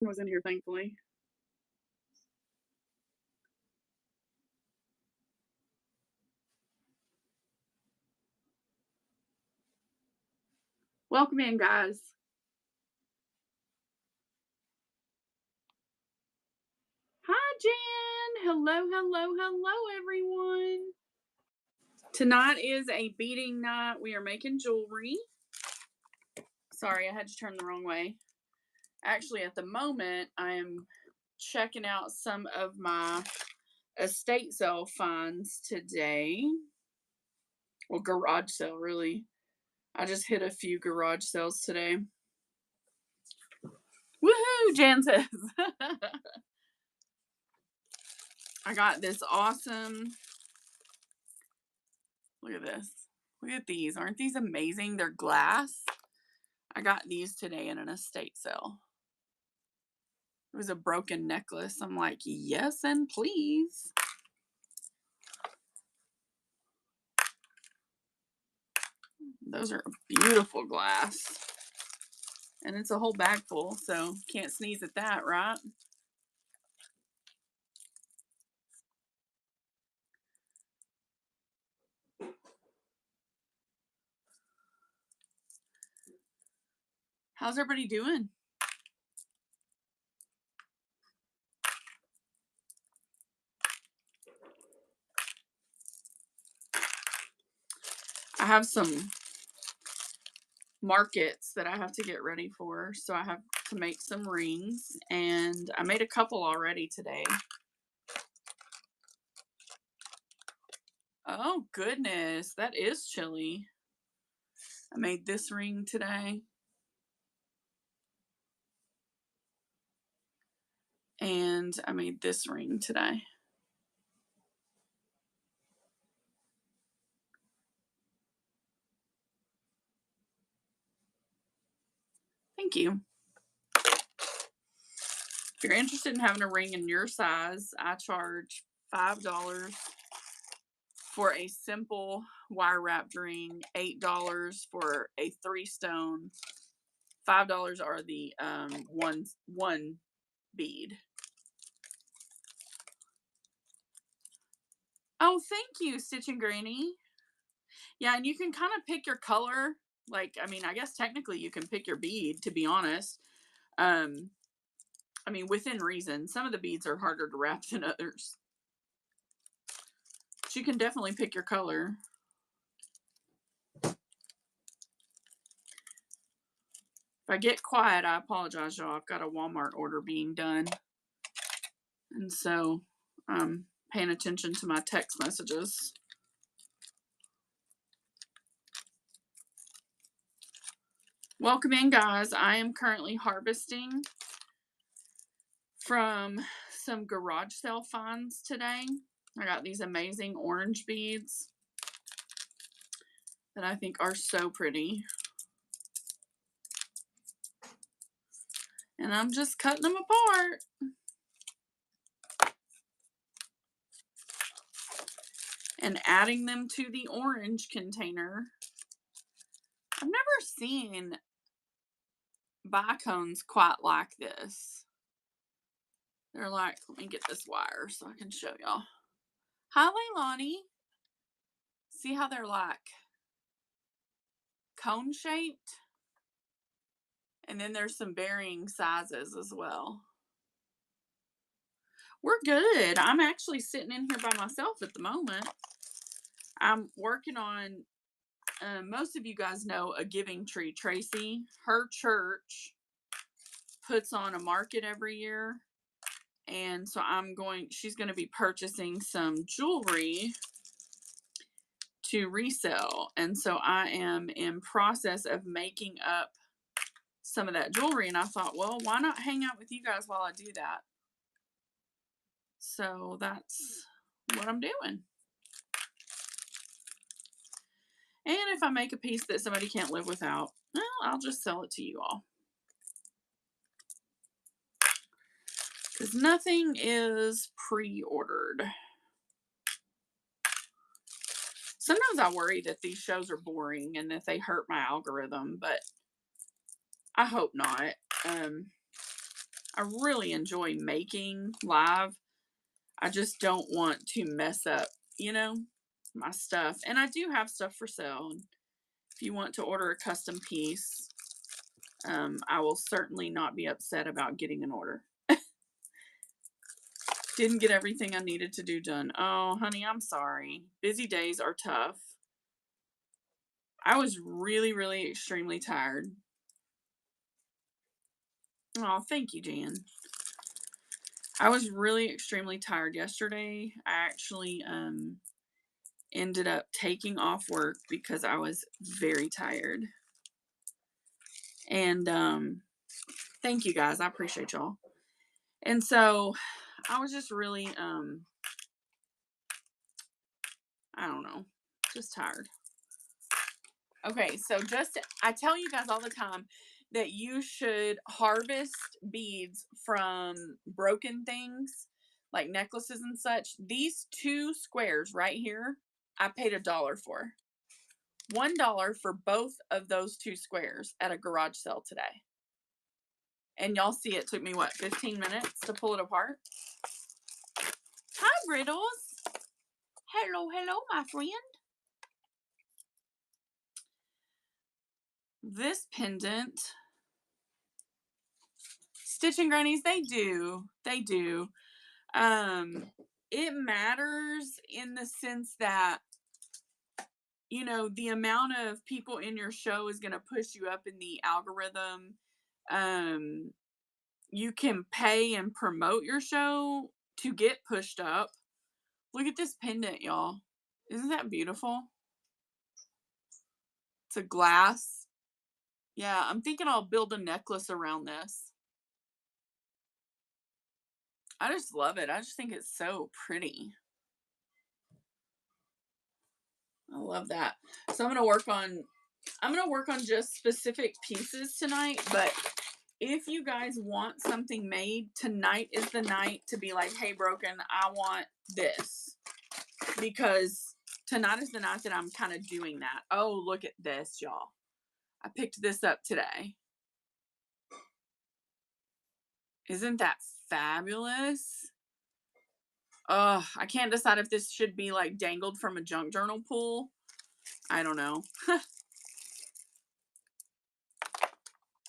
Was in here, thankfully. Welcome in, guys. Hi, Jan. Hello, hello, hello, everyone. Tonight is a beading night. We are making jewelry. Sorry, I had to turn the wrong way. Actually, at the moment, I am checking out some of my estate sale finds today. Well, garage sale, really. I just hit a few garage sales today. Woohoo, Jan says. I got this awesome. Look at this. Look at these. Aren't these amazing? They're glass. I got these today in an estate sale. It was a broken necklace. I'm like, yes, and please. Those are beautiful glass. And it's a whole bag full, so can't sneeze at that, right? How's everybody doing? I have some markets that I have to get ready for, so I have to make some rings, and I made a couple already today. Oh goodness, that is chilly. I made this ring today. And I made this ring today. Thank you. If you're interested in having a ring in your size, I charge $5 for a simple wire wrapped ring, $8 for a 3-stone, $5 are the one bead. Oh, thank you, Stitch and Granny. Yeah, and you can kind of pick your color. Like, I mean, I guess technically you can pick your bead, to be honest. I mean, within reason. Some of the beads are harder to wrap than others. But you can definitely pick your color. If I get quiet, I apologize, y'all. I've got a Walmart order being done. And so I'm paying attention to my text messages. Welcome in, guys. I am currently harvesting from some garage sale finds today. I got these amazing orange beads that I think are so pretty. And I'm just cutting them apart. And adding them to the orange container. I've never seen bicones quite like this. They're like, let me get this wire so I can show y'all. Hi, Leilani. See how they're like cone shaped? And then there's some varying sizes as well. We're good. I'm actually sitting in here by myself at the moment. I'm working on, most of you guys know A Giving Tree, Tracy. Her church puts on a market every year. And so she's going to be purchasing some jewelry to resell. And so I am in process of making up some of that jewelry. And I thought, well, why not hang out with you guys while I do that? So that's what I'm doing. And if I make a piece that somebody can't live without, well, I'll just sell it to you all. Because nothing is pre-ordered. Sometimes I worry that these shows are boring and that they hurt my algorithm, but I hope not. I really enjoy making live. I just don't want to mess up, you know, my stuff. And I do have stuff for sale. If you want to order a custom piece, I will certainly not be upset about getting an order. Didn't get everything I needed to do done. Oh, honey, I'm sorry. Busy days are tough. I was really, really extremely tired. Oh, thank you, Jan. I was really extremely tired yesterday. I actually ended up taking off work because I was very tired. And thank you guys. I appreciate y'all. And so I was just really I don't know, just tired. Okay, so I tell you guys all the time that you should harvest beads from broken things like necklaces and such. These 2 squares right here, I paid $1 for. $1 for both of those 2 squares at a garage sale today. And y'all see it took me what, 15 minutes to pull it apart? Hi, Brittles. Hello, my friend. This pendant, Stitching Grannies, they do. It matters in the sense that, you know, the amount of people in your show is going to push you up in the algorithm. You can pay and promote your show to get pushed up. Look at this pendant, y'all. Isn't that beautiful? It's a glass. Yeah, I'm thinking I'll build a necklace around this. I just love it. I just think it's so pretty. I love that. So I'm gonna work on just specific pieces tonight, but if you guys want something made, tonight is the night to be like, hey, Broken, I want this. Because tonight is the night that I'm kind of doing that. Oh, look at this, y'all. I picked this up today. Isn't that fabulous? Oh, I can't decide if this should be like dangled from a junk journal pool. I don't know.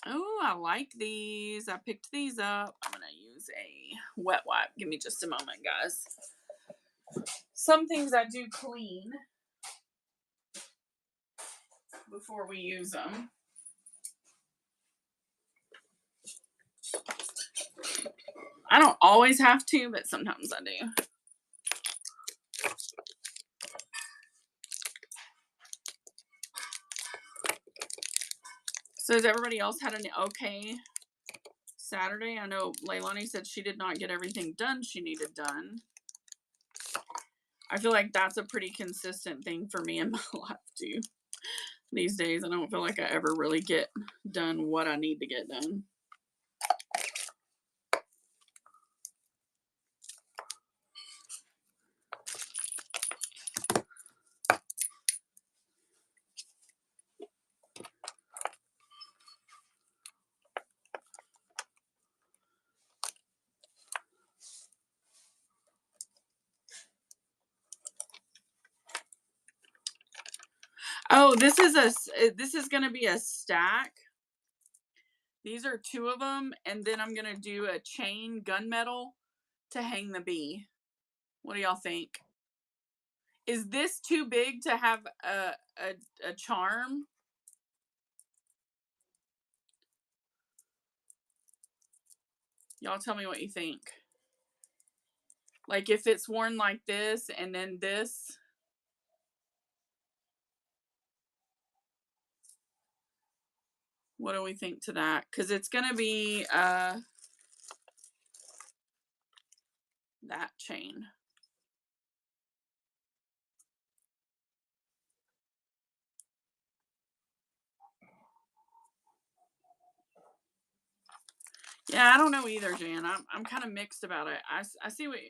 Oh, I like these. I picked these up. I'm going to use a wet wipe. Give me just a moment, guys. Some things I do clean before we use them. I don't always have to, but sometimes I do. So has everybody else had an okay Saturday? I know Leilani said she did not get everything done she needed done. I feel like that's a pretty consistent thing for me in my life too. These days, I don't feel like I ever really get done what I need to get done. Oh, this is going to be a stack. These are 2 of them, and then I'm going to do a chain gunmetal to hang the bee. What do y'all think? Is this too big to have a charm? Y'all tell me what you think. Like if it's worn like this and then this. What do we think to that? Because it's going to be that chain. Yeah, I don't know either, Jan. I'm kind of mixed about it. I see what,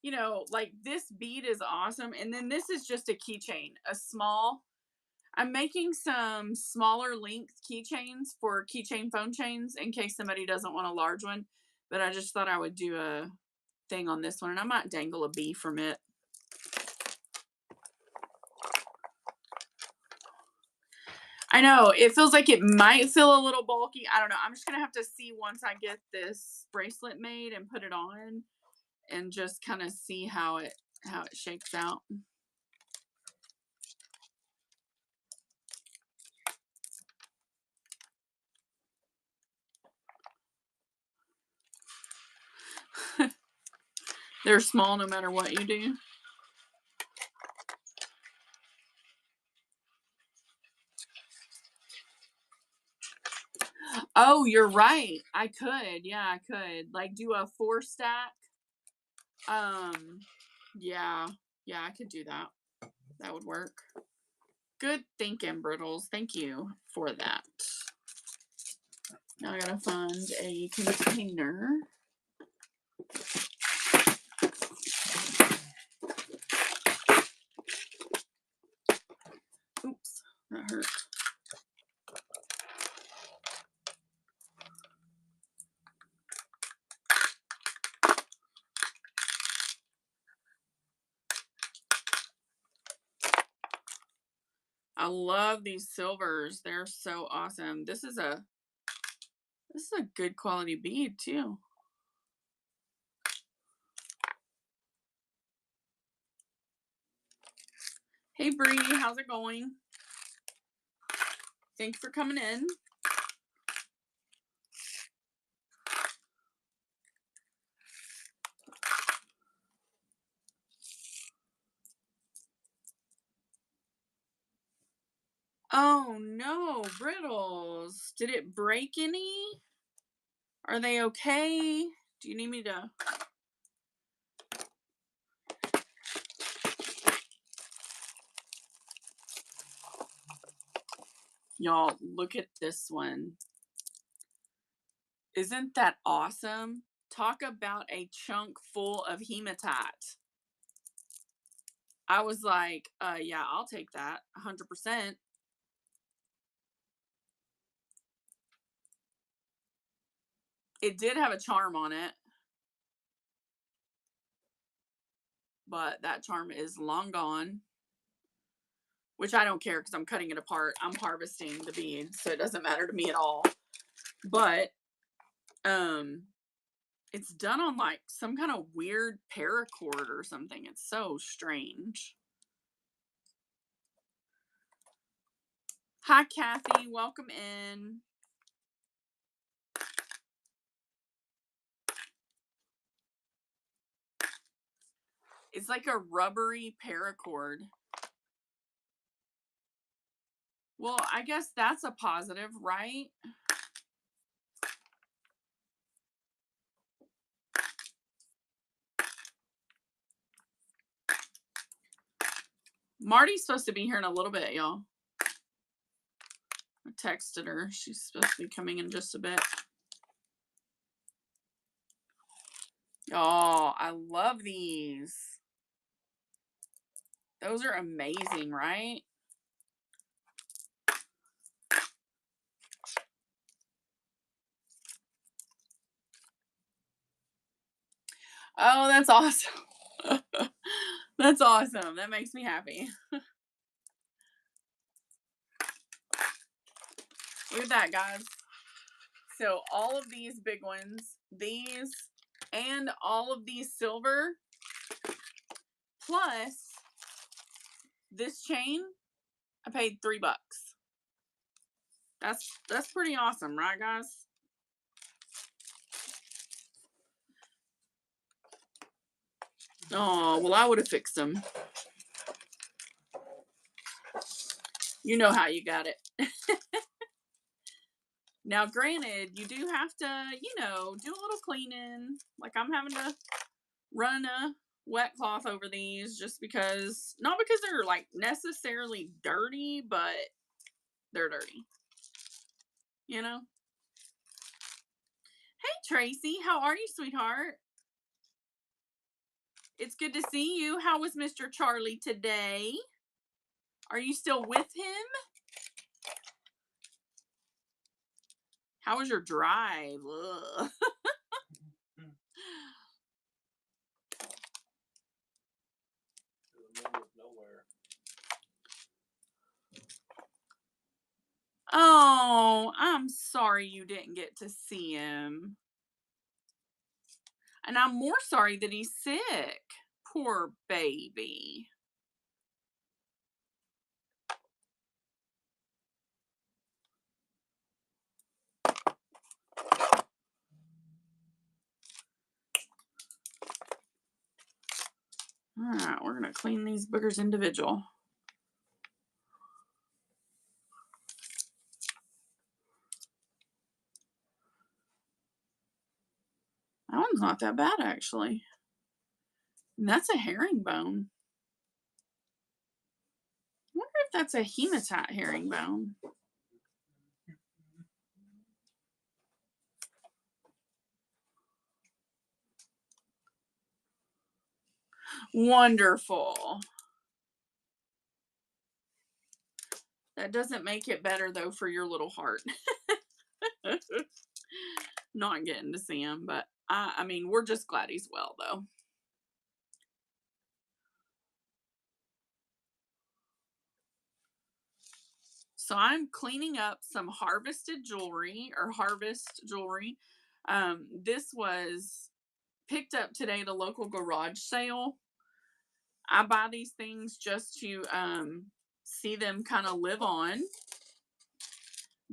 you know, like this bead is awesome. And then this is just a keychain, a small. I'm making some smaller length keychains for keychain phone chains in case somebody doesn't want a large one. But I just thought I would do a thing on this one, and I might dangle a bee from it. I know, it feels like it might feel a little bulky. I don't know. I'm just gonna have to see once I get this bracelet made and put it on and just kind of see how it shakes out. They're small no matter what you do. Oh, you're right. I could. Yeah, I could. Like do a 4 stack. Yeah. Yeah, I could do that. That would work. Good thinking, Brittles. Thank you for that. Now I gotta find a container. Oops, that hurt. I love these silvers. They're so awesome. This is a good quality bead too. Hey Bree, how's it going? Thanks for coming in. Oh no, Brittles. Did it break any? Are they okay? Do you need me to? Y'all, look at this one. Isn't that awesome? Talk about a chunk full of hematite. I was like, yeah, I'll take that 100%. It did have a charm on it, but that charm is long gone, which I don't care because I'm cutting it apart. I'm harvesting the beads, so it doesn't matter to me at all. But it's done on like some kind of weird paracord or something. It's so strange. Hi, Kathy. Welcome in. It's like a rubbery paracord. Well, I guess that's a positive, right? Marty's supposed to be here in a little bit, y'all. I texted her. She's supposed to be coming in just a bit. Oh, I love these. Those are amazing, right? Oh, that's awesome. That's awesome. That makes me happy. Look at that, guys. So all of these big ones, these, and all of these silver, plus this chain, I paid $3. That's pretty awesome, right, guys? Oh, well, I would have fixed them. You know how you got it. Now, granted, you do have to, do a little cleaning. Like I'm having to run a wet cloth over these just because, not because they're like necessarily dirty, but they're dirty. You know? Hey, Tracy, how are you, sweetheart? It's good to see you. How was Mr. Charlie today? Are you still with him? How was your drive? Oh, I'm sorry you didn't get to see him. And I'm more sorry that he's sick. Poor baby. All right, we're going to clean these boogers individual. That one's not that bad, actually. And that's a herringbone. I wonder if that's a hematite herringbone. Wonderful. That doesn't make it better, though, for your little heart. Not getting to see him, but I mean, we're just glad he's well, though. So I'm cleaning up some harvested jewelry or harvest jewelry. This was picked up today at a local garage sale. I buy these things just to see them kind of live on.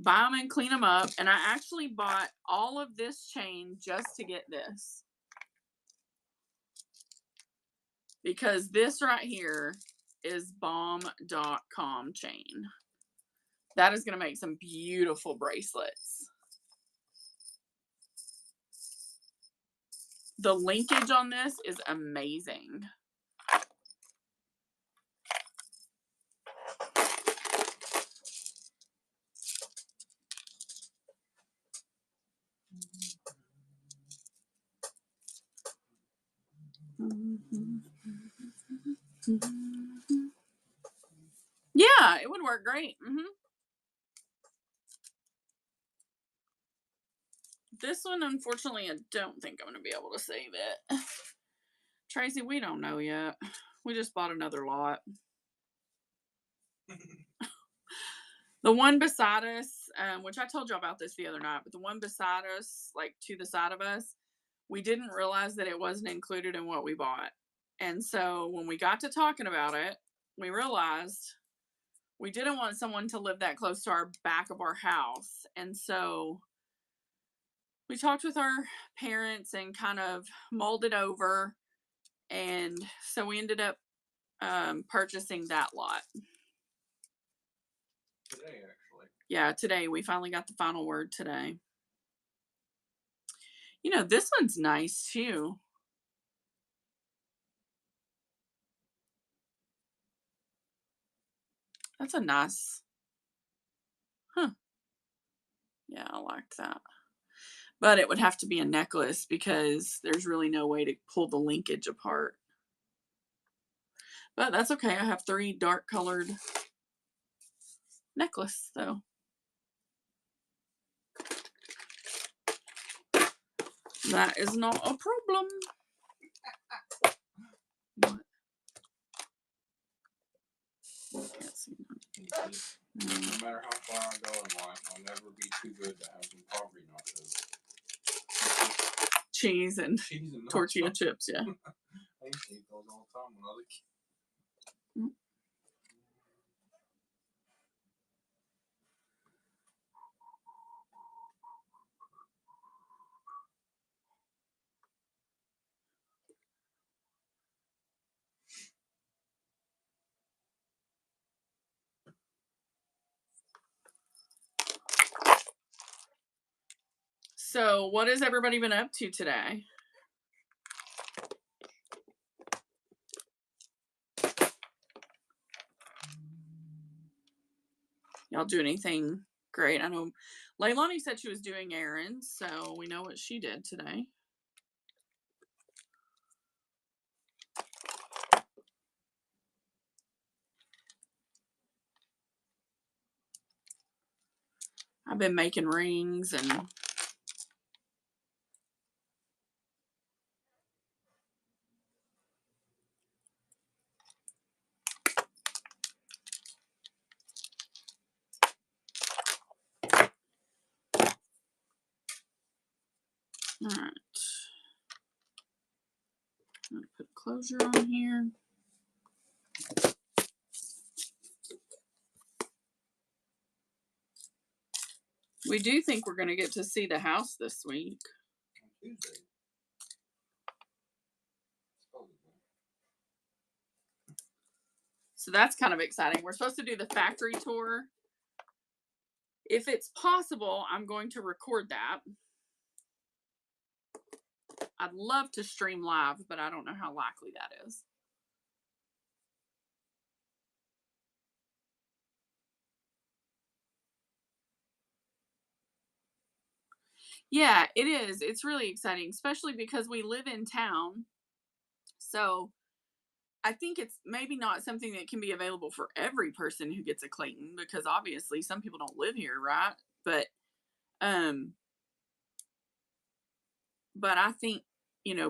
Buy them and clean them up. And I actually bought all of this chain just to get this. Because this right here is bomb.com chain. That is going to make some beautiful bracelets. The linkage on this is amazing. Yeah, it would work great. This one, unfortunately, I don't think I'm going to be able to save it. Tracy, we don't know yet. We just bought another lot. The one beside us, which I told you about this the other night, but the one beside us, like to the side of us, we didn't realize that it wasn't included in what we bought. And so when we got to talking about it, we realized we didn't want someone to live that close to our back of our house. And so we talked with our parents and kind of mulled it over. And so we ended up purchasing that lot. Today, actually. Yeah, today. We finally got the final word today. You know, this one's nice too. That's a nice. Huh. Yeah, I like that. But it would have to be a necklace because there's really no way to pull the linkage apart. But that's okay. I have 3 dark colored necklace, so. That is not a problem. What? Can't see that. No matter how far I go in life, I'll never be too good to have some poverty nachos. Cheese and tortilla nachos. chips, yeah. I used to eat those all the time when I was a kid. So, what has everybody been up to today? Y'all do anything great? I know Leilani said she was doing errands, so we know what she did today. I've been making rings and All right. I'm going to put closure on here. We do think we're going to get to see the house this week. On Tuesday. Supposedly. So that's kind of exciting. We're supposed to do the factory tour. If it's possible, I'm going to record that. I'd love to stream live, but I don't know how likely that is. Yeah, it is. It's really exciting, especially because we live in town. So I think it's maybe not something that can be available for every person who gets a Clayton, because obviously some people don't live here, right? Um but I think,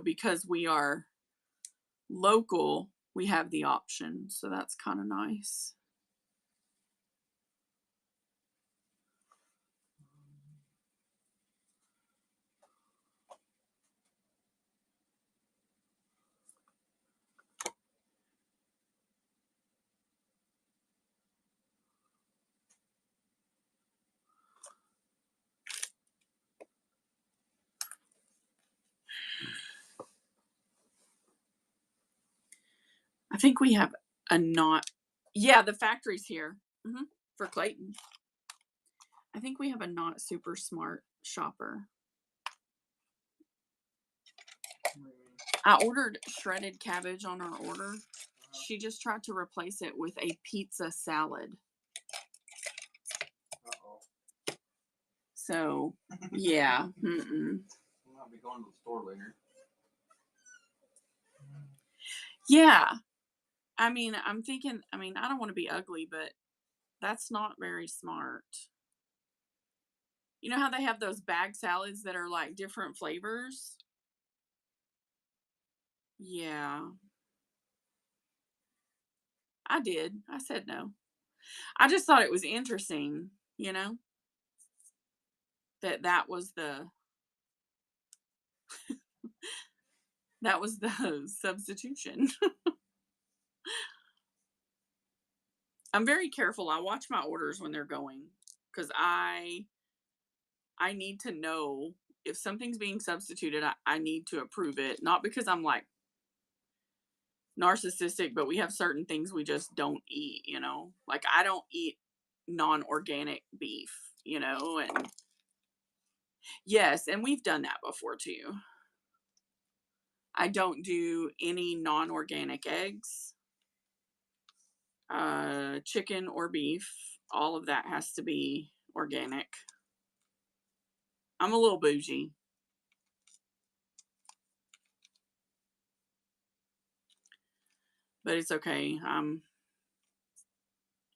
because we are local, we have the option. So that's kind of nice. I think we have a not. Yeah, the factory's here for Clayton. I think we have a not super smart shopper. I ordered shredded cabbage on our order. She just tried to replace it with a pizza salad. Uh-oh. So, yeah. We'll not be going to the store later. Yeah. I mean, I'm thinking, I don't want to be ugly, but that's not very smart. You know how they have those bag salads that are like different flavors? Yeah. I did. I said no. I just thought it was interesting, that was the that was the substitution. I'm very careful. I watch my orders when they're going, because I need to know if something's being substituted. I need to approve it, not because I'm like narcissistic, but we have certain things we just don't eat. Like I don't eat non-organic beef. And yes, and we've done that before too. I don't do any non-organic eggs, chicken or beef. All of that has to be organic. I'm a little bougie. But it's okay. I'm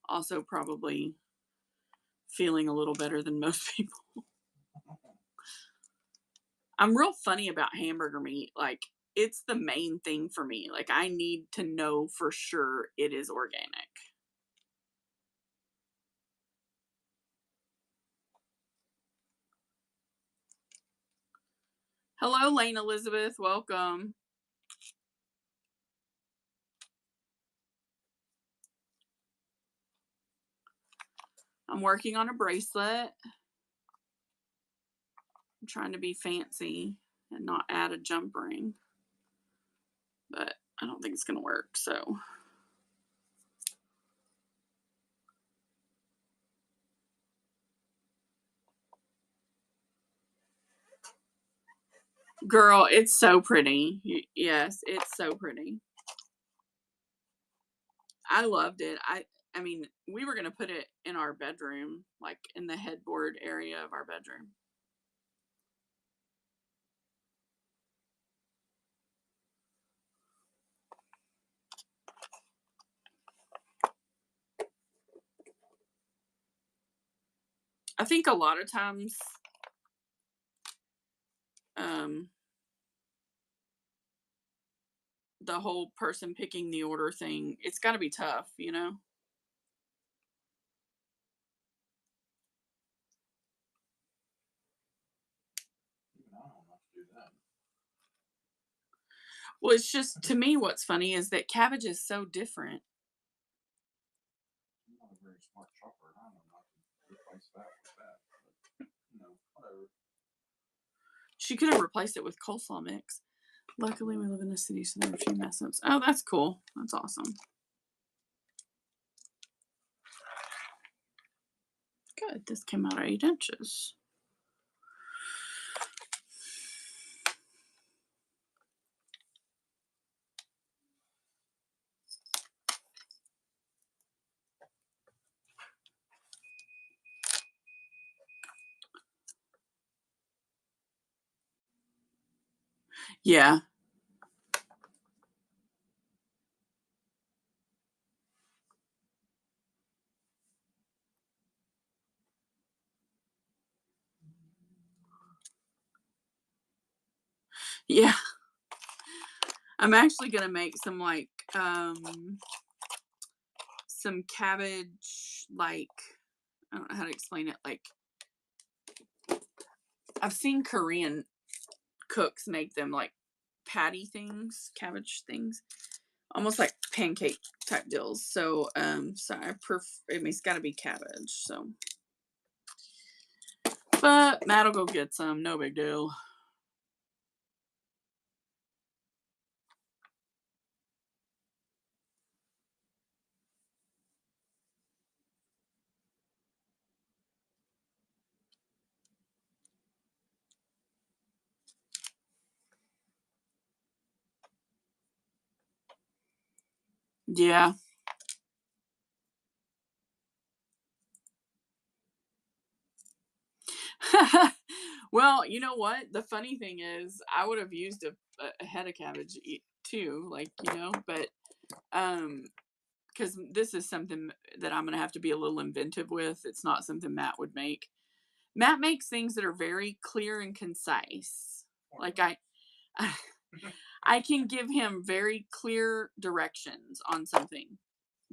also probably feeling a little better than most people. I'm real funny about hamburger meat. Like, it's the main thing for me. Like, I need to know for sure it is organic. Hello, Lane Elizabeth. Welcome. I'm working on a bracelet. I'm trying to be fancy and not add a jump ring. But I don't think it's going to work, so. Girl, it's so pretty. Yes, it's so pretty. I loved it. I mean, we were going to put it in our bedroom, like in the headboard area of our bedroom. I think a lot of times, the whole person picking the order thing, it's got to be tough, Even I don't know how to do that. Well, it's just to me what's funny is that cabbage is so different. I'm not a very smart shopper. I don't know how to replace that with that. But, whatever. She could have replaced it with coleslaw mix. Luckily, we live in a city, so there are a few mess ups. Oh, that's cool. That's awesome. Good. This came out at 8 inches. Yeah. Yeah. I'm actually gonna make some like some cabbage, like, I don't know how to explain it. Like, I've seen Korean cooks make them like patty things, cabbage things, almost like pancake type deals. So so I prefer, I mean, it's got to be cabbage. So, but Matt'll go get some, no big deal. Yeah. Well, you know what? The funny thing is, I would have used a head of cabbage too, like, but um, because this is something that I'm gonna have to be a little inventive with. It's not something Matt would make. Matt makes things that are very clear and concise. Like I can give him very clear directions on something.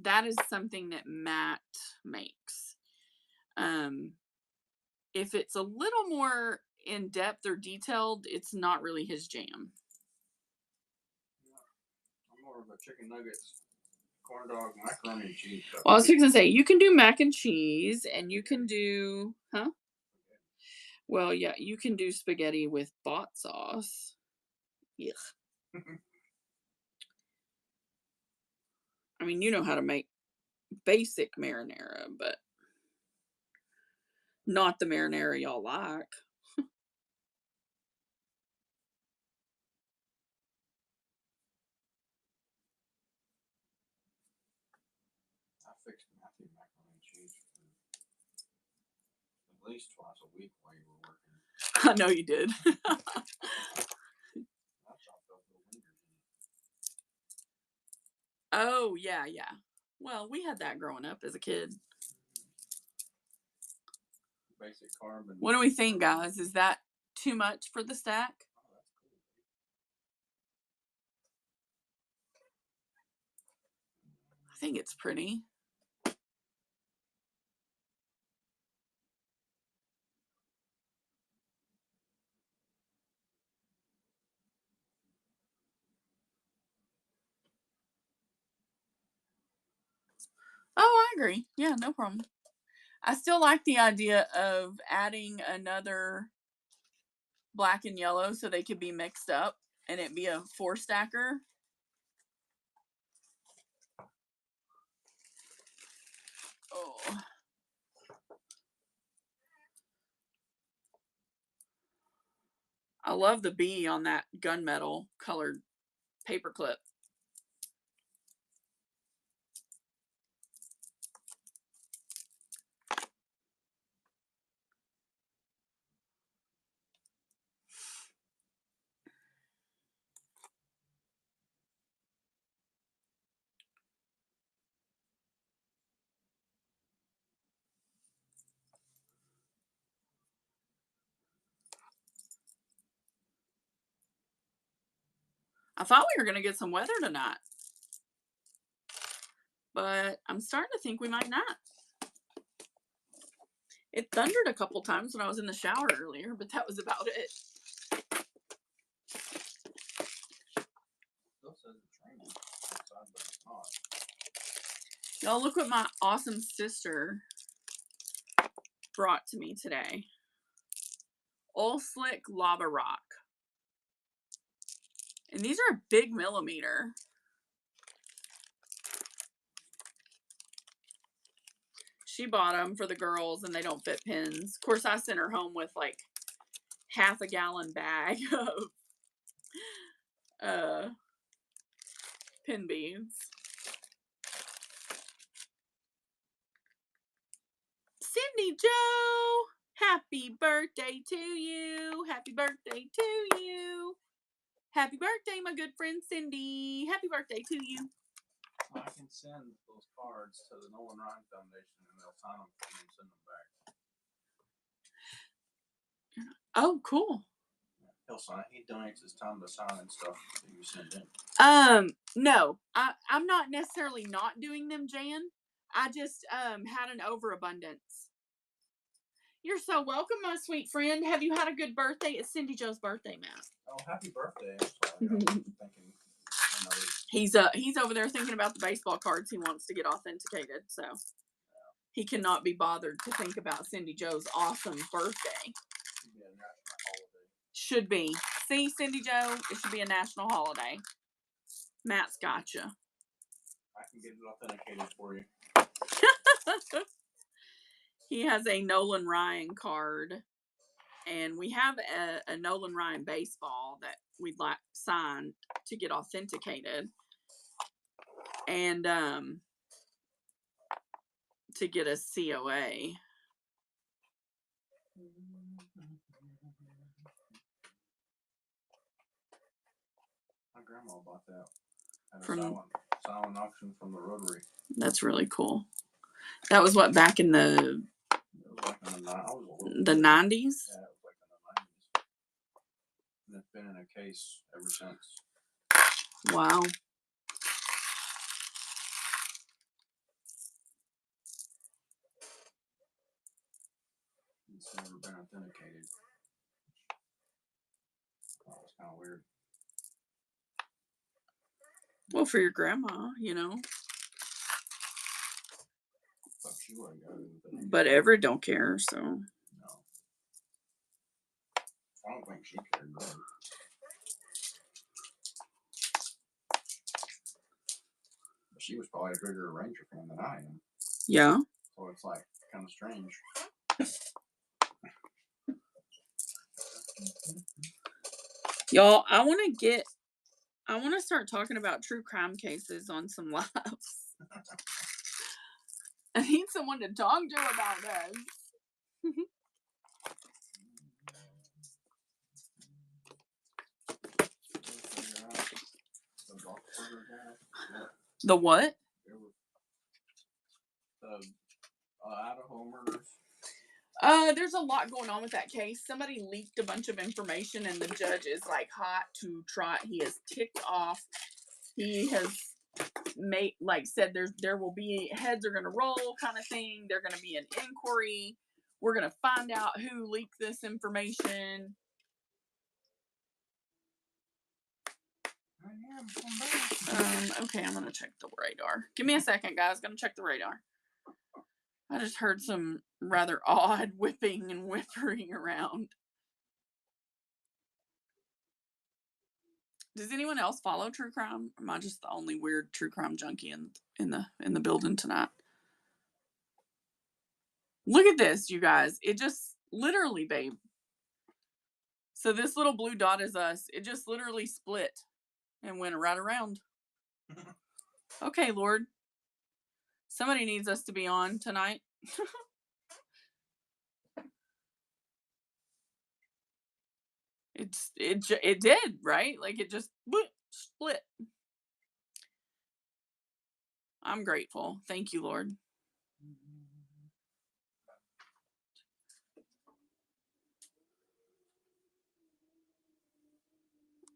That is something that Matt makes. Um, if it's a little more in depth or detailed, it's not really his jam. I'm more of a chicken nuggets, corn dog, macaroni and cheese. Well, I was going to say, you can do mac and cheese and you can do, huh? Well, yeah, you can do spaghetti with bot sauce. Yeah. I mean, you know how to make basic marinara, but not the marinara y'all like. I fixed Matthew macaroni and cheese for at least twice a week while you were working. I know you did. I chopped up little fingers in it. Oh, yeah, yeah. Well, we had that growing up as a kid. Basic carb. What do we think, guys? Is that too much for the stack? Oh, that's cool. I think it's pretty. Oh, I agree. Yeah, no problem. I still like the idea of adding another black and yellow so they could be mixed up and it be a 4-stacker. Oh. I love the bee on that gunmetal colored paperclip. I thought we were going to get some weather tonight, but I'm starting to think we might not. It thundered a couple times when I was in the shower earlier, but that was about it. Y'all, look what my awesome sister brought to me today. Oil Slick Lava Rock. And these are a big millimeter. She bought them for the girls and they don't fit pins. Of course, I sent her home with like half a gallon bag of pin beads. Cindy Joe, happy birthday to you. Happy birthday to you. Happy birthday, my good friend Cindy. Happy birthday to you. I can send those cards to the Nolan Ryan Foundation and they'll sign them for me and send them back. Oh, cool. He'll sign. He donates his time to sign and stuff that you send in. No, I'm not necessarily not doing them, Jan. I just had an overabundance. You're so welcome, my sweet friend. Have you had a good birthday? It's Cindy Joe's birthday, Matt. Oh, happy birthday! I'm sorry. I was thinking He's over there thinking about the baseball cards he wants to get authenticated, so he cannot be bothered to think about Cindy Joe's awesome birthday. Should be. See, Cindy Joe, it should be a national holiday. Matt's gotcha. I can get it authenticated for you. He has a Nolan Ryan card, and we have a Nolan Ryan baseball that we'd like signed to get authenticated, and to get a COA. My grandma bought that at a From silent auction from the Rotary. That's really cool. That was what, back in the It was like in the 90s. The 90s? Yeah, it was like in the 90s. And it's been in a case ever since. Wow. It's never been authenticated. That was kind of weird. Well, for your grandma, you know. But she wouldn't go to it. But Everett don't care, so. No. I don't think she cared, really. But she was probably a bigger Ranger fan than I am. Yeah. So it's like kind of strange. Y'all, I want to start talking about true crime cases on some lives. I need someone to talk to about this. The what? The Idaho murders. There's a lot going on with that case. Somebody leaked a bunch of information, and the judge is like hot to trot. He is ticked off. He has said there will be heads are gonna roll kind of thing. They're gonna be an inquiry. We're gonna find out who leaked this information. Okay, I'm gonna check the radar. Give me a second, guys. Gonna check the radar. I just heard some rather odd whipping and whimpering around. Does anyone else follow true crime? Or am I just the only weird true crime junkie in the building tonight? Look at this, you guys. It just literally, babe. So this little blue dot is us. It just literally split and went right around. Okay, Lord. Somebody needs us to be on tonight. It did, right? Like it just split. I'm grateful. Thank you, Lord.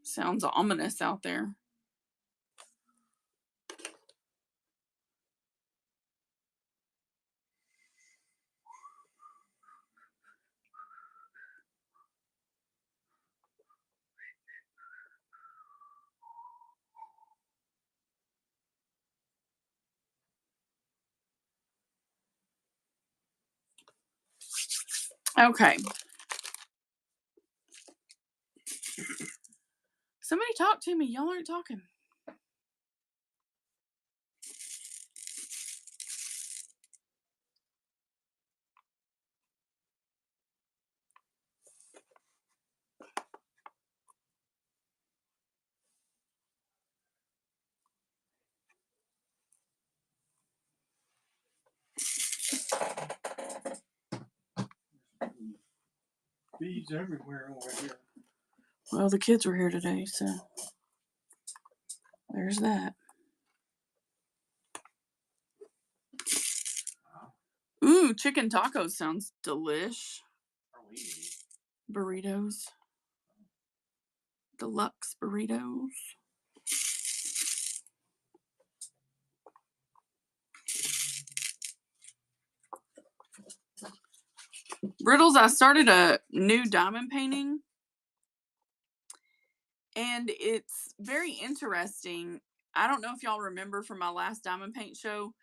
Sounds ominous out there. Okay. Somebody talk to me. Y'all aren't talking. Bees everywhere over here. Well, the kids were here today, so there's that. Ooh, chicken tacos sounds delish. Burritos. Deluxe burritos. Brittles, I started a new diamond painting. And it's very interesting. I don't know if y'all remember from my last diamond paint show.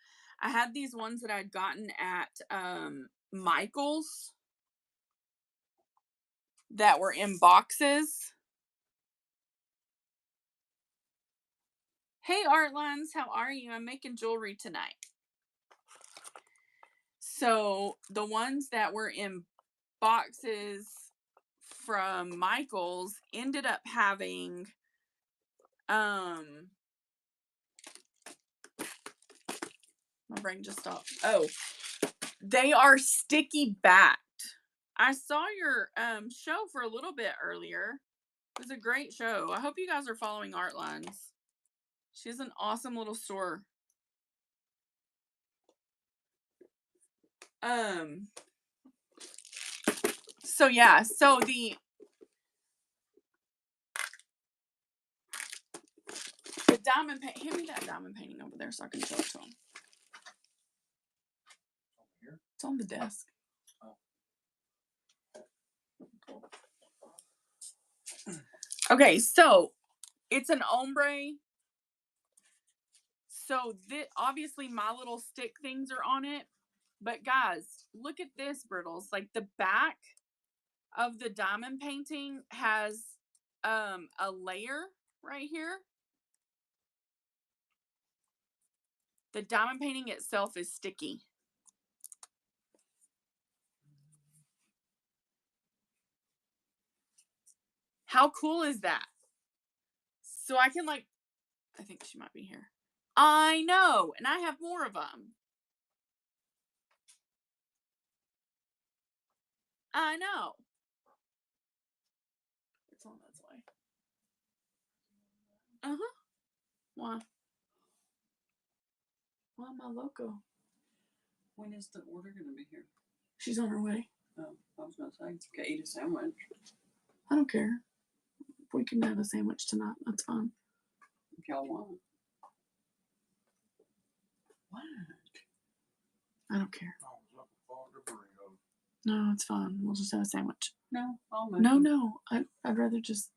I had these ones that I'd gotten at Michael's that were in boxes. Hey, Artlines, how are you? I'm making jewelry tonight. So the ones that were in boxes from Michael's ended up having my brain just stopped. Oh, they are sticky backed. I saw your show for a little bit earlier. It was a great show. I hope you guys are following Artlines. She has an awesome little store. So yeah, so the diamond paint. Hand me that diamond painting over there so I can show it to them. Here? It's on the desk. Okay, so it's an ombre. So this, obviously my little stick things are on it. But guys, look at this, Brittles. Like the back of the diamond painting has a layer right here. The diamond painting itself is sticky. How cool is that? So I can like, I think she might be here. I know, and I have more of them. I know. It's on its way. Uh-huh. Why? Why am I loco? When is the order going to be here? She's on her way. Oh, I was going to say, could eat a sandwich. I don't care. We can have a sandwich tonight. That's fine. If y'all want. What? I don't care. I was looking forward to burritos. No, it's fine. We'll just have a sandwich. No, I'll make No, them. no. I'd rather just.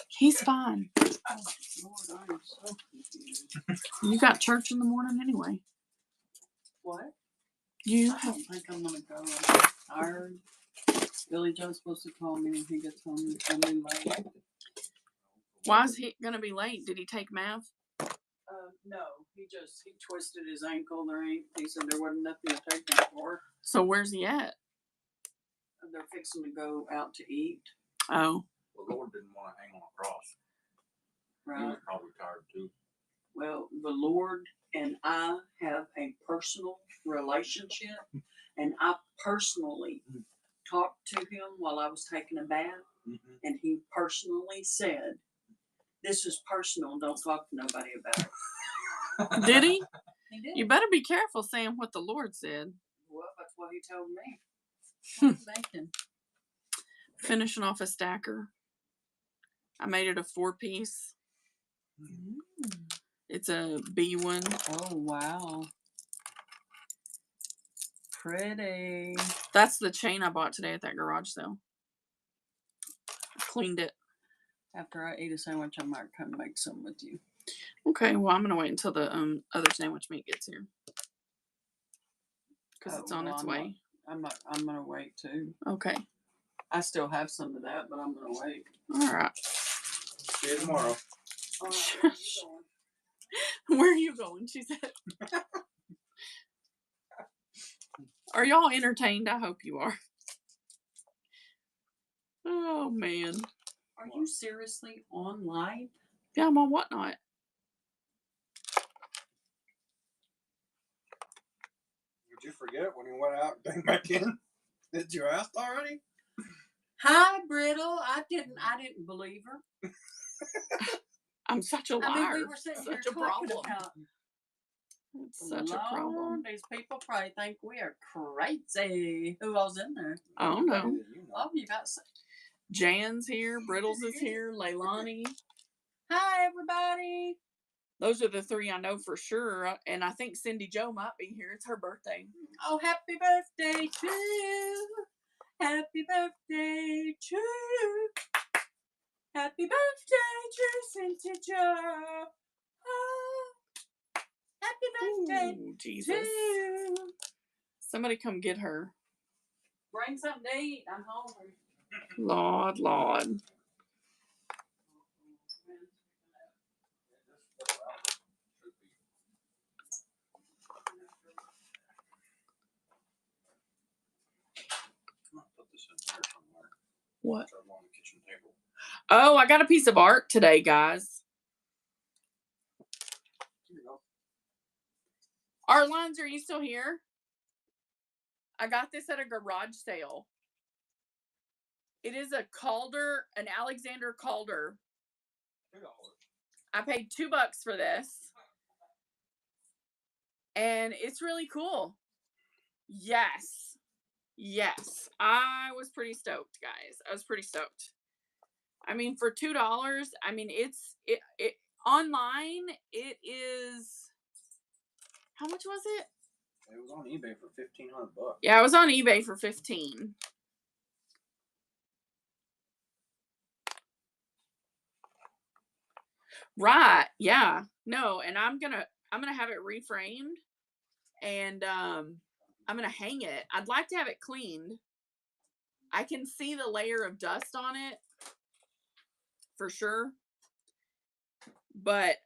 He's fine. Oh, Lord, I am so confused. You got church in the morning anyway. What? You I have. don't think I'm going to go. I'm tired. Billy Joe's supposed to call me when he gets home. He's going to be late. Why is he gonna be late? Did he take math? No, he twisted his ankle. He said there wasn't nothing to take him for. So where's he at? They're fixing to go out to eat. Oh. The Lord didn't want to hang on a cross. He Right. was probably tired too. Well, the Lord and I have a personal relationship, and I personally talked to him while I was taking a bath, and he personally said, "This is personal. Don't talk to nobody about it." Did he? He did. You better be careful saying what the Lord said. Well, that's what he told me. Hmm. Making. Finishing off a stacker. I made it a 4-piece. It's a B one. Oh, wow. Pretty. That's the chain I bought today at that garage sale. I cleaned it. After I eat a sandwich, I might come make some with you. Okay, well I'm gonna wait until the other sandwich meat gets here. Because it's on its way. I'm gonna wait too. Okay. I still have some of that, but I'm gonna wait. All right. See you tomorrow. All right, where are you going? Where are you going? She said. Are y'all entertained? I hope you are. Oh man. Are you seriously on live? Yeah, I'm on Whatnot. Did you forget when you went out and came back in? Did you ask already? Hi, Brittle. I didn't believe her. I'm such a liar. I mean, we were sitting here Such a talking problem. about. It's such a problem. Lord, these people probably think we are crazy. Who all's in there? I don't know. Anybody that you know. Oh, you got some. Jan's here. Brittles is here. Leilani. Hi, everybody. Those are the three I know for sure. And I think Cindy Joe might be here. It's her birthday. Oh, happy birthday to you. Happy birthday to you. Happy birthday to Cindy Joe. Oh, happy birthday Ooh, to Jesus. you. Somebody come get her. Bring something to eat. I'm hungry. Lord, Lord. Put this in here somewhere. What? It's on the kitchen table. Oh, I got a piece of art today, guys. Here you go. Art Lines, are you still here? I got this at a garage sale. It is a Calder, an Alexander Calder. $2. I paid $2 for this. And it's really cool. Yes. Yes. I was pretty stoked, guys. I was pretty stoked. I mean, for $2, I mean, it online, it is, how much was it? It was on eBay for $1,500. Yeah, I was on eBay for 15. Right. Yeah. No, and I'm gonna have it reframed and I'm gonna hang it. I'd like to have it cleaned. I can see the layer of dust on it for sure. But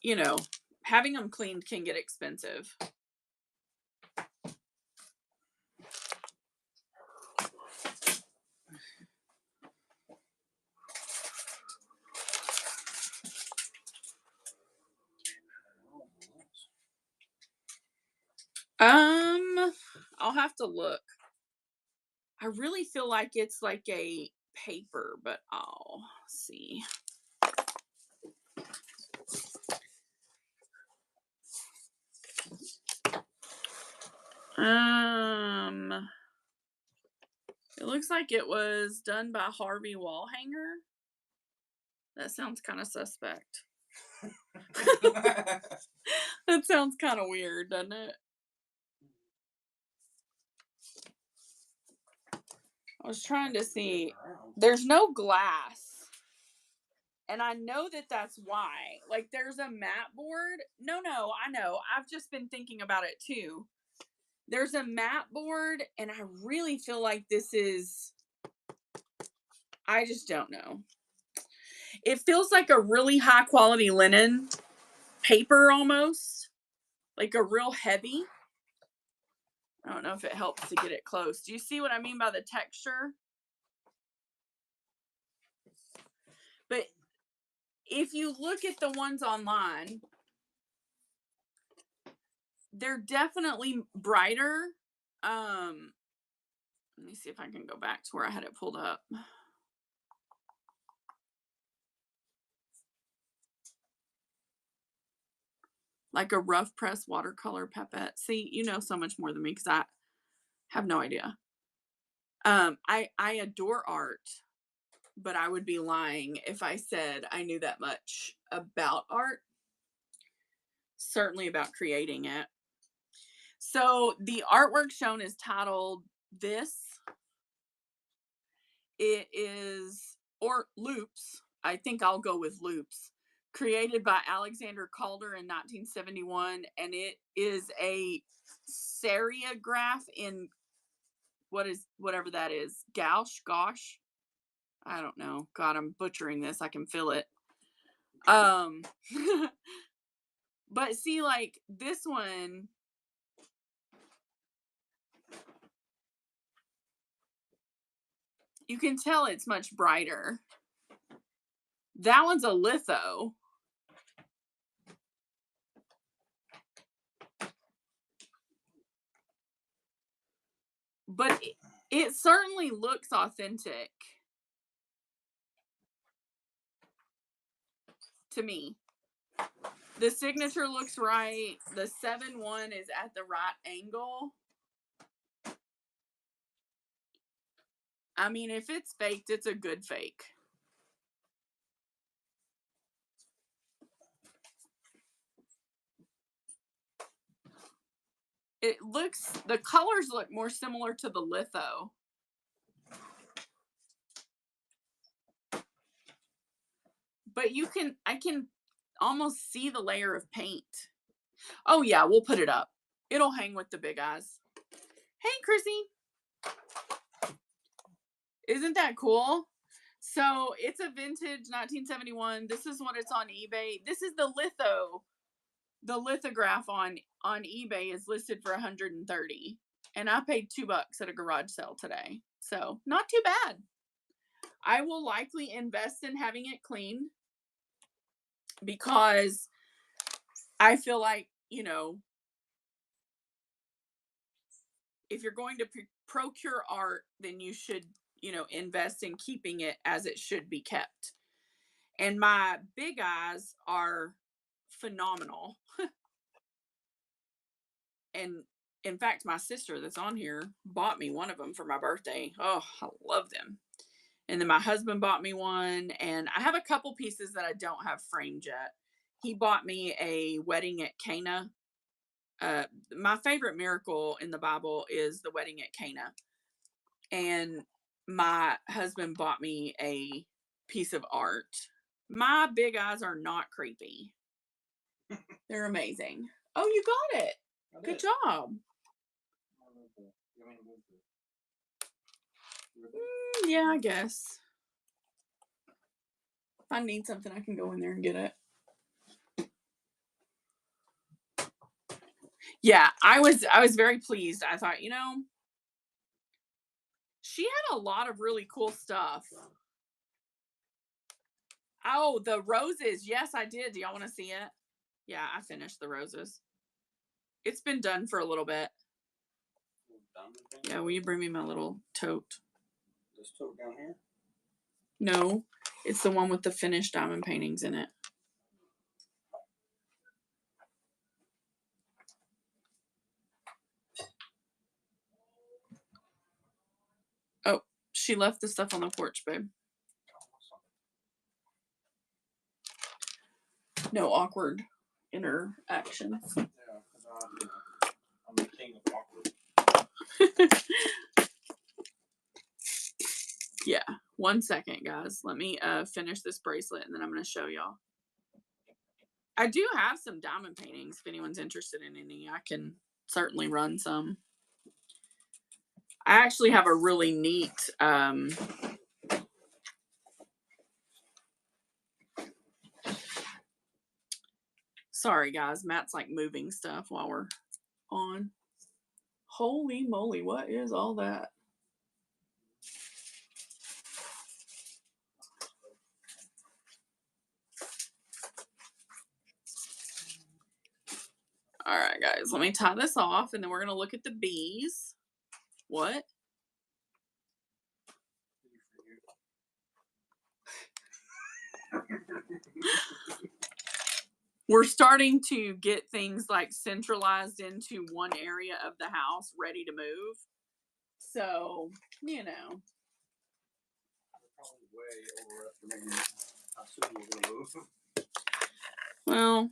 you know, having them cleaned can get expensive. I'll have to look. I really feel like it's like a paper, but I'll see. It looks like it was done by Harvey Wallhanger. That sounds kind of suspect. That sounds kind of weird, doesn't it? I was trying to see. There's no glass. And I know that that's why. Like, there's a mat board. No, I know. I've just been thinking about it too. There's a mat board, and I really feel like this is. I just don't know. It feels like a really high quality linen paper almost. Like a real heavy. I don't know if it helps to get it close. Do you see what I mean by the texture? But if you look at the ones online, they're definitely brighter. Let me see if I can go back to where I had it pulled up. Like a rough press watercolor pipette. See, you know so much more than me because I have no idea. I adore art, but I would be lying if I said I knew that much about art. Certainly about creating it. So the artwork shown is titled This. It is, or Loops. I think I'll go with Loops. Created by Alexander Calder in 1971. And it is a serigraph in whatever that is. Gosh. I don't know. God, I'm butchering this. I can feel it. But see, like this one, you can tell it's much brighter. That one's a litho. But it certainly looks authentic to me. The signature looks right. The 7-1 is at the right angle. I mean, if it's faked, it's a good fake. The colors look more similar to the litho. But I can almost see the layer of paint. Oh yeah, we'll put it up. It'll hang with the big eyes. Hey, Chrissy. Isn't that cool? So it's a vintage 1971. This is what it's on eBay. This is the litho. The lithograph on eBay is listed for $130, and I paid $2 at a garage sale today. So not too bad. I will likely invest in having it cleaned because I feel like, if you're going to procure art, then you should, invest in keeping it as it should be kept. And my big eyes are phenomenal. And in fact, my sister that's on here bought me one of them for my birthday. Oh, I love them. And then my husband bought me one, and I have a couple pieces that I don't have framed yet. He bought me a wedding at Cana. My favorite miracle in the Bible is the wedding at Cana. And my husband bought me a piece of art. My big eyes are not creepy. They're amazing. Oh, you got it. Good job. Yeah, I guess. If I need something, I can go in there and get it. Yeah, I was very pleased. I thought, she had a lot of really cool stuff. Oh, the roses. Yes, I did. Do y'all want to see it? Yeah, I finished the roses. It's been done for a little bit. Yeah, will you bring me my little tote? This tote down here? No, it's the one with the finished diamond paintings in it. Oh, she left the stuff on the porch, babe. No awkward interactions. Yeah, because I'm the king of awkward. Yeah, 1 second, guys. Let me finish this bracelet, and then I'm going to show y'all. I do have some diamond paintings. If anyone's interested in any, I can certainly run some. I actually have a really neat sorry guys, Matt's like moving stuff while we're on. Holy moly, what is all that? All right, guys, let me tie this off, and then we're going to look at the bees. What? We're starting to get things like centralized into one area of the house, ready to move. So, Probably way overestimating how soon we're gonna move. Well,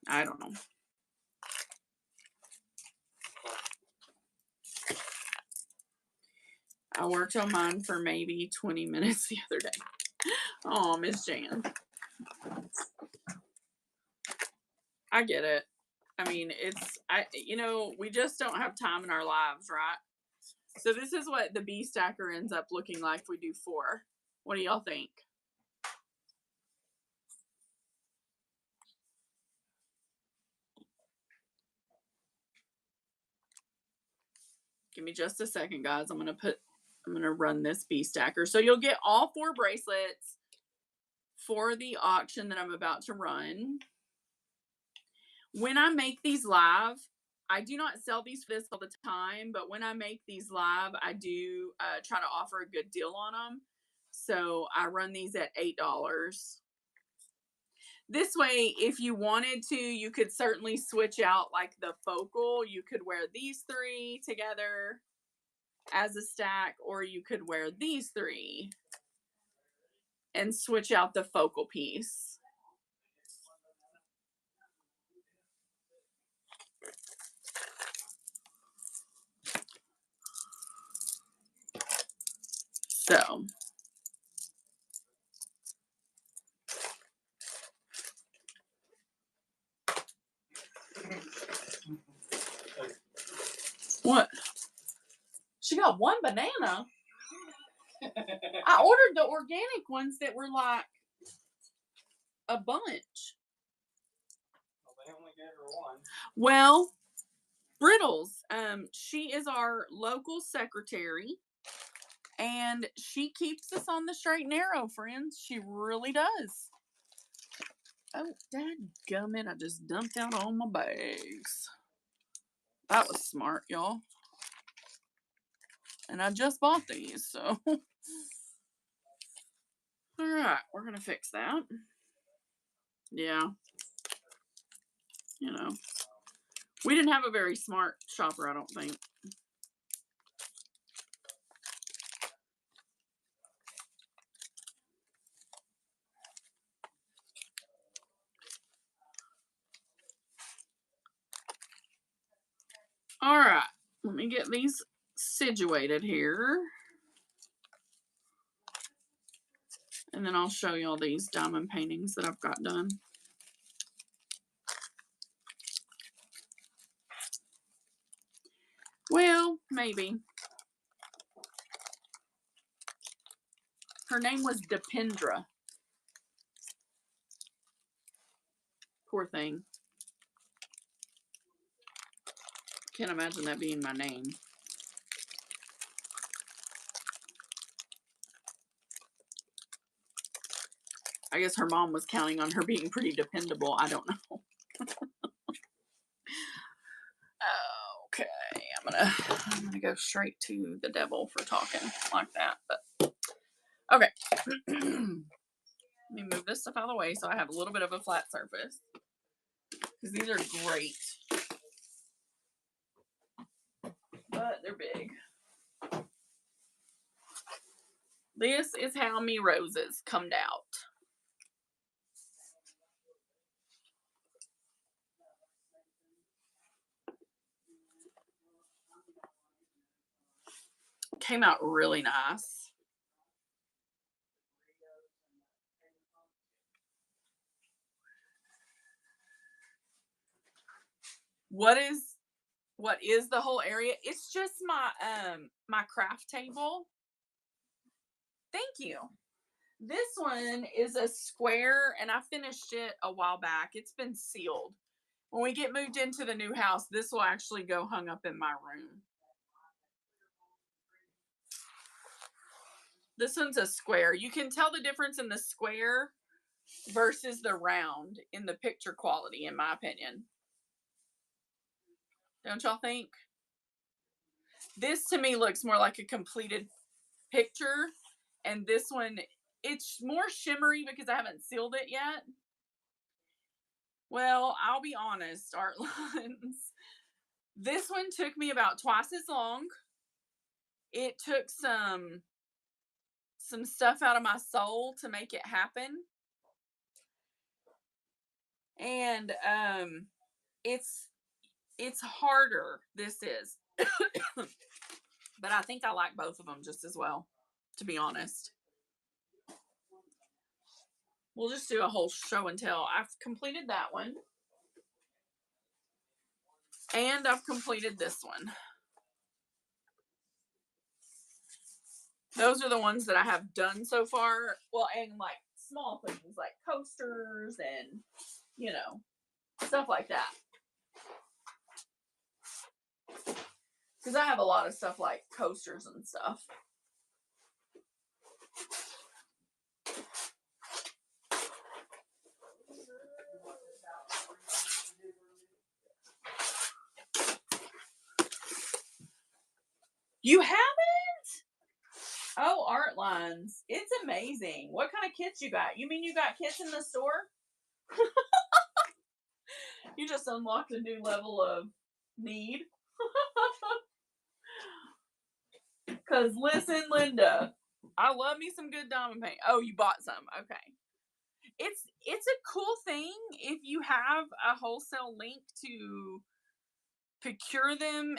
I don't know. I worked on mine for maybe 20 minutes the other day. Oh, Miss Jan. I get it. I mean, we just don't have time in our lives, right? So this is what the B stacker ends up looking like if we do 4. What do y'all think? Give me just a second, guys. I'm gonna run this B stacker. So you'll get all 4 bracelets for the auction that I'm about to run. When I make these live, I do not sell these for this all the time, but when I make these live, I do try to offer a good deal on them. So I run these at $8. This way, if you wanted to, you could certainly switch out like the focal. You could wear these 3 together as a stack, or you could wear these 3 and switch out the focal piece. So what? She got 1 banana. I ordered the organic ones that were like a bunch. Well, they only gave her 1. Well, Brittles, she is our local secretary, and she keeps us on the straight and narrow, friends. She really does. Oh, dadgummit, I just dumped out all my bags. That was smart, y'all. And I just bought these, so. Alright, we're gonna fix that. Yeah. We didn't have a very smart shopper, I don't think. Alright, let me get these situated here. And then I'll show you all these diamond paintings that I've got done. Well, maybe. Her name was Dependra. Poor thing. Can't imagine that being my name. I guess her mom was counting on her being pretty dependable. I don't know. Okay, I'm gonna go straight to the devil for talking like that. But okay. Let me move this stuff out of the way so I have a little bit of a flat surface. Because these are great. But they're big. This is how me roses comed out. Came out really nice. What is the whole area? It's just my craft table. Thank you. This one is a square, and I finished it a while back. It's been sealed. When we get moved into the new house, this will actually go hung up in my room. This one's a square. You can tell the difference in the square versus the round in the picture quality, in my opinion. Don't y'all think? This to me looks more like a completed picture, and this one, it's more shimmery because I haven't sealed it yet. Well, I'll be honest, Artlons. This one took me about twice as long. It took some stuff out of my soul to make it happen. And it's harder, this is. But I think I like both of them just as well, to be honest. We'll just do a whole show and tell. I've completed that one. And I've completed this one. Those are the ones that I have done so far. Well, and like small things like coasters and, you know, stuff like that. Because I have a lot of stuff like coasters and stuff. You haven't? Oh, art lines. It's amazing. What kind of kits you got? You mean you got kits in the store? You just unlocked a new level of need. Because listen, Linda, I love me some good diamond paint. Oh, you bought some. Okay. It's a cool thing if you have a wholesale link to procure them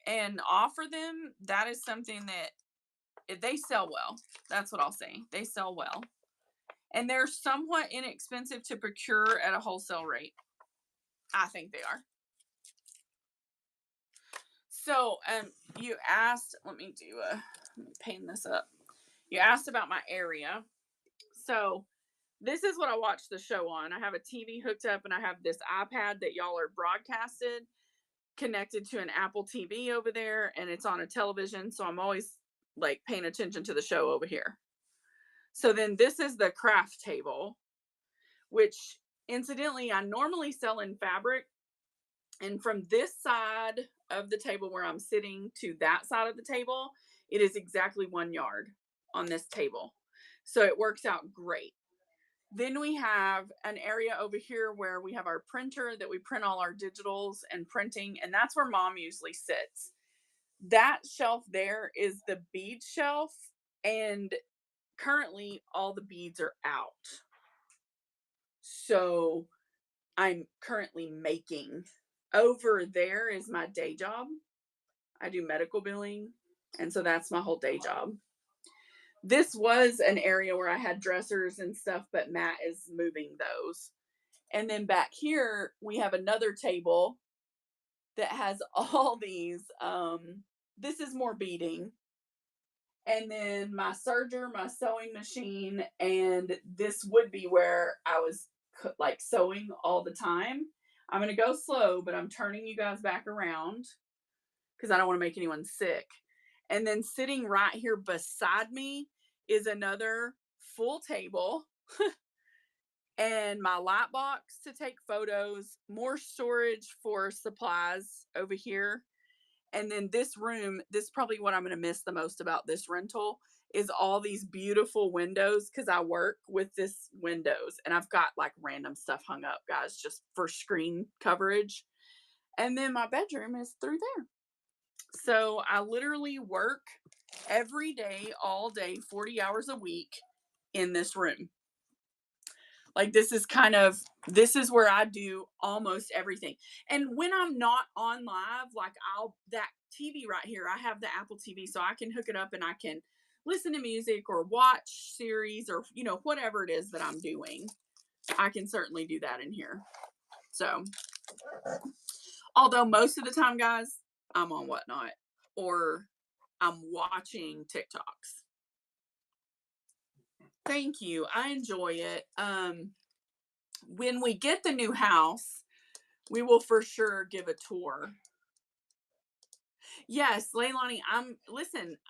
and offer them. That is something that they sell well. That's what I'll say. They sell well. And they're somewhat inexpensive to procure at a wholesale rate. I think they are. So, you asked, let me paint this up. You asked about my area. So, this is what I watch the show on. I have a TV hooked up and I have this iPad that y'all are broadcasted connected to an Apple TV over there, and it's on a television. So I'm always like paying attention to the show over here. So then this is the craft table, which incidentally I normally sell in fabric. And from this side of the table where I'm sitting to that side of the table, it is exactly 1 yard on this table. So it works out great. Then we have an area over here where we have our printer that we print all our digitals and printing, and that's where Mom usually sits. That shelf there is the bead shelf, and currently all the beads are out. So I'm currently making. Over there is my day job. I do medical billing, and so that's my whole day job. This was an area where I had dressers and stuff, but Matt is moving those. And then back here, we have another table that has all these. This is more beading. And then my serger, my sewing machine, and this would be where I was like sewing all the time. I'm going to go slow, but I'm turning you guys back around because I don't want to make anyone sick. And then sitting right here beside me is another full table and my light box to take photos, more storage for supplies over here. And then this room, this is probably what I'm going to miss the most about this rental, is all these beautiful windows, because I work with this windows and I've got like random stuff hung up, guys, just for screen coverage. And then my bedroom is through there. So I literally work every day, all day, 40 hours a week in this room. Like this is where I do almost everything. And when I'm not on live, like that TV right here, I have the Apple TV, so I can hook it up and I can listen to music or watch series or, whatever it is that I'm doing. I can certainly do that in here. So, although most of the time, guys, I'm on Whatnot or I'm watching TikToks. Thank you. I enjoy it. When we get the new house, we will for sure give a tour. Yes, Leilani,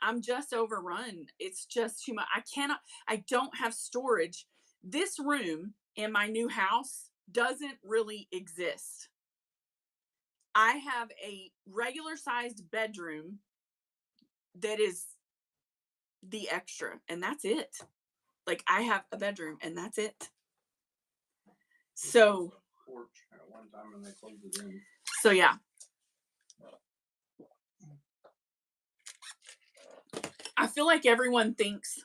I'm just overrun. It's just too much. I don't have storage. This room in my new house doesn't really exist. I have a regular sized bedroom that is the extra, and that's it. Like I have a bedroom and that's it. So porch at one time and they closed it in. So yeah. I feel like everyone thinks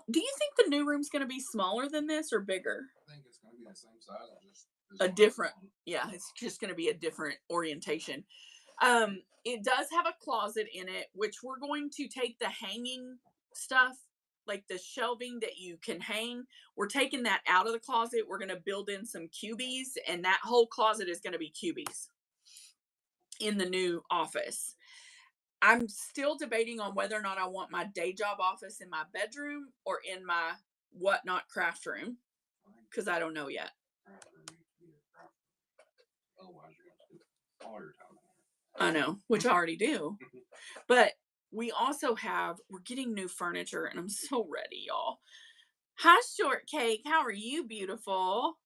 do you think the new room's going to be smaller than this or bigger? I think it's going to be the same size, just a different, yeah, it's just going to be a different orientation. It does have a closet in it, which we're going to take the hanging stuff like the shelving that you can hang. We're taking that out of the closet. We're going to build in some cubies, and that whole closet is going to be cubies in the new office. I'm still debating on whether or not I want my day job office in my bedroom or in my whatnot craft room, because I don't know yet. Otherwise, you're going to spend all your time in there. I know, which I already do. But we also we're getting new furniture, and I'm so ready, y'all. Hi, Shortcake. How are you, beautiful?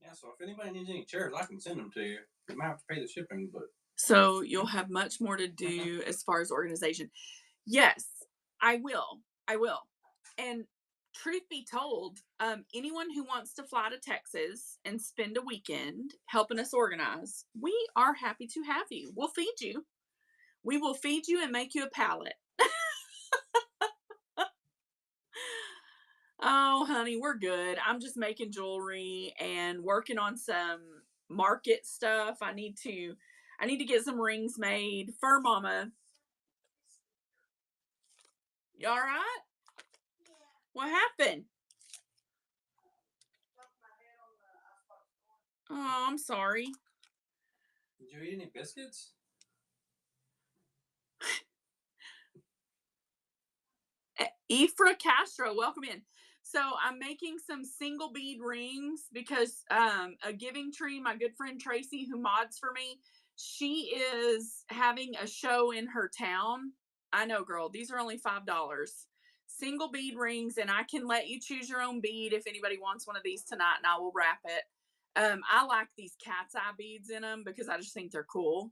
Yeah, so if anybody needs any chairs, I can send them to you. You might have to pay the shipping, but So you'll have much more to do as far as organization. Yes, I will. I will. And truth be told, anyone who wants to fly to Texas and spend a weekend helping us organize, we are happy to have you. We'll feed you. We will feed you and make you a pallet. Oh, honey, we're good. I'm just making jewelry and working on some market stuff. I need to get some rings made. Fur Mama. You all right? What happened? Oh, I'm sorry. did you eat any biscuits? Ifra Castro, welcome in. So I'm making some single bead rings because a Giving Tree, my good friend Tracy, who mods for me, she is having a show in her town. I know, girl, these are only $5. Single bead rings, and I can let you choose your own bead if anybody wants one of these tonight, and I will wrap it. I like these cat's eye beads in them because I just think they're cool.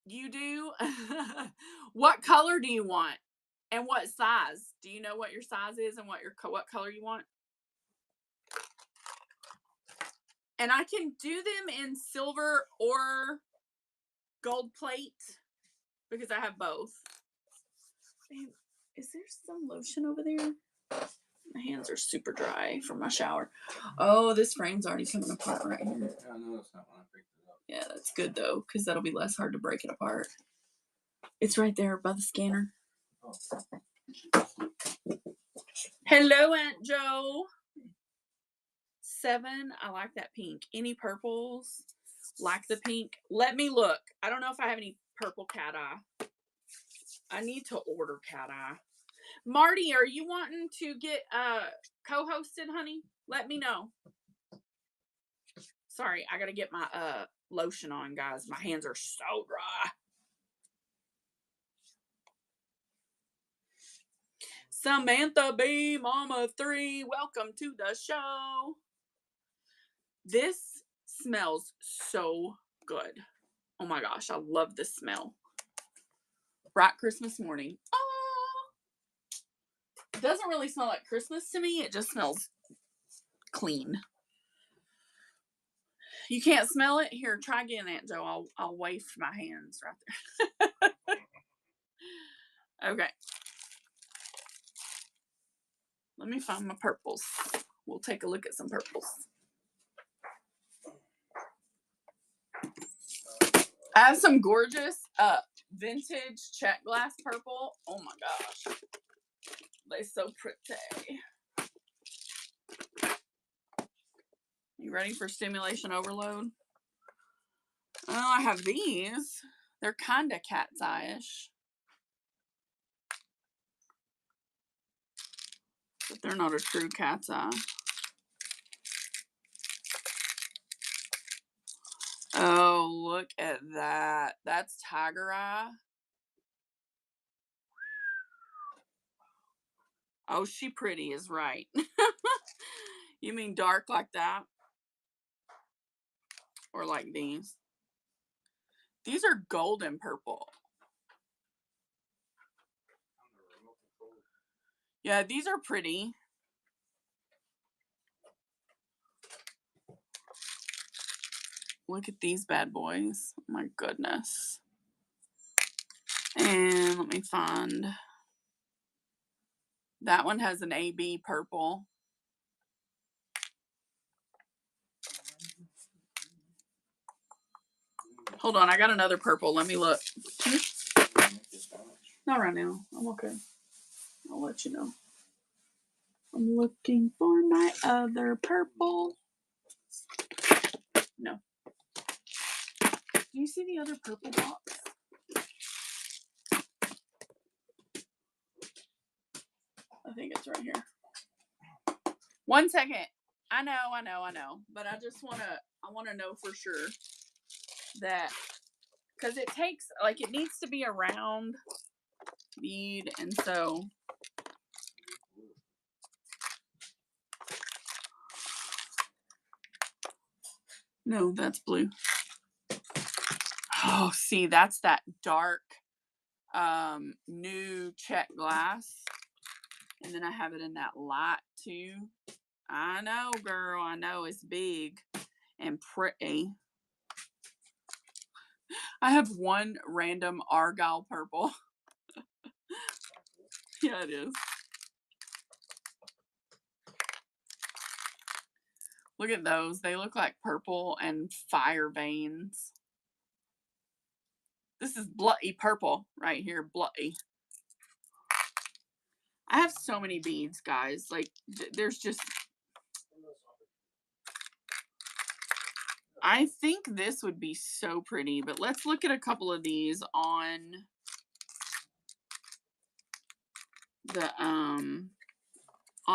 You do? What color do you want? And what size? Do you know what your size is and what color you want? And I can do them in silver or gold plate because I have both. Babe, is there some lotion over there? My hands are super dry from my shower. Oh, this frame's already coming apart right here. Yeah, I noticed that when I picked it up. Yeah, that's good though, because that'll be less hard to break it apart. It's right there by the scanner. Oh. Hello, Aunt Joe. 7, I like that pink. Any purples? Like the pink? Let me look. I don't know if I have any purple cat eye. I need to order cat eye. Marty, are you wanting to get co-hosted, honey? Let me know. Sorry, I gotta get my lotion on, guys. My hands are so dry. Samantha B, Mama 3, welcome to the show. This smells so good. Oh my gosh, I love this smell. Bright Christmas morning. Oh, it doesn't really smell like Christmas to me. It just smells clean. You can't smell it? Here, try again, Aunt Joe. I'll waft my hands right there. Okay. Let me find my purples. We'll take a look at some purples. I have some gorgeous vintage check glass purple. Oh my gosh. They're so pretty. You ready for stimulation overload? Oh, I have these. They're kind of cat's eye-ish. But they're not a true cat's eye. Oh, look at that. That's tiger eye. Oh, she pretty is right. You mean dark like that? Or like these? These are golden purple. Yeah, these are pretty. Look at these bad boys. Oh my goodness. And let me find. That one has an AB purple. Hold on, I got another purple. Let me look. Not right now. I'm okay. I'll let you know. I'm looking for my other purple. No. Do you see the other purple box? I think it's right here. 1 second. I know. But I just want to know for sure that, because it takes, like, it needs to be a round bead, and so. No, that's blue. Oh, see, that's that dark new check glass. And then I have it in that light too. I know, girl. I know it's big and pretty. I have one random Argyle purple. Yeah, it is. Look at those. They look like purple and fire veins. This is bloody purple right here. Bloody. I have so many beads, guys. Like, there's just. I think this would be so pretty, but let's look at a couple of these on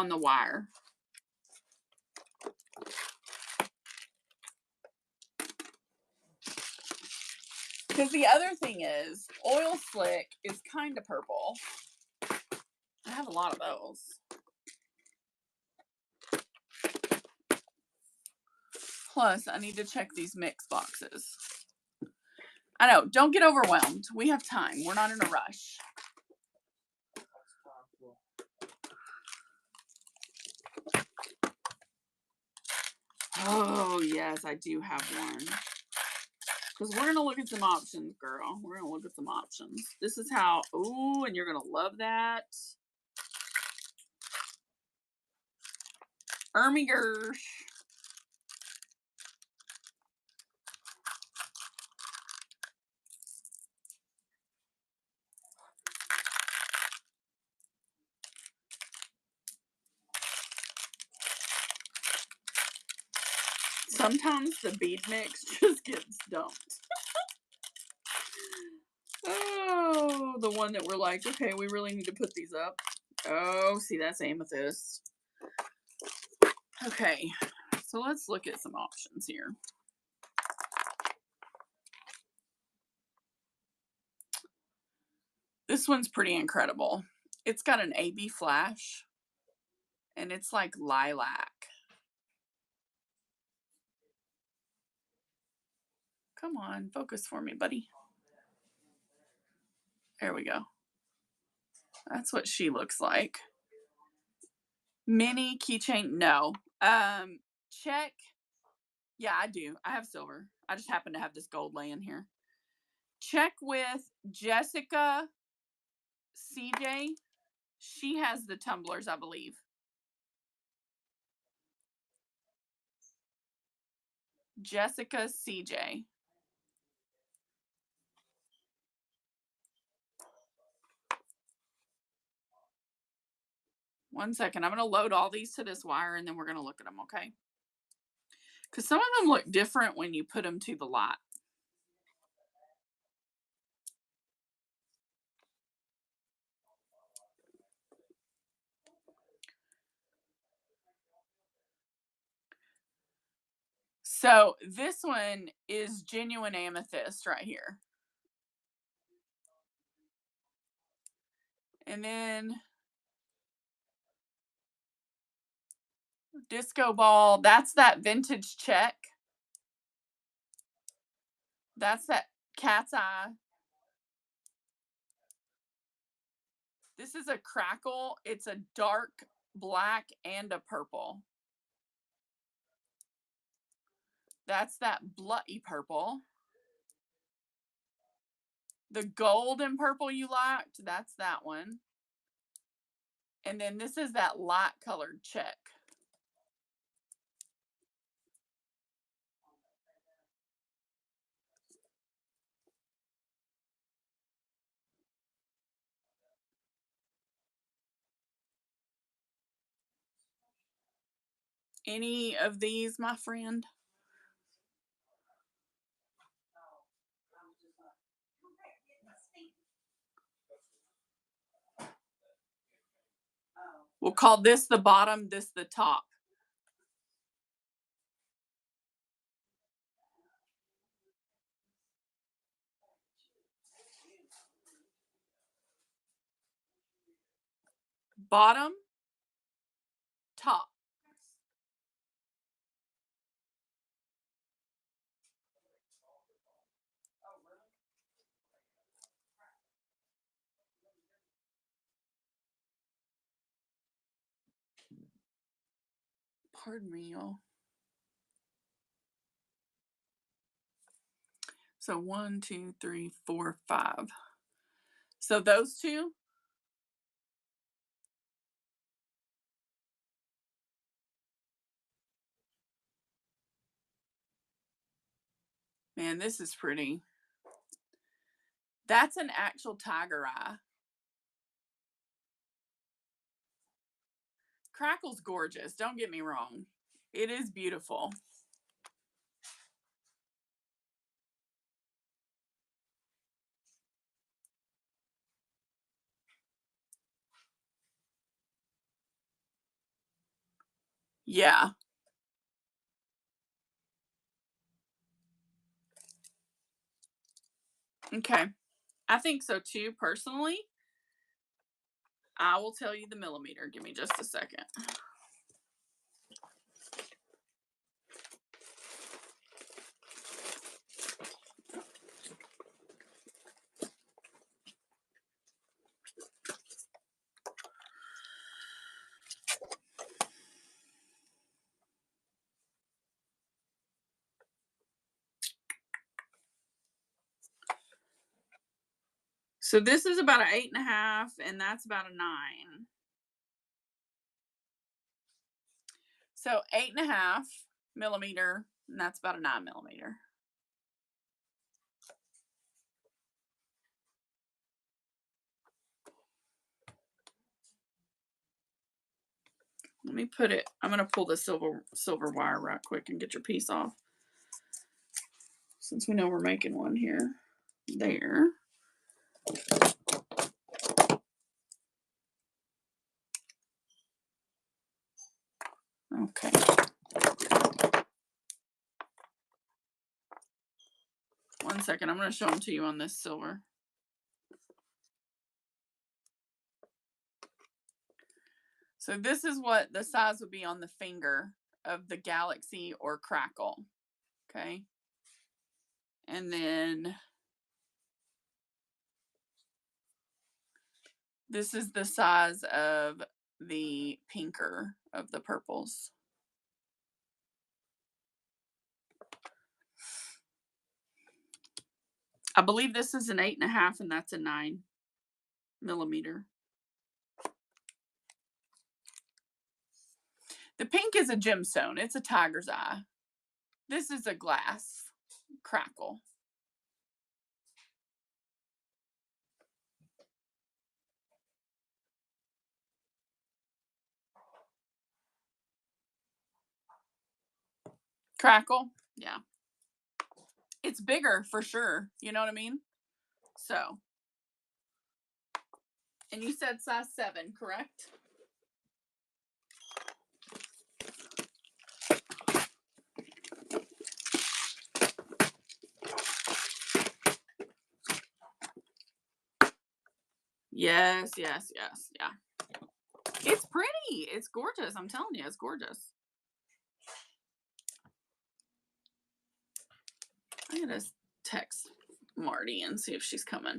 the wire. Because the other thing is, Oil Slick is kind of purple. I have a lot of those. Plus, I need to check these mix boxes. I know, don't get overwhelmed. We have time. We're not in a rush. Oh, yes, I do have one. Because we're going to look at some options, girl. We're going to look at some options. This is how, ooh, and you're going to love that. Ermy Gersh. Sometimes the bead mix just gets dumped. Oh, the one that we're like, okay, we really need to put these up. Oh, see, that's amethyst. Okay, so let's look at some options here. This one's pretty incredible. It's got an AB flash, and it's like lilac. Come on, focus for me, buddy. There we go. That's what she looks like. Mini keychain, no. Check. Yeah, I do. I have silver. I just happen to have this gold laying here. Check with Jessica CJ. She has the tumblers, I believe. Jessica CJ. One second. I'm going to load all these to this wire, and then we're going to look at them, okay? Because some of them look different when you put them to the light. So this one is genuine amethyst right here. And then disco ball, that's that vintage check. That's that cat's eye. This is a crackle. It's a dark black and a purple. That's that bloody purple. The gold and purple you liked, that's that one. And then this is that light colored check. Any of these, my friend? We'll call this the bottom, this the top. Bottom, top. Pardon me, y'all. So 1, 2, 3, 4, 5. So those two. Man, this is pretty. That's an actual tiger eye. Crackle's gorgeous. Don't get me wrong. It is beautiful. Yeah. Okay. I think so too, personally. I will tell you the millimeter. Give me just a second. So this is about an 8.5, and that's about a 9. So 8.5 millimeter, and that's about a 9 millimeter. Let me put it. I'm gonna pull the silver wire right quick and get your piece off. Since we know we're making one here. There. Okay. One second. I'm going to show them to you on this silver. So this is what the size would be on the finger of the Galaxy or Crackle. Okay. And then this is the size of the pinker of the purples. I believe this is an 8.5 and that's a 9 millimeter. The pink is a gemstone. It's a tiger's eye. This is a glass crackle. Crackle, yeah. It's bigger for sure. You know what I mean? So. And you said size 7, correct? Yes, yes, yes, yeah. It's pretty. It's gorgeous. I'm telling you, it's gorgeous. I'm going to text Marty and see if she's coming.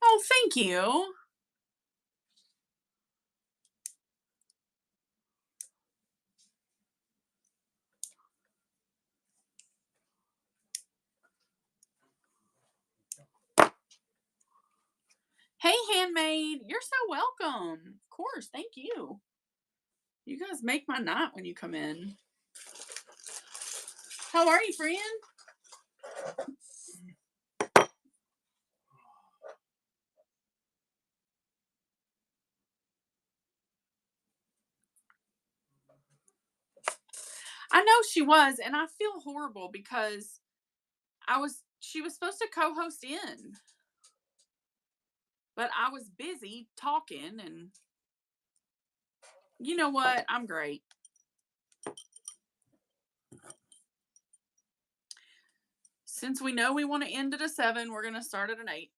Oh, thank you. Hey, handmaid. You're so welcome. Of course. Thank you. You guys make my night when you come in. How are you, friend? I know she was, and I feel horrible because she was supposed to co-host in, but I was busy talking, and you know what? I'm great. Since we know we want to end at a 7, we're going to start at an 8.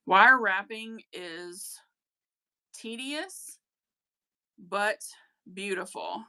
Wire wrapping is tedious, but beautiful.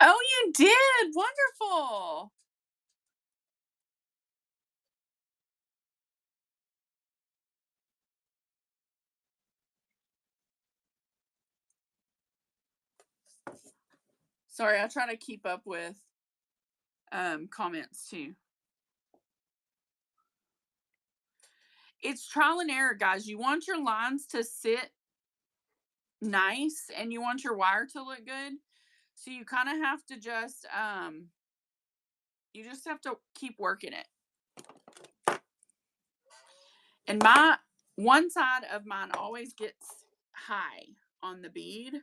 Oh, you did. Wonderful. Sorry, I try to keep up with comments too. It's trial and error, guys. You want your lines to sit nice and you want your wire to look good. So you kind of have to just you just have to keep working it. And my one side of mine always gets high on the bead.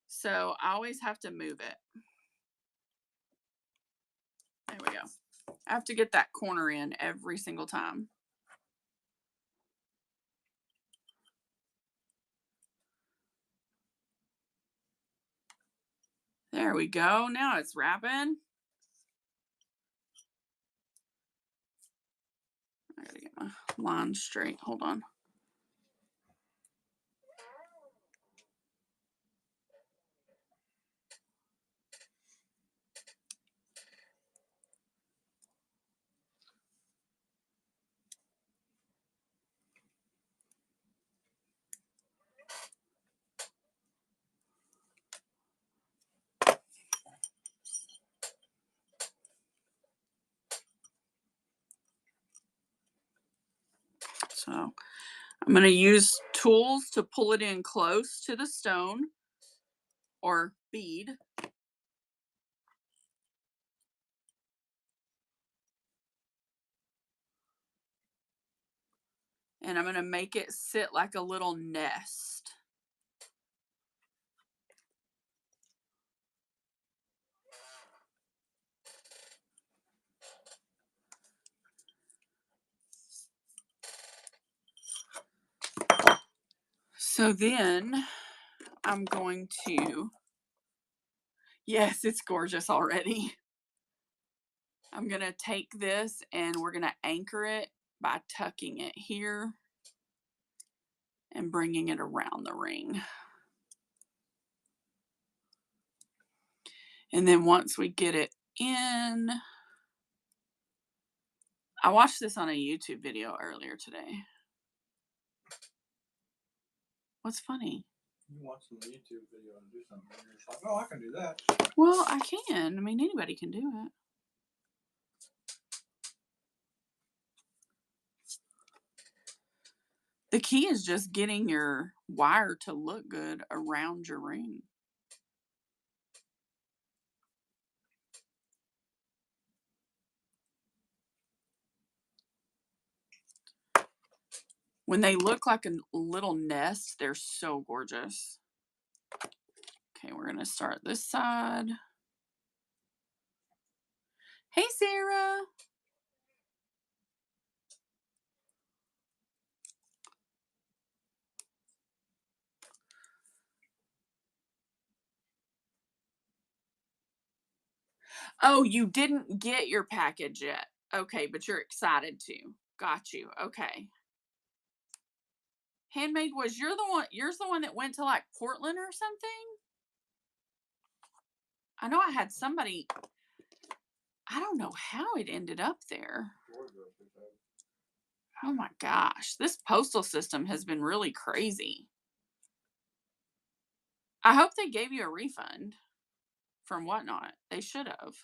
So I always have to move it. There we go. I have to get that corner in every single time. There we go. Now it's wrapping. I gotta get my line straight. Hold on. So I'm going to use tools to pull it in close to the stone or bead. And I'm going to make it sit like a little nest. So then I'm going to, yes, it's gorgeous already. I'm going to take this and we're going to anchor it by tucking it here and bringing it around the ring. And then once we get it in, I watched this on a YouTube video earlier today. What's funny? You watch some YouTube video and do something, and you're just like, oh, I can do that. Well, I can. I mean, anybody can do it. The key is just getting your wire to look good around your ring. When they look like a little nest, they're so gorgeous. Okay, we're going to start this side. Hey, Sarah. Oh, you didn't get your package yet. Okay, but you're excited to. Got you. Okay. Handmade was yours the one that went to like Portland or something? I know I had somebody, I don't know how it ended up there. Oh my gosh, this postal system has been really crazy. I hope they gave you a refund from Whatnot. They should have.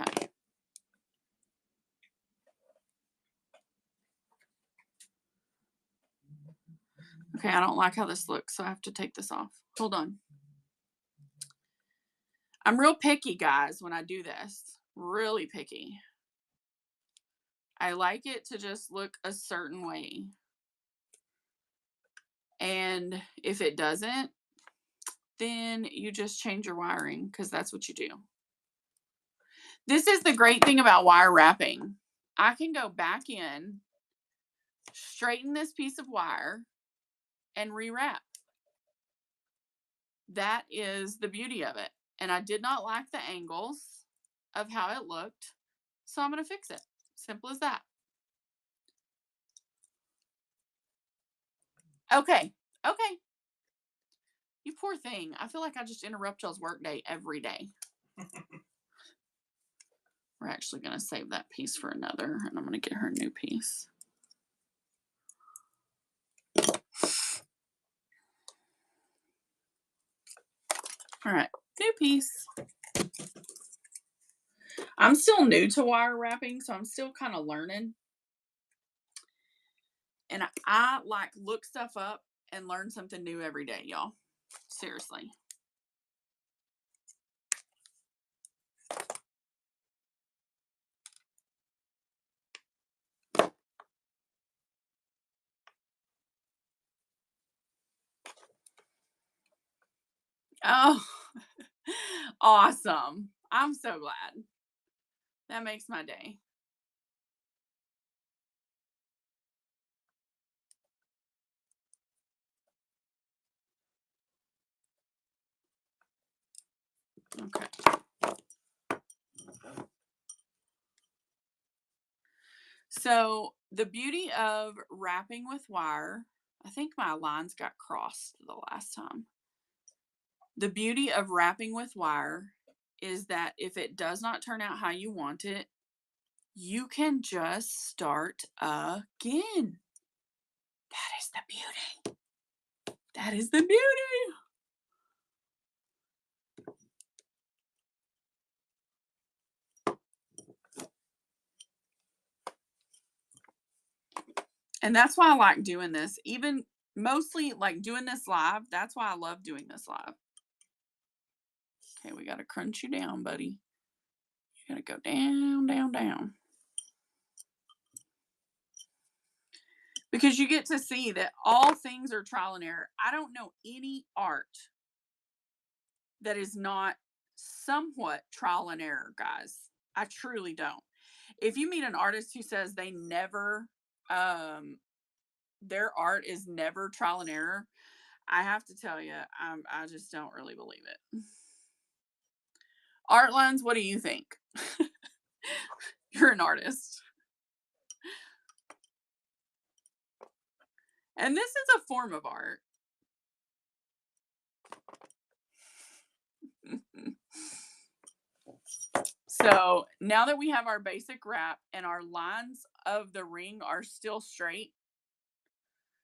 Okay. Okay, I don't like how this looks, so I have to take this off. Hold on. I'm real picky, guys, when I do this. Really picky. I like it to just look a certain way. And if it doesn't, then you just change your wiring because that's what you do. This is the great thing about wire wrapping. I can go back in, straighten this piece of wire, and rewrap. That is the beauty of it. And I did not like the angles of how it looked, so I'm going to fix it. Simple as that. Okay. Okay. You poor thing. I feel like I just interrupt y'all's workday every day. We're actually going to save that piece for another, and I'm going to get her a new piece. All right, new piece. I'm still new to wire wrapping, so I'm still kind of learning. And I like look stuff up and learn something new every day, y'all. Seriously. Oh, awesome. I'm so glad. That makes my day. Okay. So the beauty of wrapping with wire, I think my lines got crossed the last time. The beauty of wrapping with wire is that if it does not turn out how you want it, you can just start again. That is the beauty. That is the beauty. And that's why I like doing this. Even mostly like doing this live. That's why I love doing this live. Okay, we got to crunch you down, buddy. You got to go down, down, down. Because you get to see that all things are trial and error. I don't know any art that is not somewhat trial and error, guys. I truly don't. If you meet an artist who says they never, their art is never trial and error, I have to tell you, I just don't really believe it. Artlines, what do you think? You're an artist. And this is a form of art. So now that we have our basic wrap and our lines of the ring are still straight,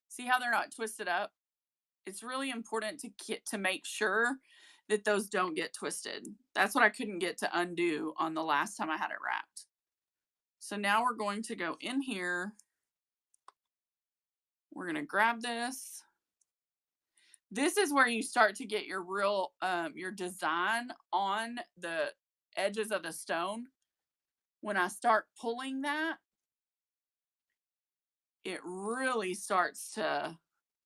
see how they're not twisted up? It's really important to make sure that those don't get twisted. That's what I couldn't get to undo on the last time I had it wrapped. So now we're going to go in here. We're going to grab this. This is where you start to get your real, your design on the edges of the stone. When I start pulling that, it really starts to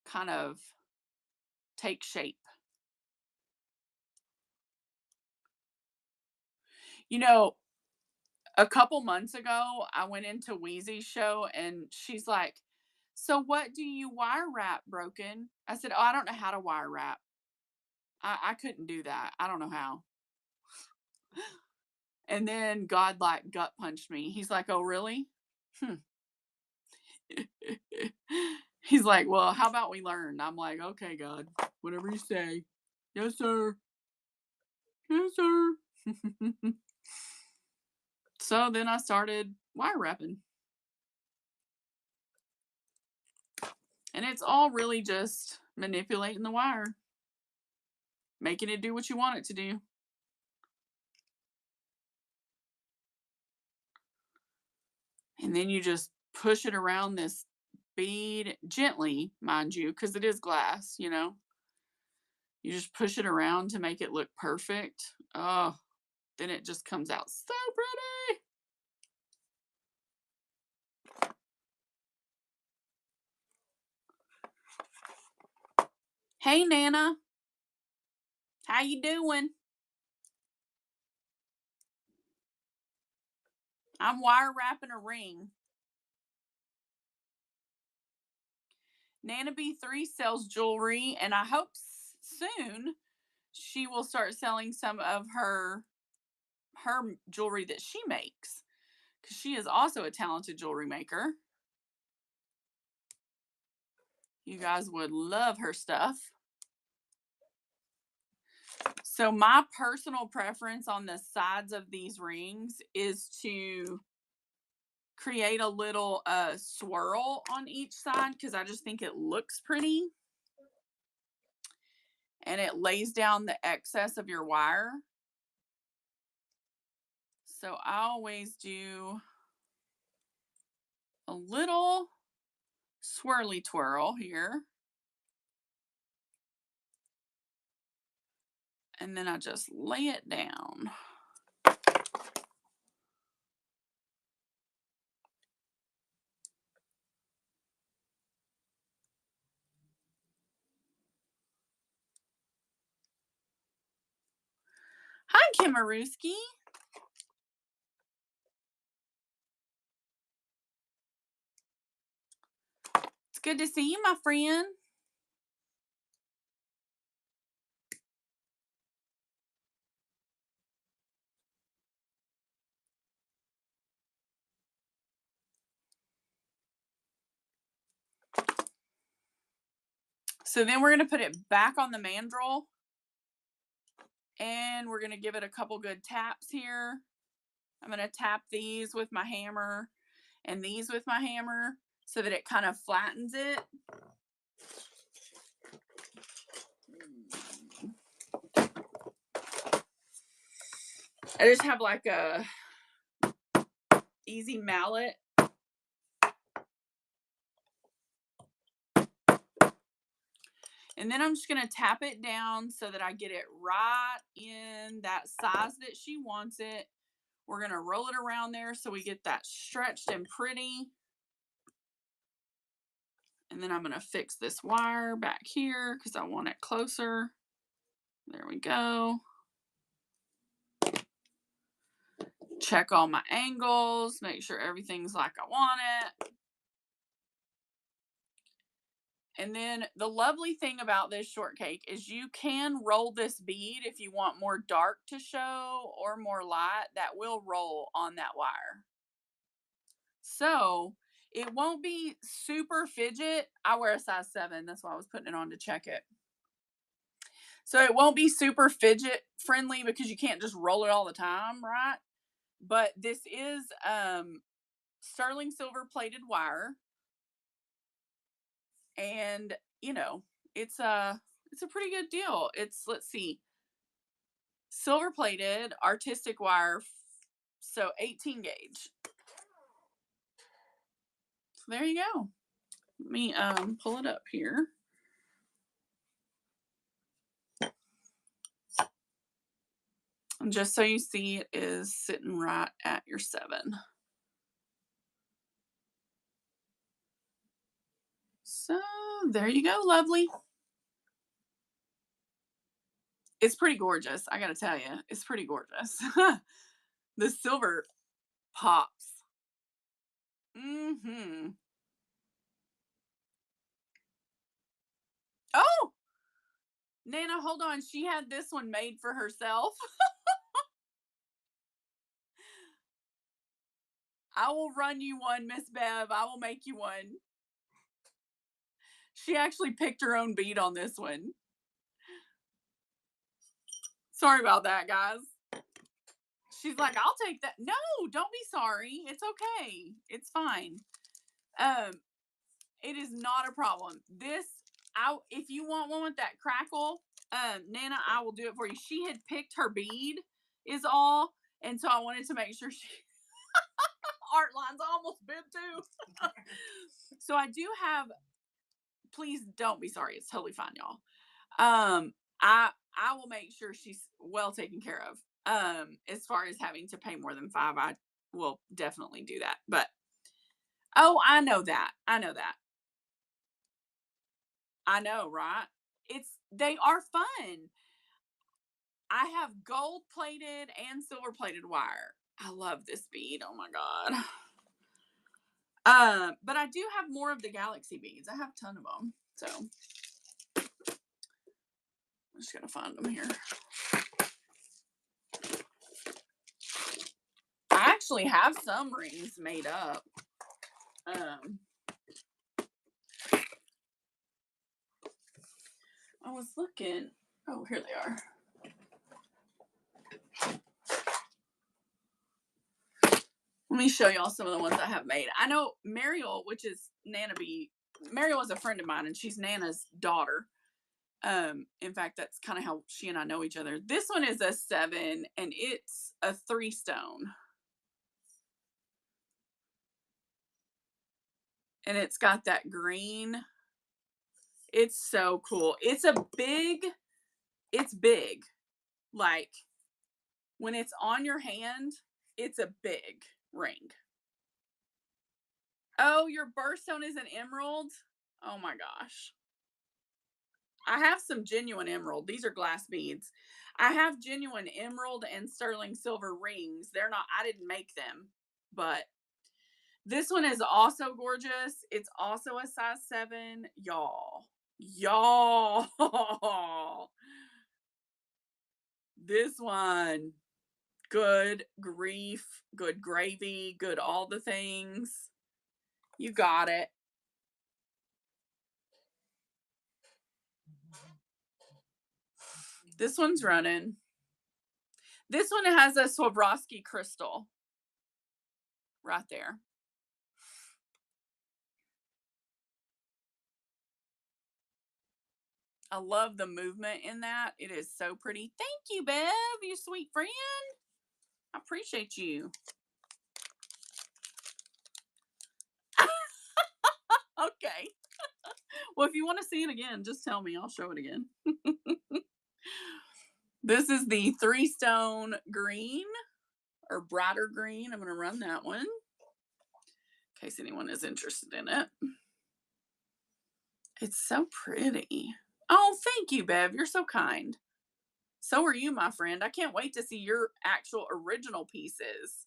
kind of take shape. You know, a couple months ago, I went into Wheezy's show and she's like, So what do you wire wrap, Broken? I said, oh, I don't know how to wire wrap. I couldn't do that. I don't know how. And then God like gut punched me. He's like, oh, really? He's like, well, how about we learn? I'm like, okay, God, whatever you say. Yes, sir. Yes, sir. So then I started wire wrapping. And it's all really just manipulating the wire, making it do what you want it to do. And then you just push it around this bead gently, mind you, because it is glass, you know. You just push it around to make it look perfect. Oh, then it just comes out so pretty. Hey, Nana. How you doing? I'm wire wrapping a ring. Nana B3 sells jewelry, and I hope soon she will start selling some of her jewelry that she makes, because she is also a talented jewelry maker. You guys would love her stuff. So my personal preference on the sides of these rings is to create a little swirl on each side, because I just think it looks pretty. And it lays down the excess of your wire. So I always do a little swirly twirl here. And then I just lay it down. Hi, Kimaruski. It's good to see you, my friend. So then we're going to put it back on the mandrel. And we're going to give it a couple good taps here. I'm going to tap these with my hammer and these with my hammer so that it kind of flattens it. I just have like a easy mallet. And then I'm just going to tap it down so that I get it right in that size that she wants it. We're going to roll it around there so we get that stretched and pretty. And then I'm going to fix this wire back here because I want it closer. There we go. Check all my angles, make sure everything's like I want it. And then the lovely thing about this shortcake is you can roll this bead if you want more dark to show or more light. That will roll on that wire. So it won't be super fidget. I wear a size 7. That's why I was putting it on to check it. So it won't be super fidget friendly because you can't just roll it all the time, right? But this is sterling silver plated wire. And, you know, it's a pretty good deal. It's, let's see, silver plated artistic wire, so 18 gauge. So there you go. Let me pull it up here. And just so you see, it is sitting right at your 7. So there you go, lovely. It's pretty gorgeous. I gotta tell you, it's pretty gorgeous. The silver pops. Nana, hold on. She had this one made for herself. I will run you one, Miss Bev. I will make you one. She actually picked her own bead on this one. Sorry about that, guys. She's like, I'll take that. No, don't be sorry. It's okay. It's fine. It is not a problem. If you want one with that crackle, Nana, I will do it for you. She had picked her bead, is all, and so I wanted to make sure she. Art line's almost bent too. So I do have. Please don't be sorry. It's totally fine, y'all. I will make sure she's well taken care of. As far as having to pay more than $5, I will definitely do that. But I know that. I know, right? They are fun. I have gold plated and silver plated wire. I love this bead. Oh my god. But I do have more of the galaxy beads. I have a ton of them. So I'm just gonna find them here. I actually have some rings made up. I was looking. Oh, here they are. Let me show y'all some of the ones I have made. I know Mariel, which is Nana B. Mariel is a friend of mine, and she's Nana's daughter. In fact, that's kind of how she and I know each other. This one is a 7, and it's a 3 stone. And it's got that green. It's so cool. It's big. Like, when it's on your hand, it's a big ring. Oh, your birthstone is an emerald? Oh my gosh. I have some genuine emerald. These are glass beads. I have genuine emerald and sterling silver rings. I didn't make them, but this one is also gorgeous. It's also a size 7. Y'all. This one. Good grief. Good gravy. Good all the things. You got it. This one's running. This one has a Swarovski crystal right there. I love the movement in that. It is so pretty. Thank you, Bev, you sweet friend. I appreciate you. Okay. Well, if you want to see it again, just tell me. I'll show it again. This is the 3 stone green or brighter green. I'm going to run that one in case anyone is interested in it. It's so pretty. Oh, thank you, Bev. You're so kind. So are you, my friend. I can't wait to see your actual original pieces.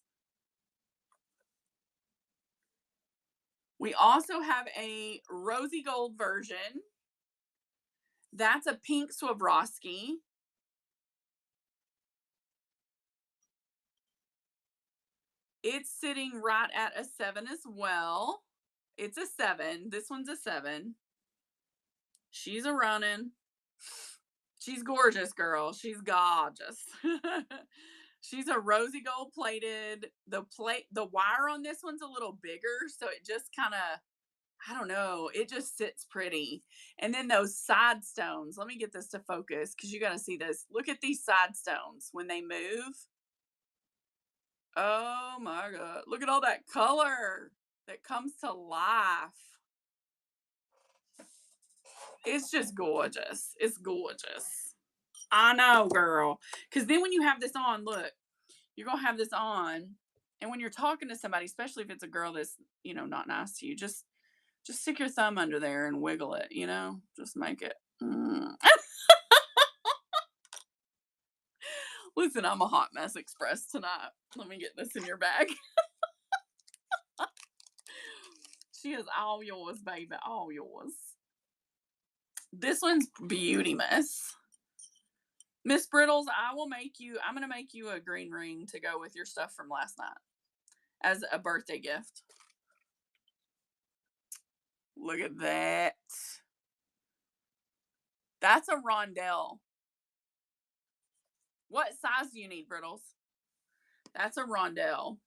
We also have a rosy gold version. That's a pink Swarovski. It's sitting right at a 7 as well. It's a 7. This one's a 7. She's a running. She's gorgeous, girl. She's gorgeous. She's a rosy gold plated. The wire on this one's a little bigger, so it just kind of, I don't know, it just sits pretty. And then those side stones. Let me get this to focus because you got to see this. Look at these side stones when they move. Oh my god. Look at all that color that comes to life. It's just gorgeous. It's gorgeous. I know, girl. Because then when you have this on, look, you're going to have this on. And when you're talking to somebody, especially if it's a girl that's, not nice to you, just stick your thumb under there and wiggle it, just make it. Listen, I'm a hot mess express tonight. Let me get this in your bag. She is all yours, baby. All yours. This one's Beauty Miss. Miss Brittles, I'm going to make you a green ring to go with your stuff from last night as a birthday gift. Look at that. That's a rondelle. What size do you need, Brittles? That's a rondelle.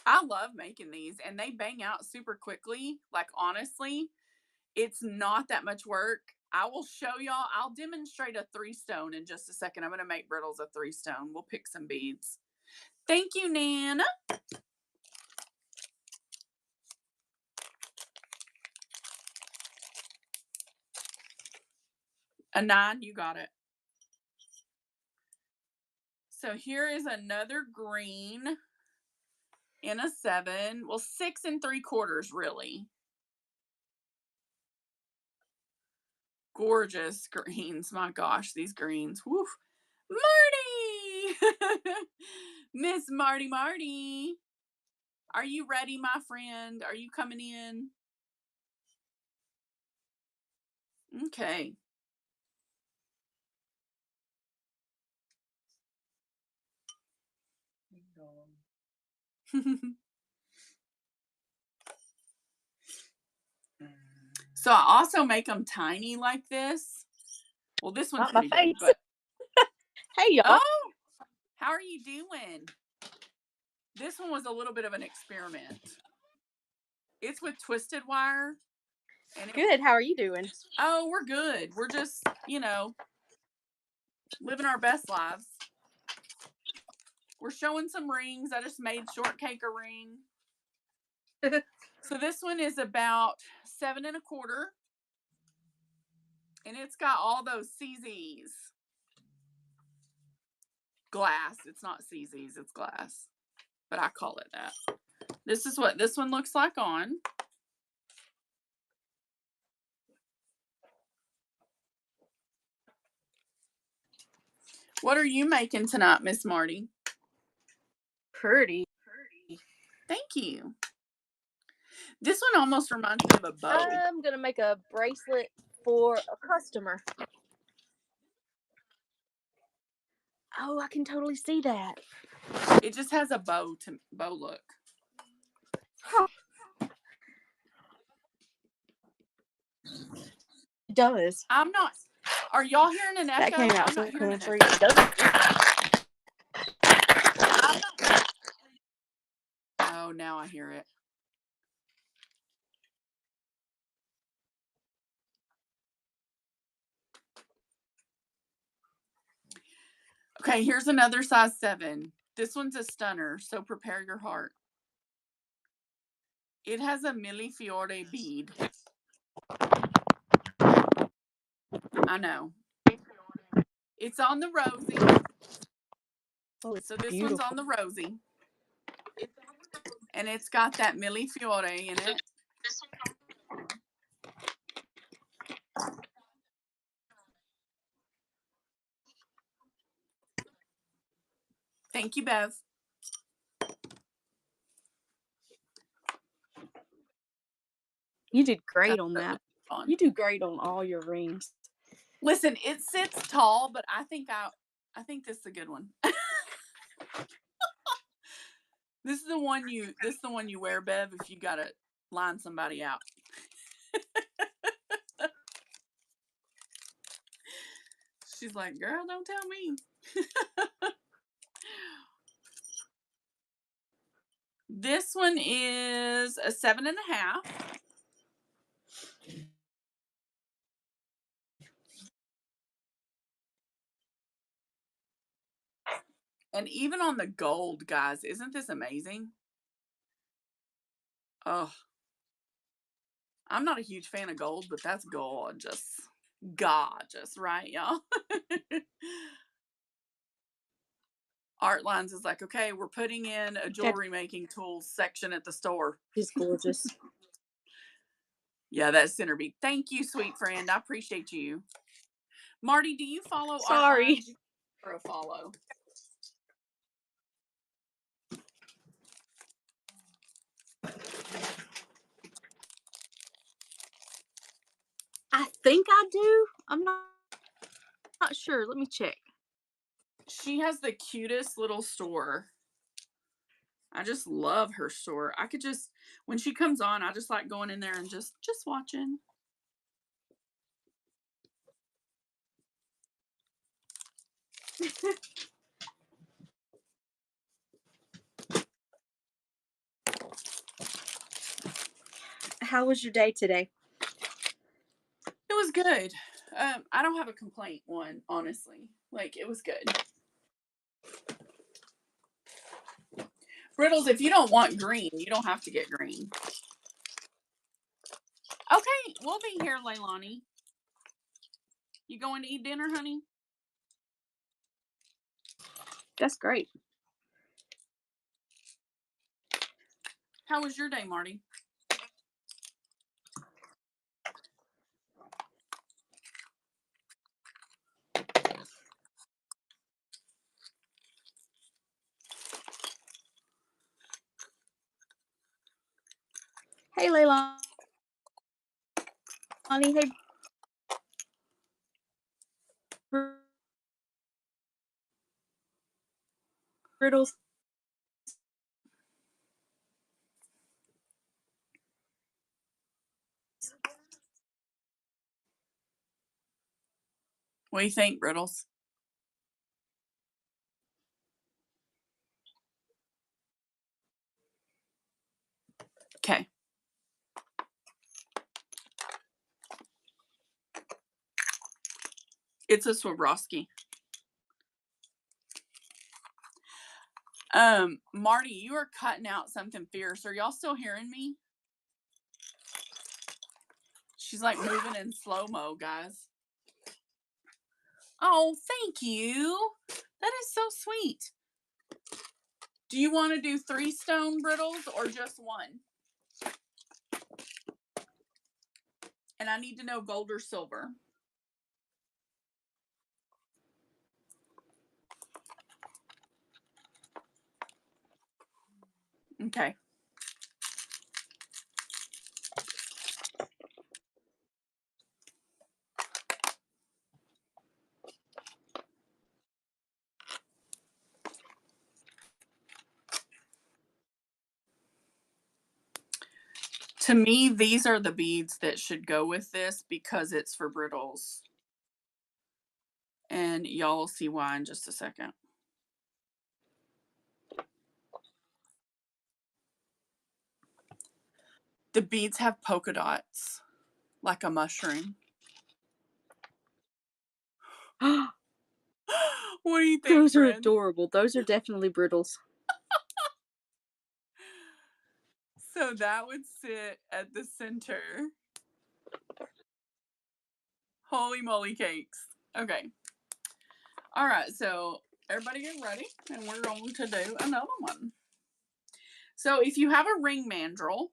I love making these, and they bang out super quickly. Like, honestly, it's not that much work. I will show y'all. I'll demonstrate a 3-stone in just a second. I'm going to make Brittles a 3-stone. We'll pick some beads. Thank you, Nan. A 9, you got it. So here is another green in a 7. Well, 6 3/4, really. Gorgeous greens. My gosh, these greens. Woo. Marty! Miss Marty. Are you ready, my friend? Are you coming in? Okay. So I also make them tiny like this. Well, this one's Not my pretty big, face. but Hey, y'all. oh, how are you doing? This one was a little bit of an experiment. It's with twisted wire. And Good. How are you doing? Oh, we're good. We're just, living our best lives. We're showing some rings. I just made Shortcake a ring. So this one is about 7 1/4. And it's got all those CZs. Glass. It's not CZs, it's glass. But I call it that. This is what this one looks like on. What are you making tonight, Miss Marty? Pretty. Thank you. This one almost reminds me of a bow. I'm going to make a bracelet for a customer. Oh, I can totally see that. It just has a bow look. It does. I'm not. Are y'all hearing an echo? That came out I'm so not hearing an country. echo. It doesn't. Oh, now I hear it. Okay, here's another size 7. This one's a stunner, so prepare your heart. It has a Millefiore bead. I know. It's on the rosy. Oh, it's so this beautiful. one's on the rosy. And it's got that Millefiore in it. Thank you, Bev. You did great on that. You do great on all your rings. Listen, it sits tall, but I think this is a good one. This is the one you wear, Bev, if you gotta line somebody out. She's like, girl, don't tell me. This one is a 7 1/2. And even on the gold, guys, isn't this amazing? Oh, I'm not a huge fan of gold, but that's gorgeous. Gorgeous, right, y'all? Artlines is like, okay, we're putting in a jewelry making tools section at the store. It's gorgeous. Yeah, that's centerbead. Thank you, sweet friend. I appreciate you. Marty, do you follow Sorry. Artlines? Or a follow? I think I do. I'm not sure. Let me check. She has the cutest little store. I just love her store. I could just, when she comes on, I just like going in there and just watching. How was your day today? It was good. I don't have a complaint one, honestly. Like, it was good. Brittles, if you don't want green, you don't have to get green. Okay, we'll be here, Leilani. You going to eat dinner, honey? That's great. How was your day, Marty? Hey, Leilani. Hey, Brittles. What do you think, Brittles? Okay. It's a Swarovski. Marty, you are cutting out something fierce. Are y'all still hearing me? She's like moving in slow-mo, guys. Oh, thank you. That is so sweet. Do you want to do 3 stone Brittles or just 1? And I need to know gold or silver. Okay. To me, these are the beads that should go with this because it's for Brittles. And y'all will see why in just a second. The beads have polka dots, like a mushroom. What do you think, Those are friend? adorable. Those are definitely Brittles. So that would sit at the center. Holy moly cakes. Okay. All right, so everybody get ready, and we're going to do another one. So if you have a ring mandrel,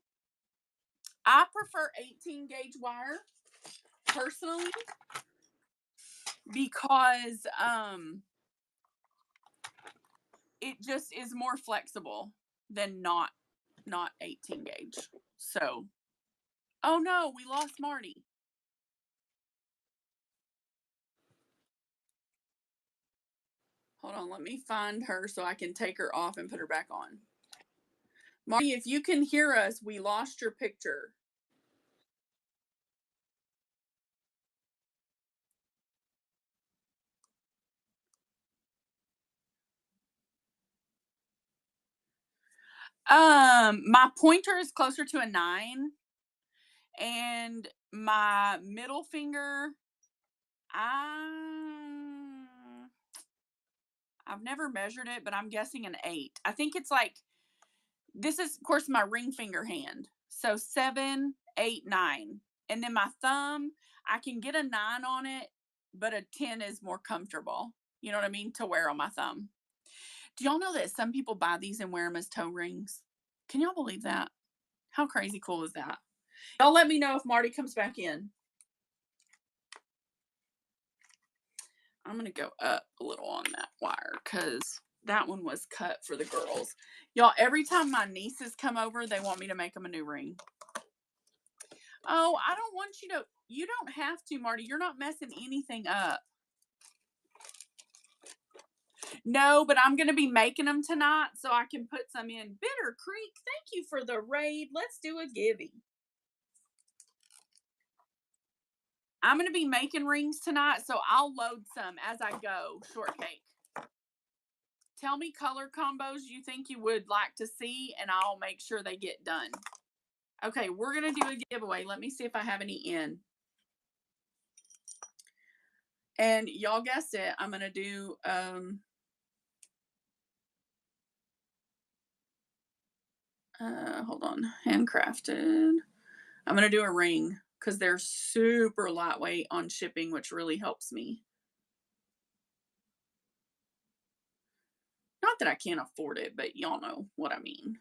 I prefer 18 gauge wire personally because it just is more flexible than not 18 gauge. So, oh no, we lost Marty. Hold on, let me find her so I can take her off and put her back on. Marty, if you can hear us, we lost your picture. My pointer is closer to a 9, and my middle finger, I've never measured it, but I'm guessing an 8. I think it's like, this is, of course, my ring finger hand. So 7, 8, 9. And then my thumb, I can get a 9 on it, but a 10 is more comfortable. You know what I mean? To wear on my thumb. Do y'all know that some people buy these and wear them as toe rings? Can y'all believe that? How crazy cool is that? Y'all let me know if Marty comes back in. I'm going to go up a little on that wire because that one was cut for the girls. Y'all, every time my nieces come over, they want me to make them a new ring. Oh, I don't want you to. You don't have to, Marty. You're not messing anything up. No, but I'm going to be making them tonight so I can put some in. Bitter Creek, thank you for the raid. Let's do a givey. I'm going to be making rings tonight, so I'll load some as I go. Shortcake. Tell me color combos you think you would like to see, and I'll make sure they get done. Okay, we're going to do a giveaway. Let me see if I have any in. And y'all guessed it. I'm going to do, hold on, handcrafted. I'm going to do a ring because they're super lightweight on shipping, which really helps me. Not that I can't afford it, but y'all know what I mean.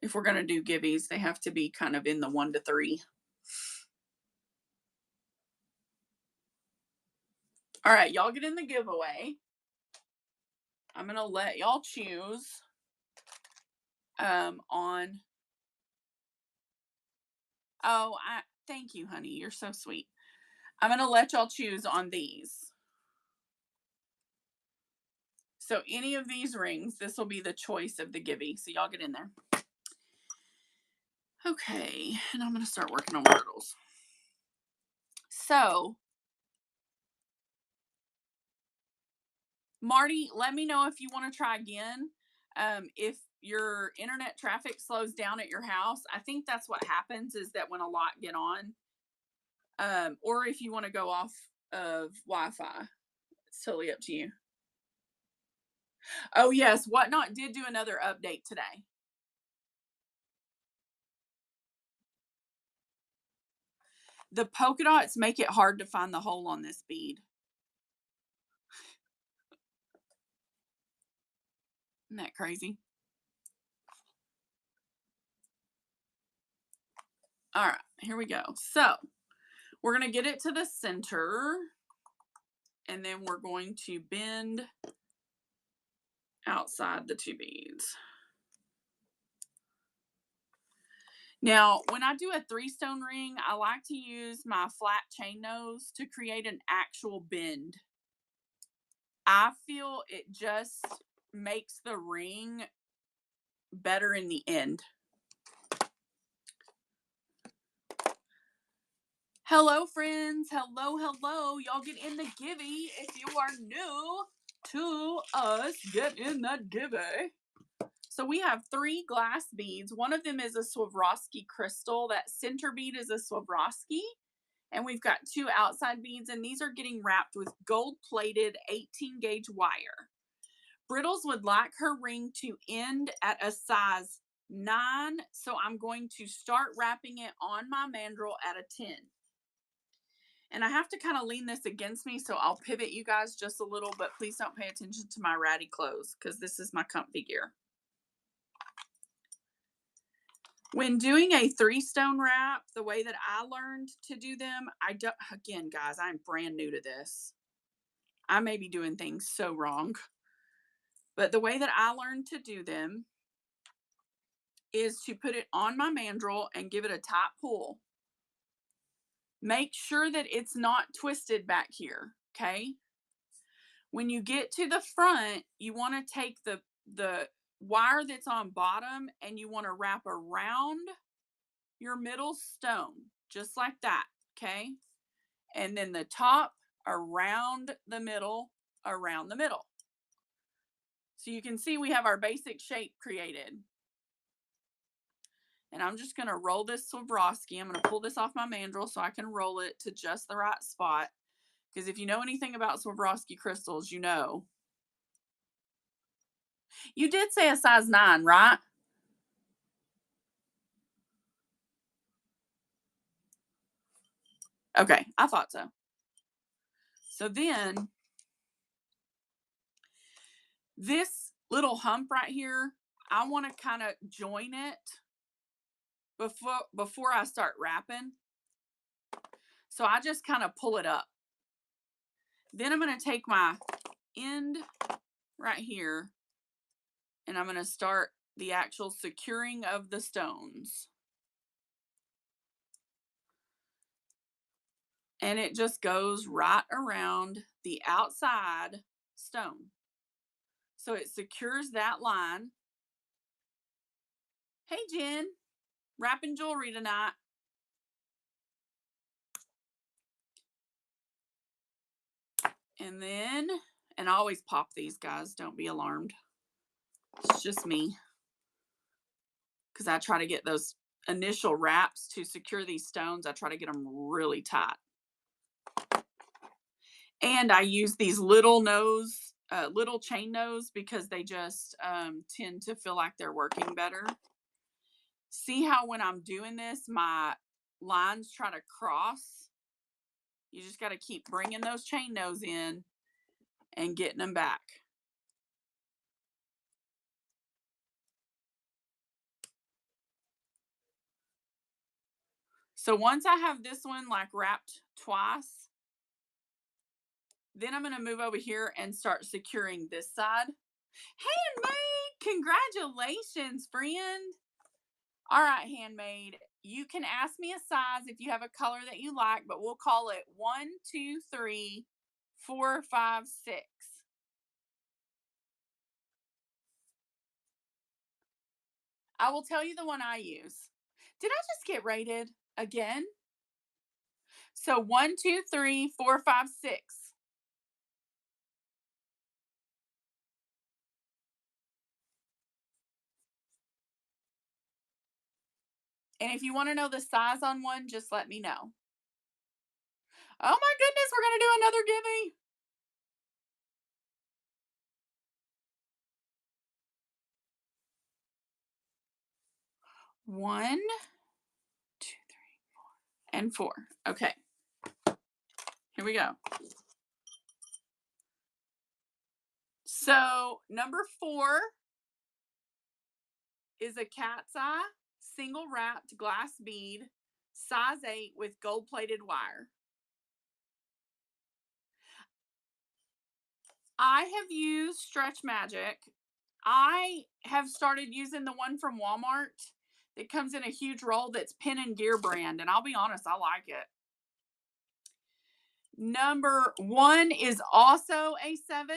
If we're going to do giveys, they have to be kind of in the 1 to 3. All right, y'all get in the giveaway. I'm going to let y'all choose on. Oh, thank you, honey. You're so sweet. I'm going to let y'all choose on these. So any of these rings, this will be the choice of the givey. So y'all get in there. Okay, and I'm going to start working on Myrtles. So, Marty, let me know if you want to try again. If your internet traffic slows down at your house, I think that's what happens is that when a lot get on, or if you want to go off of Wi-Fi, it's totally up to you. Oh yes, Whatnot did do another update today. The polka dots make it hard to find the hole on this bead. Isn't that crazy? All right, here we go. So we're going to get it to the center, and then we're going to bend outside the 2 beads. Now, when I do a 3-stone ring, I like to use my flat chain nose to create an actual bend. I feel it just makes the ring better in the end. Hello, friends. Hello, hello. Y'all get in the givey if you are new to us. Get in that givey. So we have 3 glass beads. One of them is a Swarovski crystal. That center bead is a Swarovski. And we've got 2 outside beads, and these are getting wrapped with gold-plated 18-gauge wire. Brittles would like her ring to end at a size 9, so I'm going to start wrapping it on my mandrel at a 10. And I have to kind of lean this against me, so I'll pivot you guys just a little, but please don't pay attention to my ratty clothes because this is my comfy gear. When doing a 3-stone wrap, the way that I learned to do them, again, guys, I'm brand new to this. I may be doing things so wrong. But the way that I learned to do them is to put it on my mandrel and give it a tight pull. Make sure that it's not twisted back here, okay? When you get to the front, you want to take the wire that's on bottom and you want to wrap around your middle stone, just like that, okay? And then the top around the middle, around the middle. So you can see we have our basic shape created. And I'm just going to roll this Swarovski. I'm going to pull this off my mandrel so I can roll it to just the right spot. Because if you know anything about Swarovski crystals, you know. You did say a size 9, right? Okay, I thought so. So then, this little hump right here, I want to kind of join it before I start wrapping. So I just kind of pull it up. Then I'm going to take my end right here and I'm going to start the actual securing of the stones. And it just goes right around the outside stone. So it secures that line. Hey, Jen, wrapping jewelry tonight. And then, and I always pop these, guys. Don't be alarmed. It's just me. Because I try to get those initial wraps to secure these stones. I try to get them really tight. And I use these little chain nose, because they just tend to feel like they're working better. See how when I'm doing this, my lines try to cross? You just got to keep bringing those chain nose in and getting them back. So once I have this one like wrapped twice, then I'm going to move over here and start securing this side. Handmade, congratulations, friend. All right, Handmade, you can ask me a size if you have a color that you like, but we'll call it 1, 2, 3, 4, 5, 6. I will tell you the one I use. Did I just get rated again? So 1, 2, 3, 4, 5, 6. And if you want to know the size on one, just let me know. Oh my goodness, we're going to do another gimme. One, 2, 3, 4, and 4. Okay. Here we go. So number 4 is a cat's eye single wrapped glass bead, size 8 with gold plated wire. I have used Stretch Magic. I have started using the one from Walmart that comes in a huge roll that's Pin and Gear brand, and I'll be honest, I like it. Number 1 is also a 7,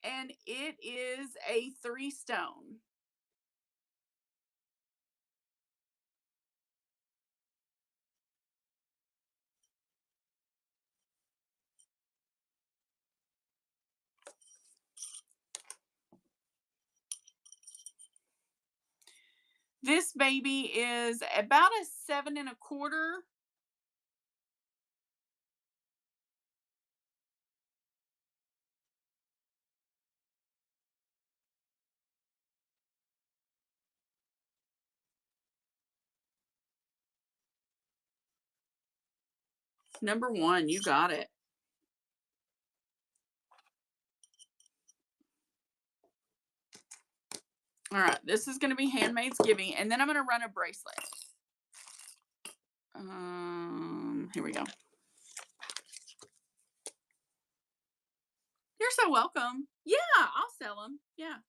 and it is a 3 stone. This baby is about a 7 1/4. Number 1, you got it. All right, this is going to be Handmaid's Giving, and then I'm going to run a bracelet. Here we go. You're so welcome. Yeah, I'll sell them. Yeah.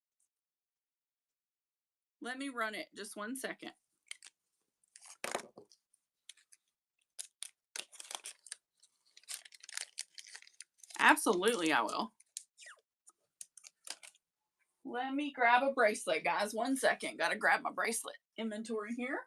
Let me run it just 1 second. Absolutely, I will. Let me grab a bracelet, guys. 1 second. Got to grab my bracelet inventory here.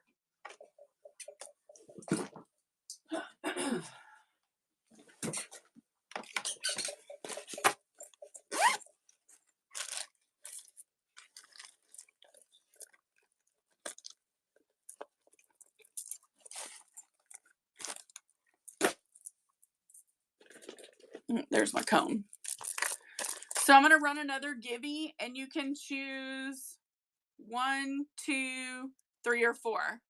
There's my cone. So I'm going to run another Gibby, and you can choose 1, 2, 3, or 4.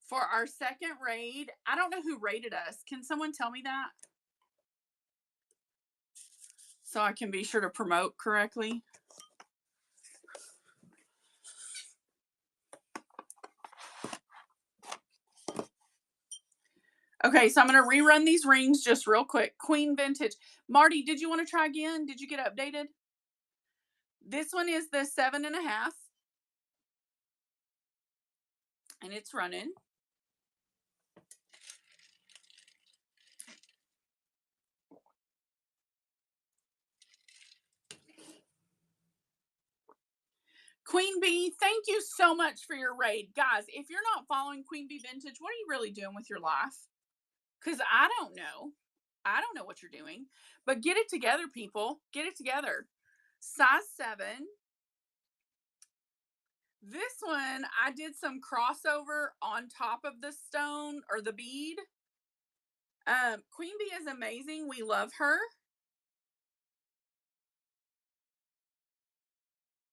For our second raid, I don't know who raided us. Can someone tell me that? So I can be sure to promote correctly. Okay, so I'm going to rerun these rings just real quick. Queen Vintage. Marty, did you want to try again? Did you get updated? This one is the 7 1/2. And it's running. Queen Bee, thank you so much for your raid. Guys, if you're not following Queen Bee Vintage, what are you really doing with your life? Because I don't know. I don't know what you're doing. But get it together, people. Get it together. Size 7. This one, I did some crossover on top of the stone or the bead. Queen Bee is amazing. We love her.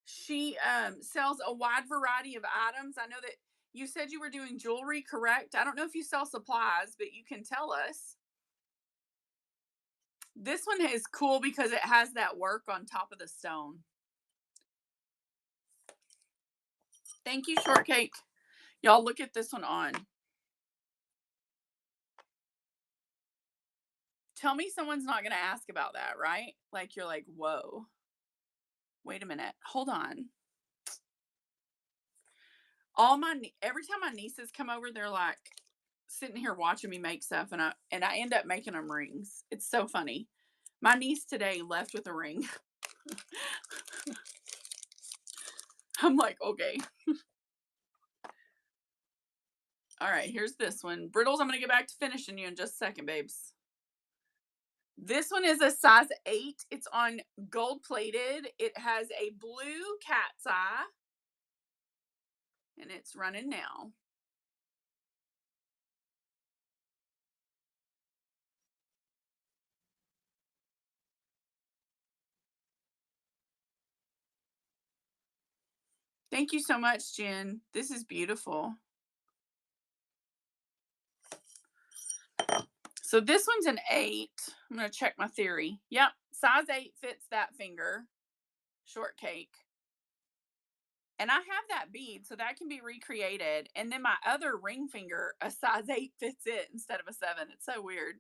She sells a wide variety of items. I know that you said you were doing jewelry, correct? I don't know if you sell supplies, but you can tell us. This one is cool because it has that work on top of the stone. Thank you, Shortcake. Y'all look at this one on. Tell me someone's not going to ask about that, right? Like you're like, whoa. Wait a minute. Hold on. Every time my nieces come over, they're like sitting here watching me make stuff, and I end up making them rings. It's so funny. My niece today left with a ring. I'm like, okay. All right, here's this one. Brittles, I'm going to get back to finishing you in just a second, babes. This one is a size 8. It's on gold plated. It has a blue cat's eye. And it's running now. Thank you so much, Jen. This is beautiful. So this one's an 8. I'm going to check my theory. Yep. Size 8 fits that finger. Shortcake. And I have that bead, so that can be recreated. And then my other ring finger, a size 8 fits it instead of a 7. It's so weird.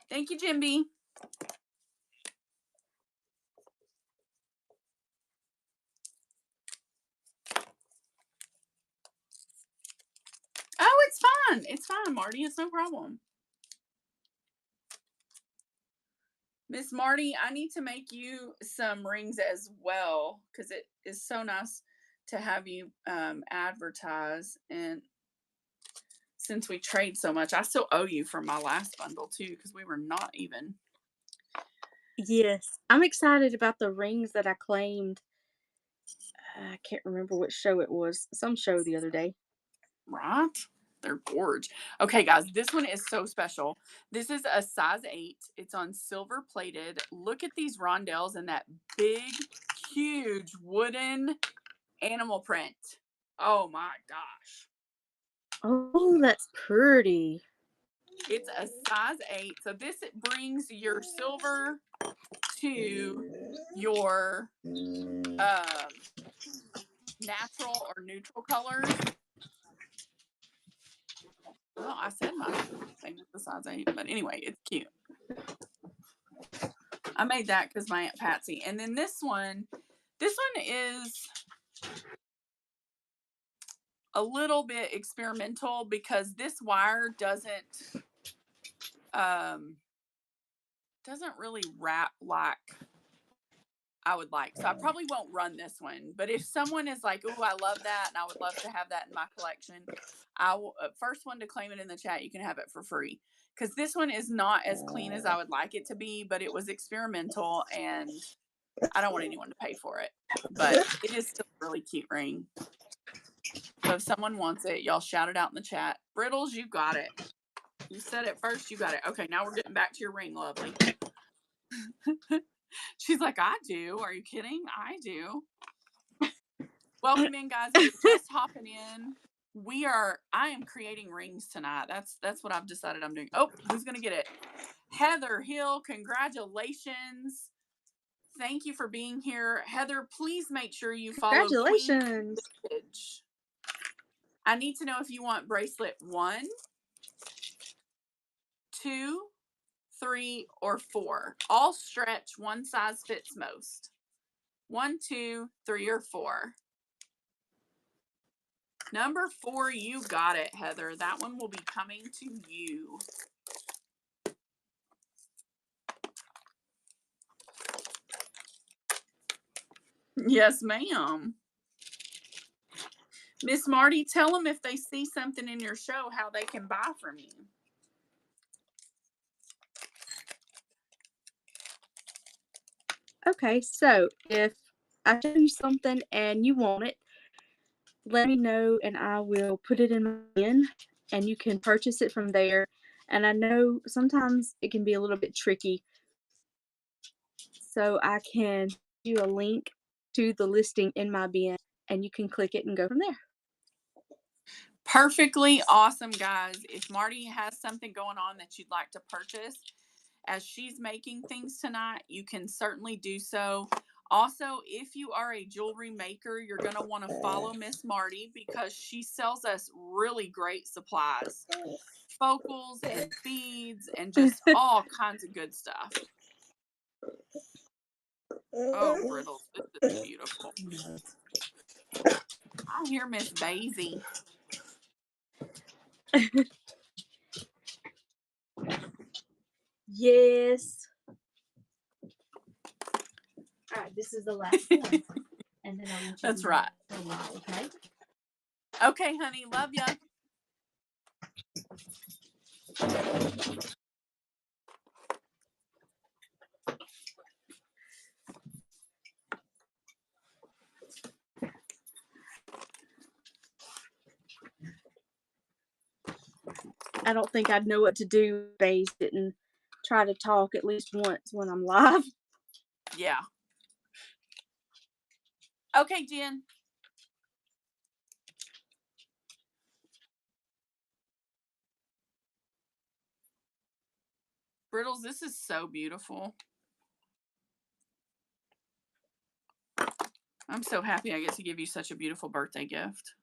Thank you, Jimby. Oh, it's fine. It's fine, Marty. It's no problem. Miss Marty, I need to make you some rings as well because it is so nice to have you advertise. And since we trade so much, I still owe you from my last bundle too because we were not even. Yes, I'm excited about the rings that I claimed. I can't remember which show it was. Some show the other day. Right? They're gorgeous. Okay, guys, this one is so special. This is a size 8. It's on silver plated. Look at these rondelles and that big, huge wooden animal print. Oh my gosh. Oh, that's pretty. It's a size 8. So this brings your silver to your natural or neutral colors. Well, I said my thing was the size 8, but anyway, it's cute. I made that because my Aunt Patsy. And then this one is a little bit experimental because this wire doesn't really wrap like I would like. So I probably won't run this one. But if someone is like, oh, I love that and I would love to have that in my collection, I will first one to claim it in the chat, you can have it for free. Because this one is not as clean as I would like it to be, but it was experimental and I don't want anyone to pay for it. But it is still a really cute ring. So if someone wants it, y'all shout it out in the chat. Brittles, you got it. You said it first, you got it. Okay, now we're getting back to your ring, lovely. She's like, I do. Are you kidding? I do. Welcome in, guys. If you're just hopping in, I am creating rings tonight. That's what I've decided I'm doing. Oh, who's gonna get it? Heather Hill, congratulations. Thank you for being here. Heather, please make sure you follow Congratulations. Queen Vintage. I need to know if you want bracelet 1, 2, 3, or 4. All stretch, one size fits most. 1, 2, 3, or 4. Number 4, you got it, Heather. That one will be coming to you. Yes, ma'am. Miss Marty, tell them if they see something in your show, how they can buy from you. Okay, so if I show you something and you want it, let me know and I will put it in my bin and you can purchase it from there. And I know sometimes it can be a little bit tricky, so I can give you a link to the listing in my bin and you can click it and go from there. Perfectly awesome, guys. If Marty has something going on that you'd like to purchase as she's making things tonight, you can certainly do so. Also, if you are a jewelry maker, you're going to want to follow Miss Marty because she sells us really great supplies. Focals and beads and just all kinds of good stuff. Oh, Brittles, this is beautiful. I hear Miss Daisy. Yes. All right, this is the last one. And then I want you That's to right. Okay? Okay, honey, love ya. I don't think I'd know what to do if they didn't try to talk at least once when I'm live. Yeah. Okay, Jen. Brittles, this is so beautiful. I'm so happy I get to give you such a beautiful birthday gift.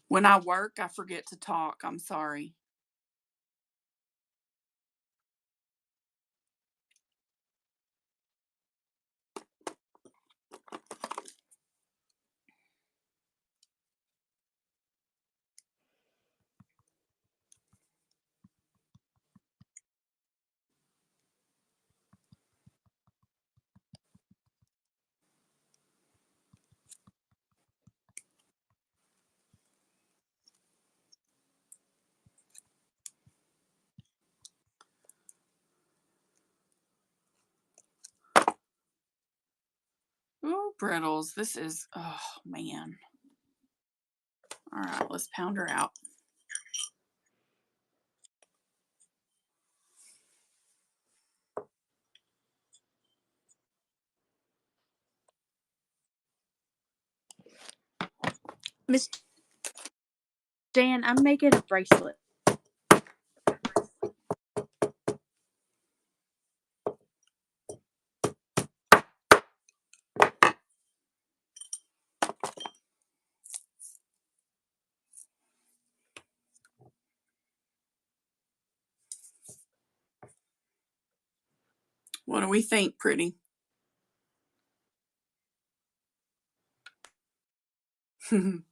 When I work, I forget to talk. I'm sorry. Ooh, Brittles, this is, oh, man. All right, let's pound her out. Miss Jan, I'm making a bracelet. What do we think, pretty? Man,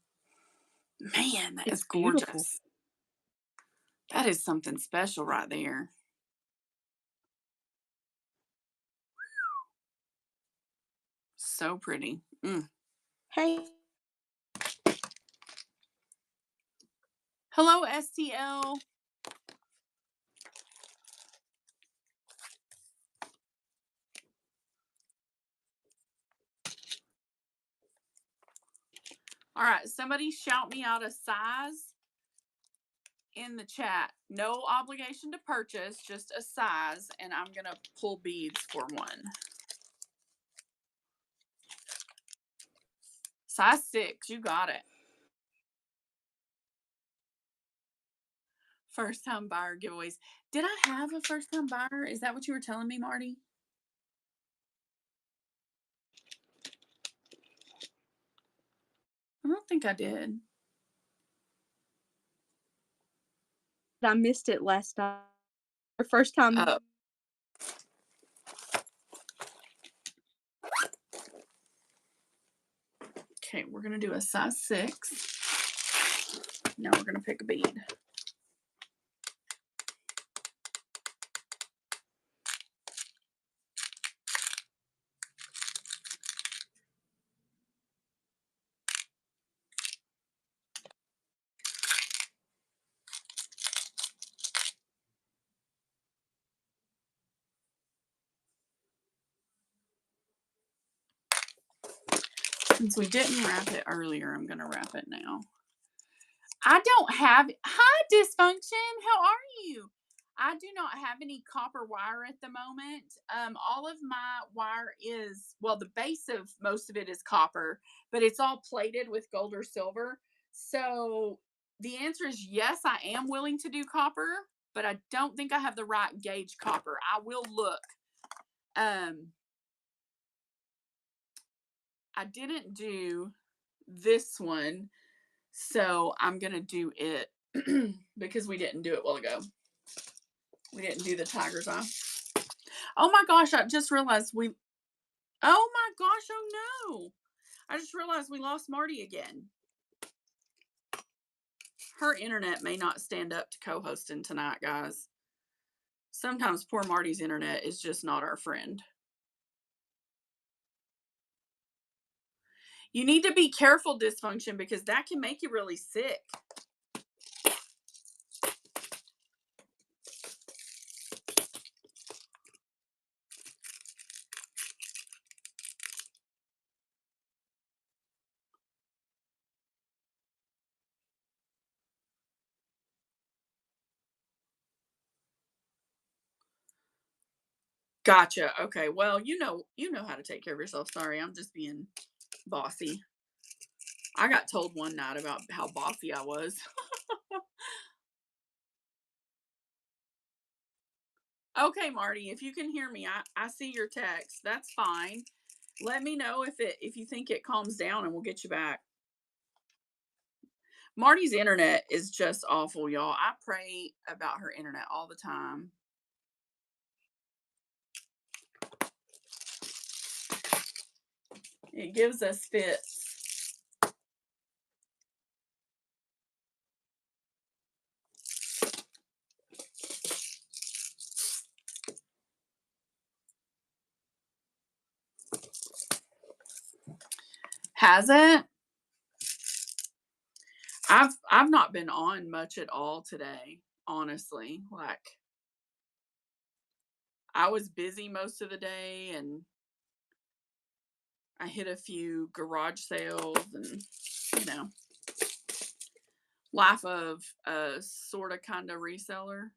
that It's is beautiful. gorgeous. That is something special right there. So pretty. Hey. Hello, STL. All right, somebody shout me out a size in the chat, no obligation to purchase, just a size, and I'm gonna pull beads for one. Size 6, you got it. First time buyer giveaways. Did I have a first time buyer? Is that what you were telling me, Marty? I don't think I did. I missed it last time. Or first time. Oh. Okay, we're gonna do a size 6. Now we're gonna pick a bead. Since we didn't wrap it earlier, I'm gonna wrap it now. I don't have, hi Dysfunction, how are you? I do not have any copper wire at the moment. All of my wire is, well, the base of most of it is copper, but it's all plated with gold or silver. So the answer is yes, I am willing to do copper, but I don't think I have the right gauge copper. I will look. I didn't do this one, so I'm going to do it because we didn't do it a while ago. We didn't do the tiger's eye. Oh my gosh, I just realized oh my gosh, oh no. I just realized we lost Marty again. Her internet may not stand up to co-hosting tonight, guys. Sometimes poor Marty's internet is just not our friend. You need to be careful, Dysfunction, because that can make you really sick. Gotcha. Okay. Well, you know how to take care of yourself. Sorry, I'm just being bossy. I got told one night about how bossy I was. Okay, Marty, if you can hear me, I see your text. That's fine. Let me know if you think it calms down and we'll get you back. Marty's internet is just awful, y'all. I pray about her internet all the time. It gives us fits. Has it? I've not been on much at all today, honestly. Like, I was busy most of the day and I hit a few garage sales and, life of a sort of kind of reseller.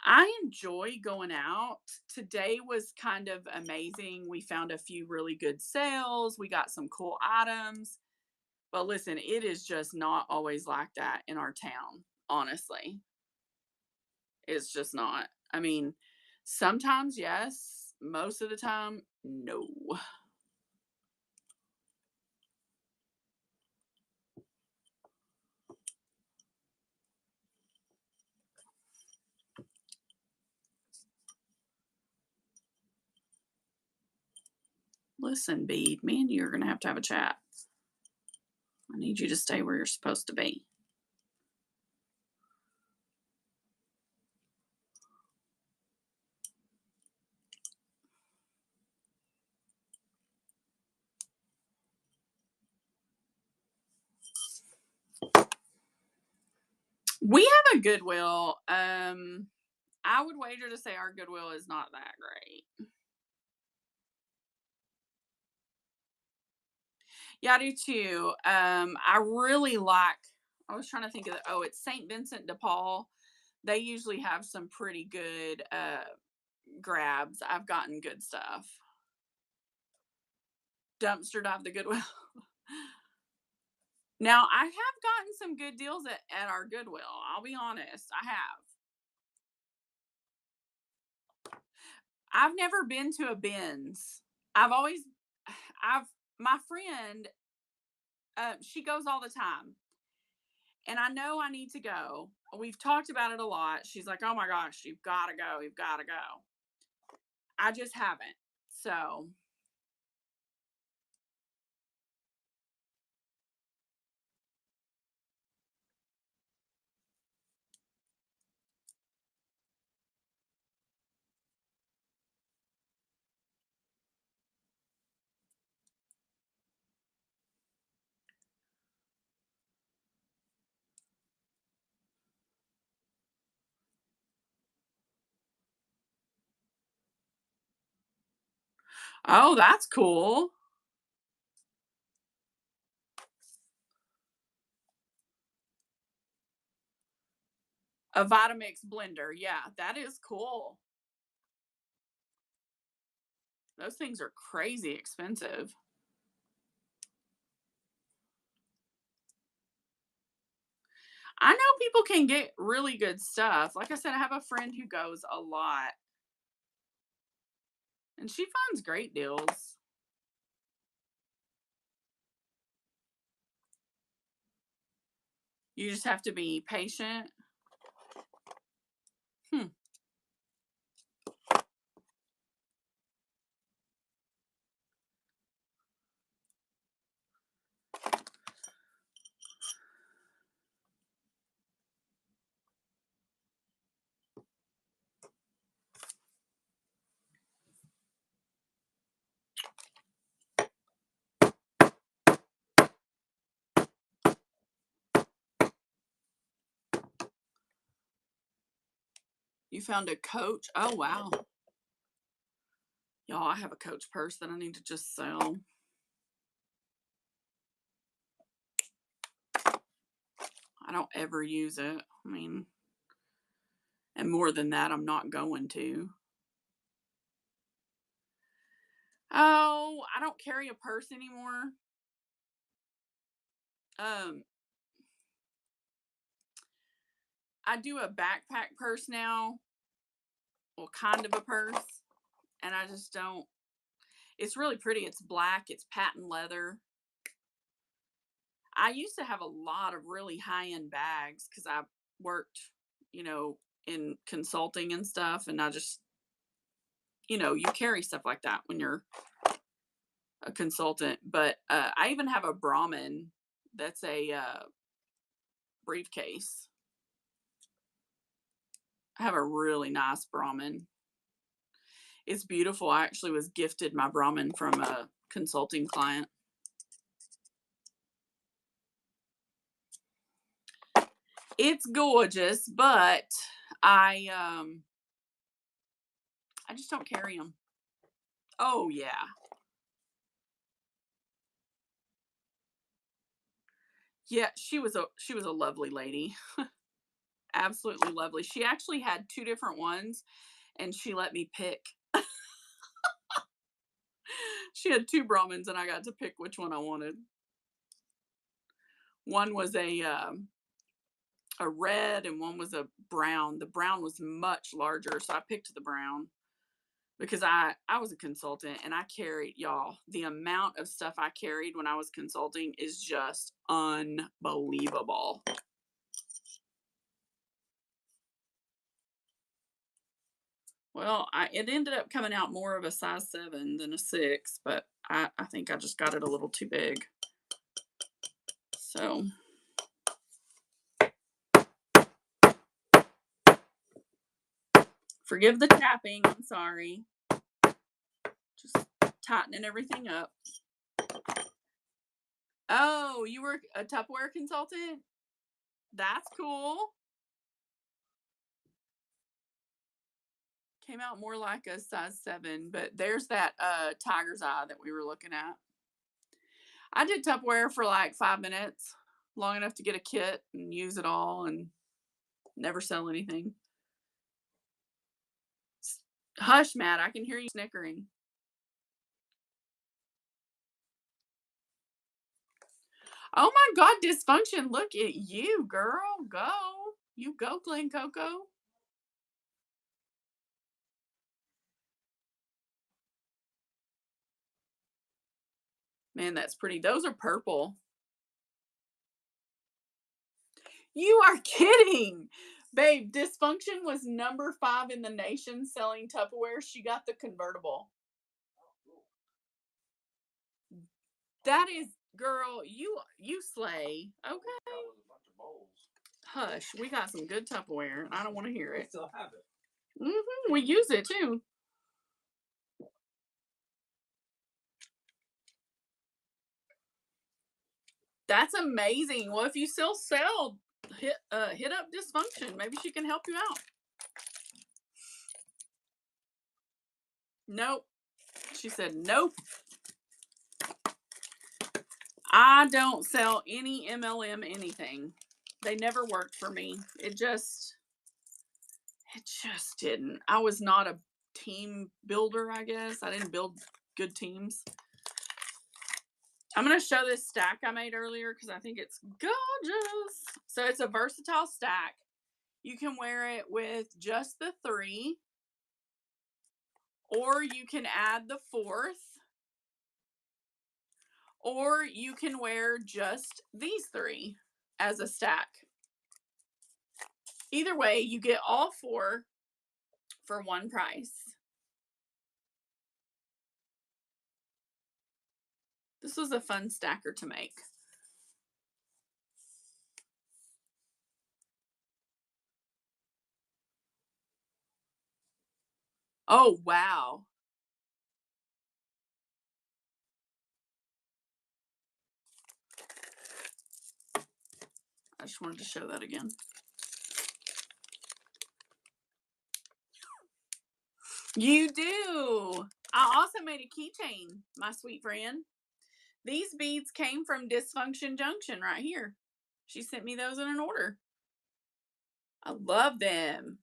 I enjoy going out. Today was kind of amazing. We found a few really good sales. We got some cool items. But listen, it is just not always like that in our town, honestly. It's just not. I mean, sometimes yes, most of the time, no. Listen, Bede, me and you are going to have a chat. I need you to stay where you're supposed to be. We have a Goodwill. I would wager to say our Goodwill is not that great. Yeah, I do too. I really like. I was trying to think of the. Oh, it's St. Vincent de Paul. They usually have some pretty good grabs. I've gotten good stuff. Dumpster dive the Goodwill. Now, I have gotten some good deals at our Goodwill. I'll be honest. I have. I've never been to a Ben's. I've always, my friend, she goes all the time. And I know I need to go. We've talked about it a lot. She's like, oh my gosh, you've got to go. You've got to go. I just haven't. So. Oh, that's cool. A Vitamix blender. Yeah, that is cool. Those things are crazy expensive. I know people can get really good stuff. Like I said, I have a friend who goes a lot. And she finds great deals. You just have to be patient. You found a Coach? Oh, wow. Y'all, I have a Coach purse that I need to just sell. I don't ever use it. I mean, and more than that, I'm not going to. Oh, I don't carry a purse anymore. I do a backpack purse now. Well, kind of a purse. And I just don't. It's really pretty. It's black. It's patent leather. I used to have a lot of really high-end bags because I worked, in consulting and stuff. And I just, you carry stuff like that when you're a consultant. But I even have a Brahmin that's a briefcase. I have a really nice Brahmin. It's beautiful. I actually was gifted my Brahmin from a consulting client. It's gorgeous, but I just don't carry them. Oh yeah. Yeah, she was a lovely lady. Absolutely lovely. She actually had 2 different ones and she let me pick. She had 2 Brahmins and I got to pick which one I wanted. One was a red and one was a brown. The brown was much larger, so I picked the brown because I was a consultant and I carried, y'all, the amount of stuff I carried when I was consulting is just unbelievable. Well, it ended up coming out more of a size 7 than a 6, but I think I just got it a little too big. So. Forgive the tapping. I'm sorry. Just tightening everything up. Oh, you were a Tupperware consultant? That's cool. Came out more like a size 7, but there's that tiger's eye that we were looking at. I did Tupperware for like 5 minutes, long enough to get a kit and use it all and never sell anything. Hush, Matt, I can hear you snickering. Oh my God, Dysfunction, look at you, girl. Go. You go, Glen Coco. Man, that's pretty. Those are purple. You are kidding. Babe, Dysfunction was number 5 in the nation selling Tupperware. She got the convertible. That is, girl, you slay. Okay. That was a bunch of bowls. Hush, we got some good Tupperware. I don't want to hear We it. still have it. We use it too. That's amazing. Well, if you still sell, hit up Dysfunction. Maybe she can help you out. Nope. She said nope. I don't sell any MLM anything. They never worked for me. It just didn't. I was not a team builder, I guess. I didn't build good teams. I'm going to show this stack I made earlier because I think it's gorgeous. So it's a versatile stack. You can wear it with just the 3, or you can add the 4th, or you can wear just these 3 as a stack. Either way, you get all 4 for one price. This was a fun stacker to make. Oh, wow. I just wanted to show that again. You do. I also made a keychain, my sweet friend. These beads came from Dysfunction Junction right here. She sent me those in an order. I love them.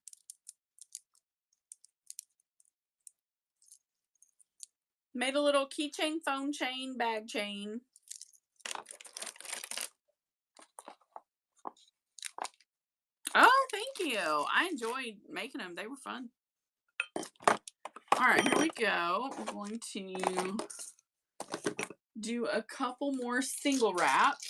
Made a little keychain, phone chain, bag chain. Oh, thank you. I enjoyed making them. They were fun. All right, here we go. I'm going to do a couple more single wraps.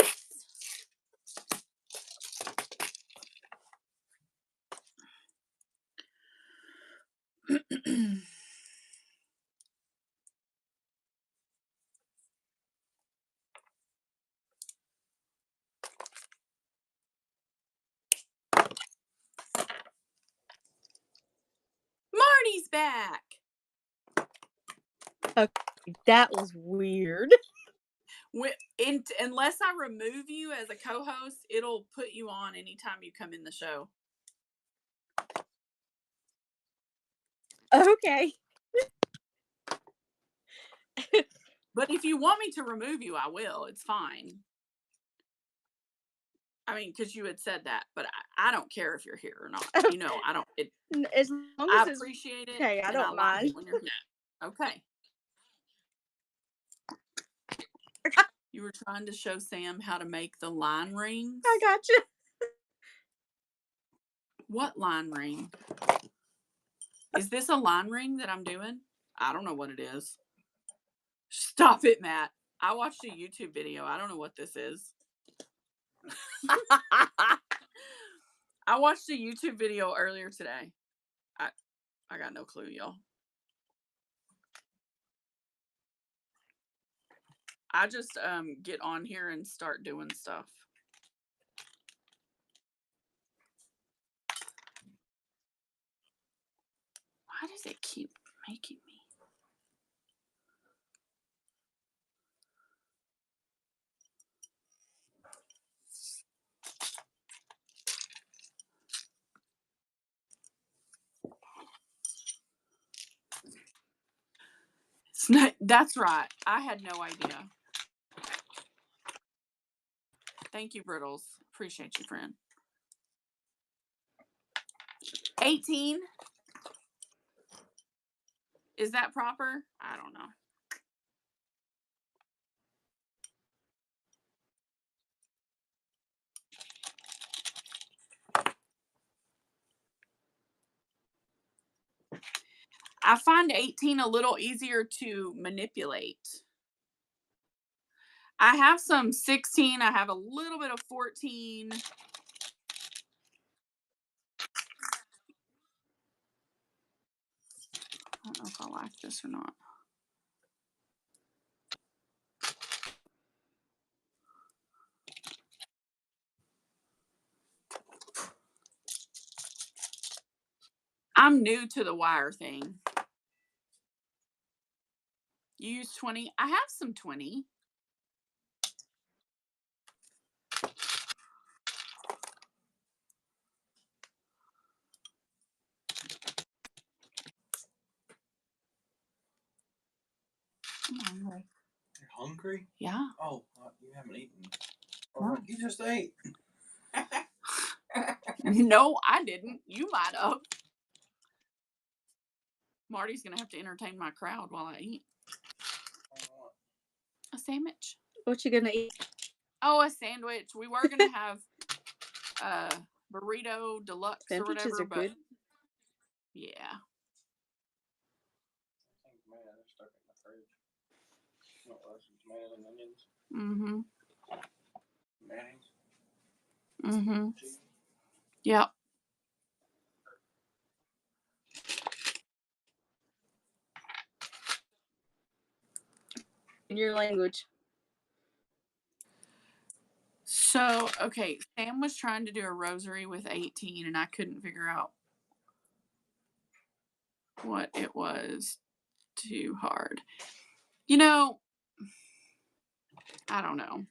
Marty's back. That was weird. Unless I remove you as a co-host, it'll put you on anytime you come in the show. Okay. But if you want me to remove you, I will. It's fine. I mean, because you had said that, but I don't care if you're here or not. You know, I don't. As long I as it's appreciate it. okay, I and don't like mind. it when you're here. Okay. You were trying to show Sam how to make the line rings. I got you. What line ring? Is this a line ring that I'm doing? I don't know what it is. Stop it, Matt. I watched a YouTube video. I don't know what this is. I watched a YouTube video earlier today. I got no clue, y'all. I just get on here and start doing stuff. Why does it keep making me? That's right. I had no idea. Thank you, Brittles. Appreciate you, friend. 18. Is that proper? I don't know. I find 18 a little easier to manipulate. I have some 16. I have a little bit of 14. I don't know if I like this or not. I'm new to the wire thing. You use 20? I have some 20. I'm hungry. You're hungry? Yeah. Oh, you haven't eaten. No. Like, you just ate. No, I didn't. You might have. Marty's going to have to entertain my crowd while I eat. A sandwich. What you gonna eat? Oh, a sandwich. We were going to have burrito deluxe Sandwiches or whatever, are but good. yeah. I think, man, they're stuck in the fridge. Not less than tomatoes and onions. Mm-hmm. Mayonnaise. Mm-hmm. Cheese. Yep. In your language. So, okay, Sam was trying to do a rosary with 18 and I couldn't figure out what it was. Too hard. You know, I don't know.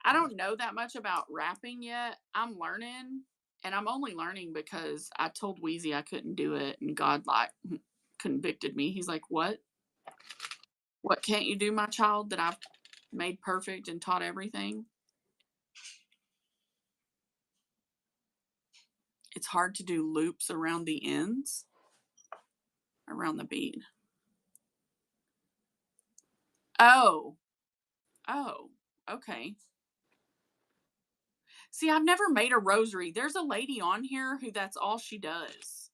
I don't know that much about rapping yet. I'm learning, and I'm only learning because I told Wheezy I couldn't do it, and God like convicted me. He's like, "What? What can't you do, my child? That I've made perfect and taught everything?" It's hard to do loops around the ends, around the bead. Oh, okay. See, I've never made a rosary. There's a lady on here who that's all she does.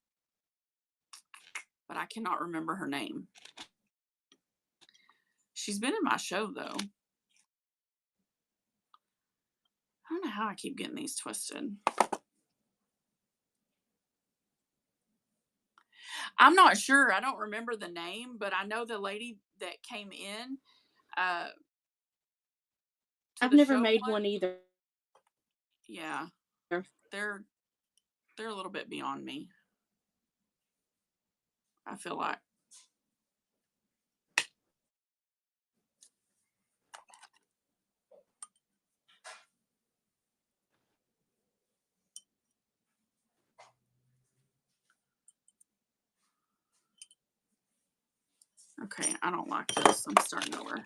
But I cannot remember her name. She's been in my show, though. I don't know how I keep getting these twisted. I'm not sure. I don't remember the name, but I know the lady that came in. I've never made one either. Yeah, they're a little bit beyond me. I feel like. Okay, I don't like this. I'm starting over.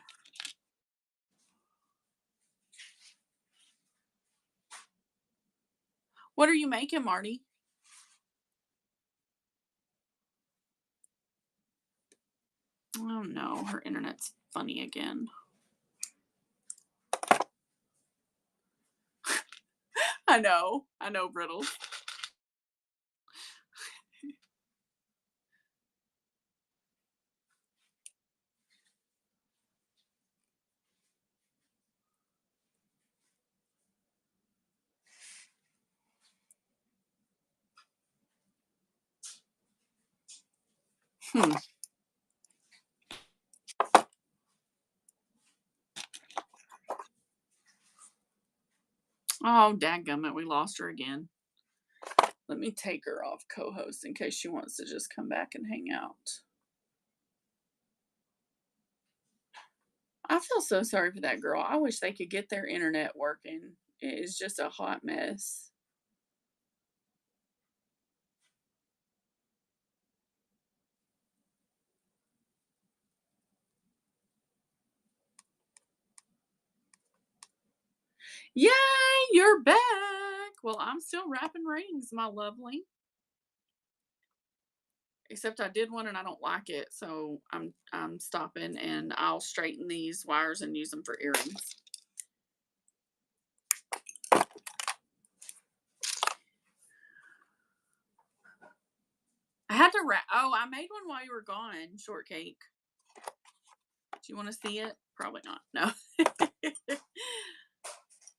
What are you making, Marty? Oh no, her internet's funny again. I know, Brittle. Oh, dadgummit, we lost her again. Let me take her off co-host in case she wants to just come back and hang out. I feel so sorry for that girl. I wish they could get their internet working. It is just a hot mess. Yay, you're back. Well, I'm still wrapping rings, my lovely. Except I did one and I don't like it, so I'm stopping, and I'll straighten these wires and use them for earrings. I had to wrap. Oh, I made one while you were gone, shortcake. Do you want to see it? Probably not. No.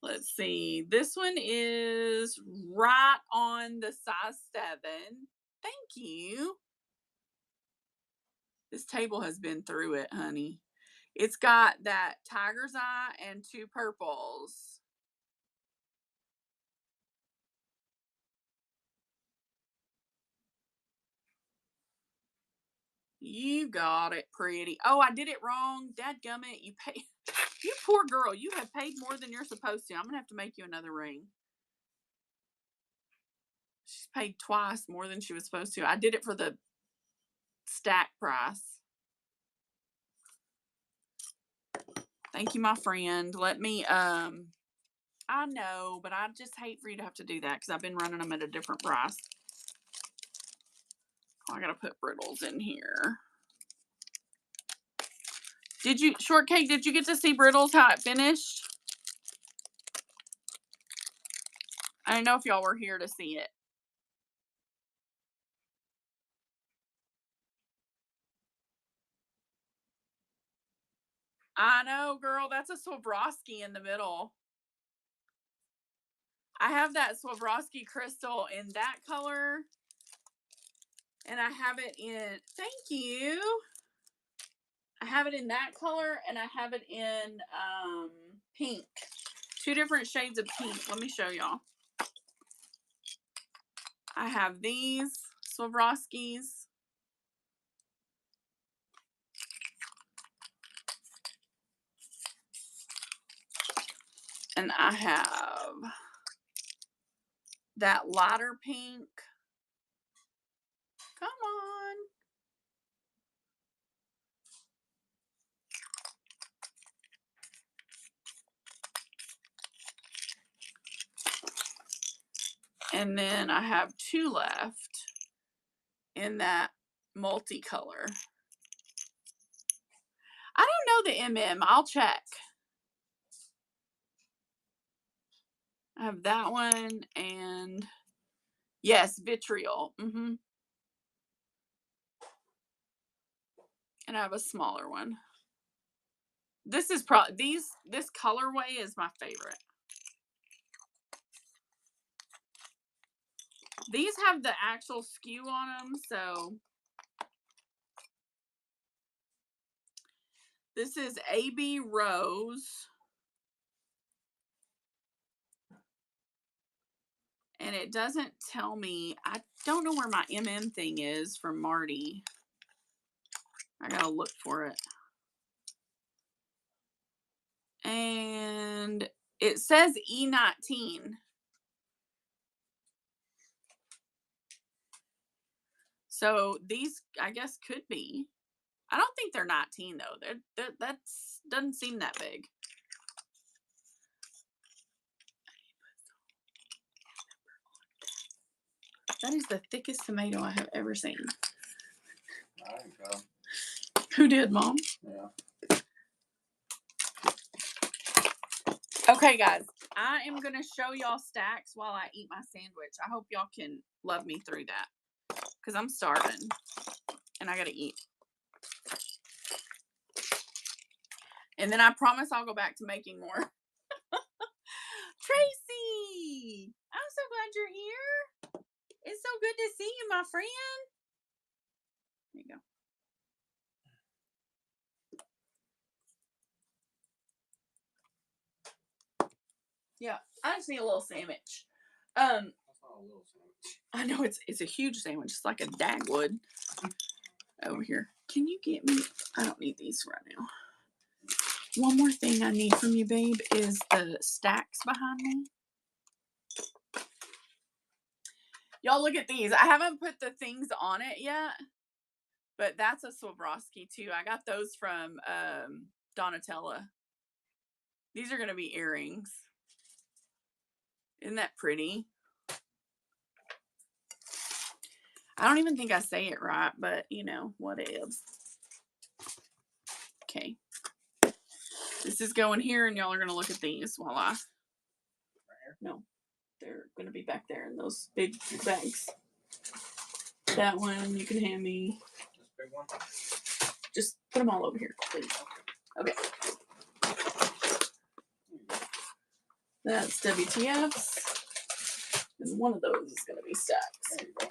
Let's see. This one is right on the size 7. Thank you. This table has been through it, honey. It's got that tiger's eye and 2 purples. You got it, pretty. Oh, I did it wrong. Dadgummit, you pay. You poor girl. You have paid more than you're supposed to. I'm gonna have to make you another ring. She's paid twice more than she was supposed to. I did it for the stack price. Thank you, my friend. Let me. I know, but I just hate for you to have to do that because I've been running them at a different price. Oh, I gotta put brittles in here. Did you, shortcake, did you get to see brittles, how it finished? I don't know if y'all were here to see it. I know, girl, that's a Swarovski in the middle. I have that Swarovski crystal in that color. And I have it in, thank you. I have it in that color and I have it in pink. 2 different shades of pink. Let me show y'all. I have these Swarovskis. And I have that lighter pink. Come on. And then I have 2 left in that multicolor. I don't know the MM. I'll check. I have that one and yes, vitriol. And I have a smaller one. This is probably this colorway is my favorite. These have the actual SKU on them, so this is AB Rose. And it doesn't tell me, I don't know where my MM thing is from Marty. I gotta look for it. And it says E19. So these, I guess, could be. I don't think they're 19 though. That's doesn't seem that big. That is the thickest tomato I have ever seen. There you go. Who did, Mom? Yeah. Okay, guys. I am going to show y'all stacks while I eat my sandwich. I hope y'all can love me through that. Because I'm starving. And I got to eat. And then I promise I'll go back to making more. Tracy! I'm so glad you're here. It's so good to see you, my friend. There you go. Yeah, I just need a little sandwich. That's not a little sandwich. I know it's a huge sandwich. It's like a Dagwood over here. Can you get me? I don't need these right now. One more thing I need from you, babe, is the stacks behind me. Y'all look at these. I haven't put the things on it yet, but that's a Swarovski too. I got those from Donatella. These are going to be earrings. Isn't that pretty? I don't even think I say it right, but you know, whatevs. Okay. This is going here, and y'all are going to look at these while I. Right here? No, they're going to be back there in those big bags. That one you can hand me. This big one? Just put them all over here, please. Okay. That's WTFs. And one of those is going to be stacks. There you go.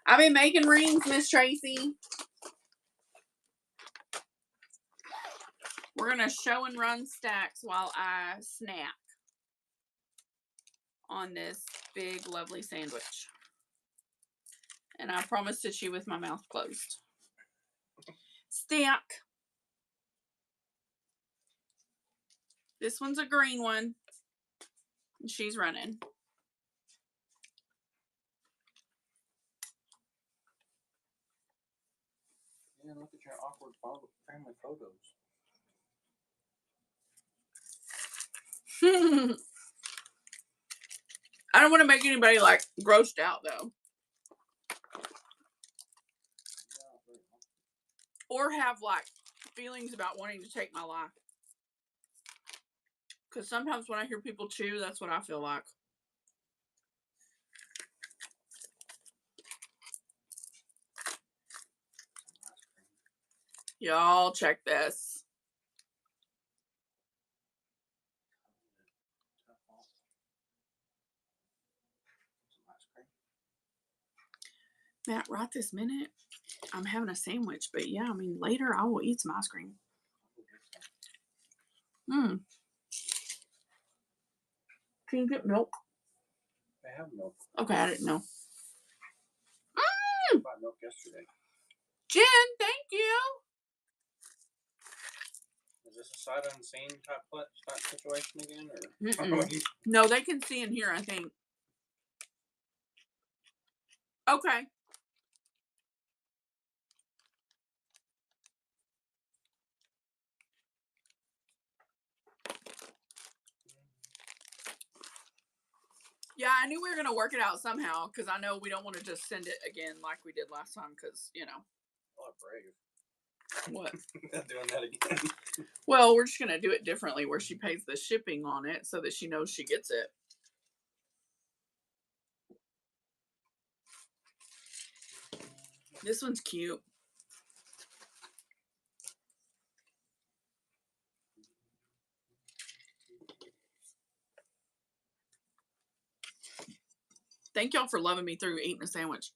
I've been making rings, Miss Tracy. We're going to show and run stacks while I snack on this big, lovely sandwich. And I promise to chew with my mouth closed. Stack. This one's a green one. And she's running. Yeah, look at your awkward family photos. I don't want to make anybody like grossed out though. Or have like feelings about wanting to take my life. Because sometimes when I hear people chew, that's what I feel like. Y'all check this. Matt, right this minute, I'm having a sandwich, but yeah, I mean, later I will eat some ice cream. Can you get milk? They have milk. Okay, I didn't know. I bought milk yesterday. Jen, thank you. Is this a sight unseen type situation again, or? Mm-mm. No, they can see in here, I think. Okay. Yeah, I knew we were going to work it out somehow because I know we don't want to just send it again like we did last time because, you know. Oh, brave. What? Not doing that again. Well, we're just going to do it differently where she pays the shipping on it so that she knows she gets it. This one's cute. Thank y'all for loving me through eating a sandwich.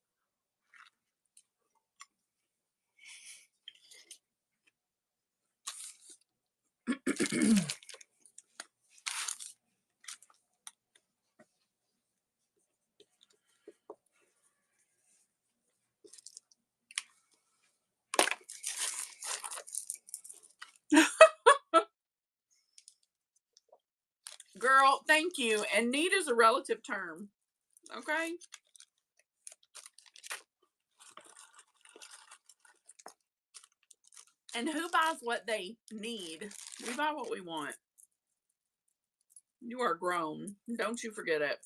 Girl, thank you. And need is a relative term. Okay? And who buys what they need? We buy what we want. You are grown. Don't you forget it.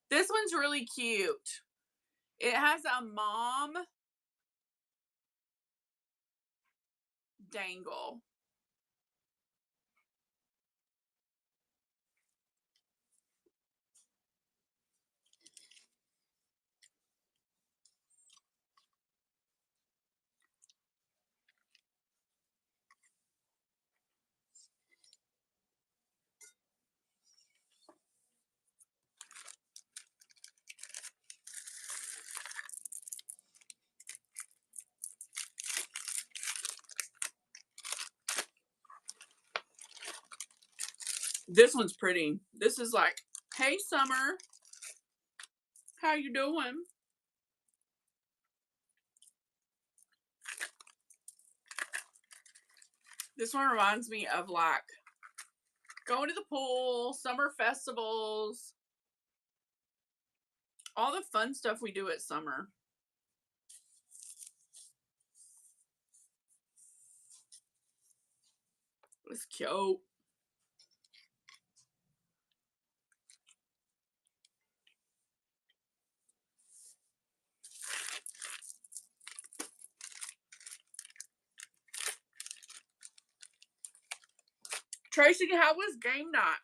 This one's really cute. It has a mom dangle. This one's pretty. This is like, hey, Summer. How you doing? This one reminds me of like going to the pool, summer festivals, all the fun stuff we do at summer. It's cute. Tracy, how was game night?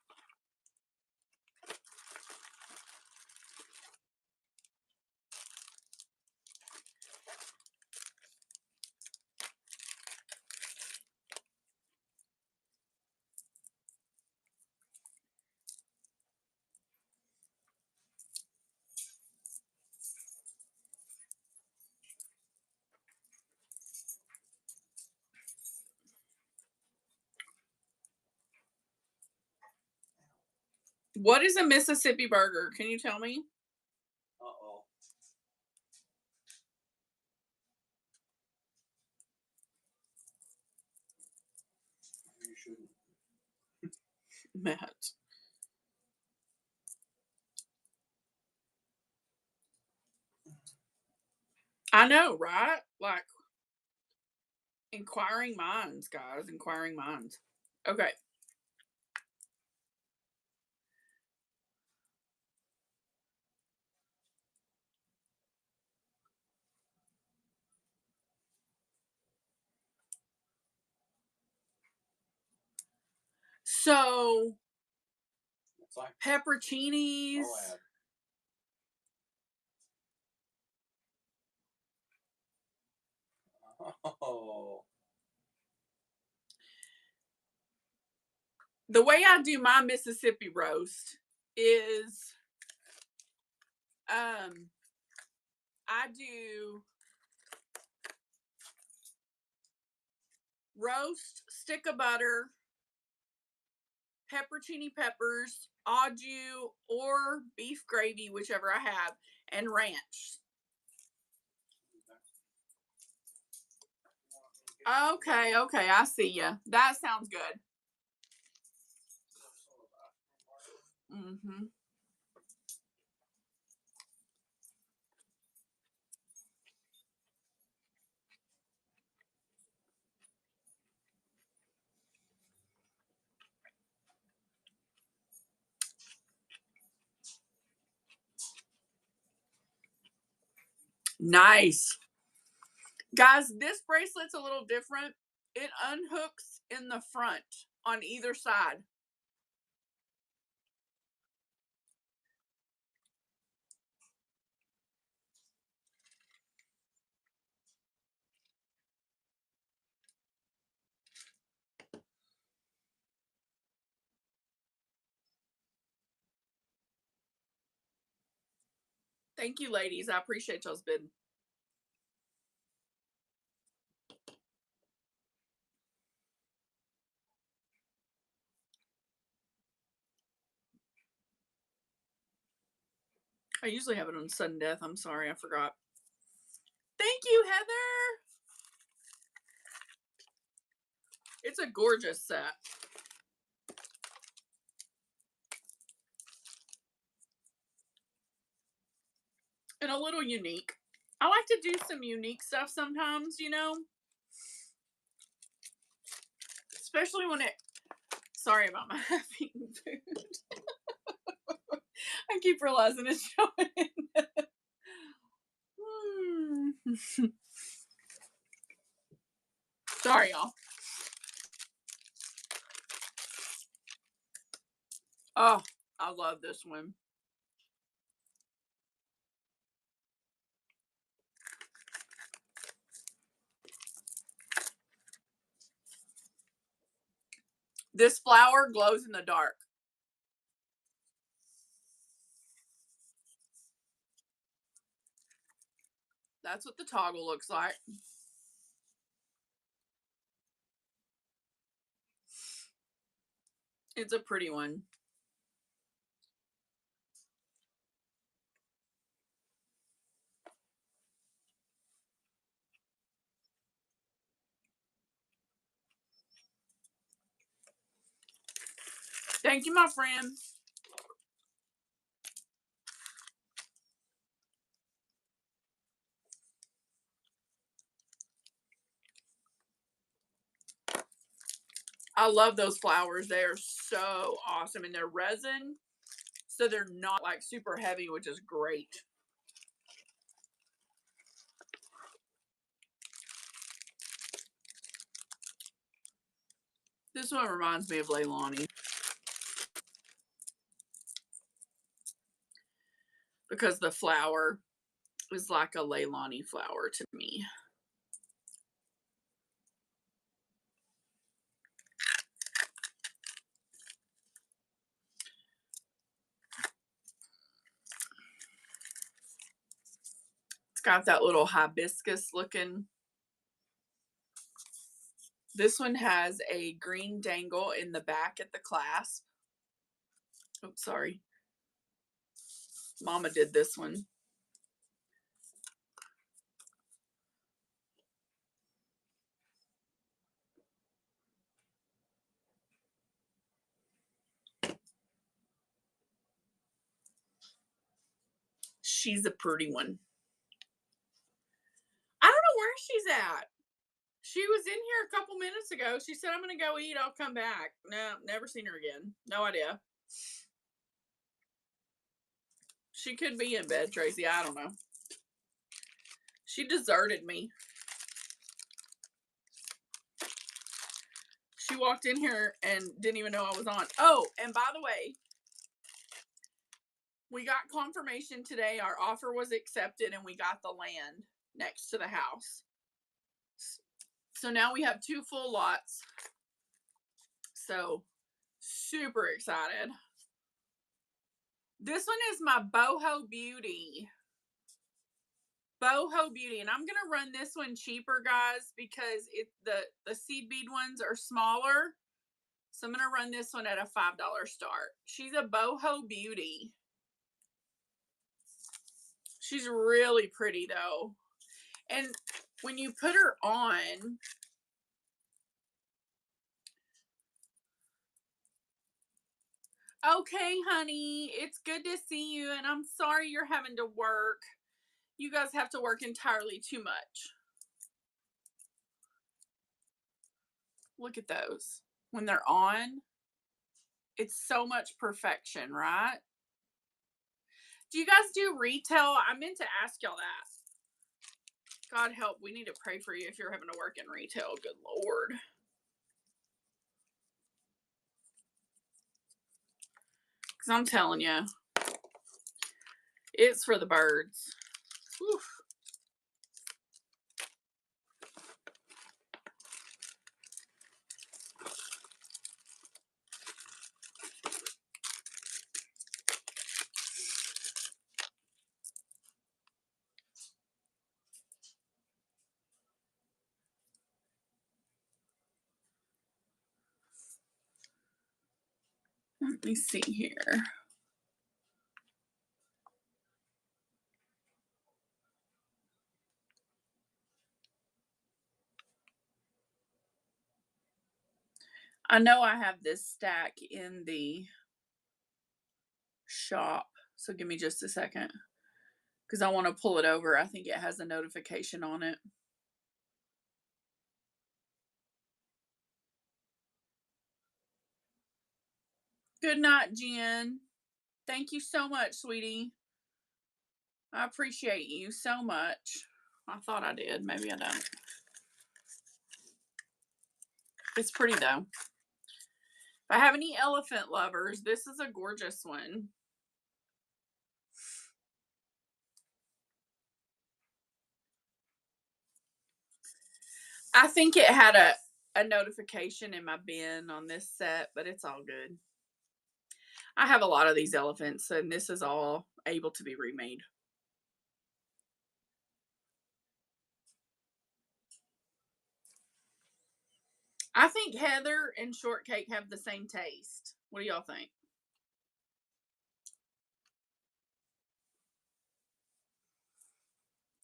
What is a Mississippi burger? Can you tell me? Uh-oh. You shouldn't. Matt. I know, right? Like, inquiring minds, guys. Inquiring minds. Okay. So, It's like pepperoncinis. oh. The way I do my Mississippi roast is I do roast, stick of butter, pepperoncini peppers, au jus, or beef gravy, whichever I have, and ranch. Okay, I see ya. That sounds good. Mm-hmm. Nice. Guys, this bracelet's a little different. It unhooks in the front on either side. Thank you, ladies. I appreciate y'all's bid. I usually have it on sudden death. I'm sorry, I forgot. Thank you, Heather. It's a gorgeous set. And a little unique. I like to do some unique stuff sometimes, you know? Especially when it. Sorry about my having food. I keep realizing it's showing. Sorry, y'all. Oh, I love this one. This flower glows in the dark. That's what the toggle looks like. It's a pretty one. Thank you, my friend. I love those flowers. They are so awesome. And they're resin, so they're not like super heavy, which is great. This one reminds me of Leilani. Because the flower is like a Leilani flower to me. It's got that little hibiscus looking. This one has a green dangle in the back at the clasp. Oh, sorry. Mama did this one. She's a pretty one. I don't know where she's at. She was in here a couple minutes ago. She said, I'm going to go eat. I'll come back. No, never seen her again. No idea. She could be in bed, Tracy. I don't know. She deserted me. She walked in here and didn't even know I was on. Oh, and by the way, we got confirmation today. Our offer was accepted and we got the land next to the house. So now we have 2 full lots. So super excited. This one is my Boho Beauty. Boho Beauty. And I'm going to run this one cheaper, guys, because the seed bead ones are smaller. So I'm going to run this one at a $5 start. She's a Boho Beauty. She's really pretty, though. And when you put her on, okay, honey, it's good to see you, and I'm sorry you're having to work. You guys have to work entirely too much. Look at those. When they're on, it's so much perfection, right? Do you guys do retail? I meant to ask y'all that. God help, we need to pray for you if you're having to work in retail. Good Lord. Because I'm telling you, it's for the birds. Whew. Let me see here. I know I have this stack in the shop, so give me just a second because I want to pull it over. I think it has a notification on it. Good night, Jen. Thank you so much, sweetie. I appreciate you so much. I thought I did. Maybe I don't. It's pretty, though. If I have any elephant lovers, this is a gorgeous one. I think it had a notification in my bin on this set, but it's all good. I have a lot of these elephants, and this is all able to be remade. I think Heather and Shortcake have the same taste. What do y'all think?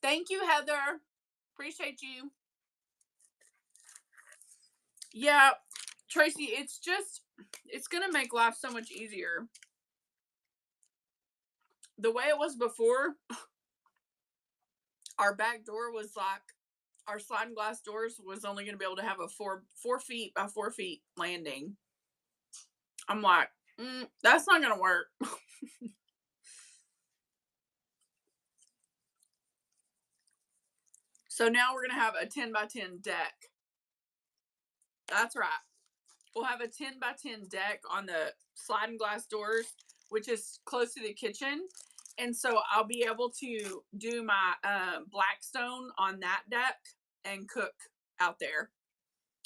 Thank you, Heather. Appreciate you. Yeah, Tracy, it's going to make life so much easier. The way it was before, our back door was like our sliding glass doors was only going to be able to have a 4 feet by 4 feet landing. I'm like, that's not going to work. So now we're going to have a 10 by 10 deck. That's right. We'll have a 10 by 10 deck on the sliding glass doors, which is close to the kitchen. And so I'll be able to do my Blackstone on that deck and cook out there.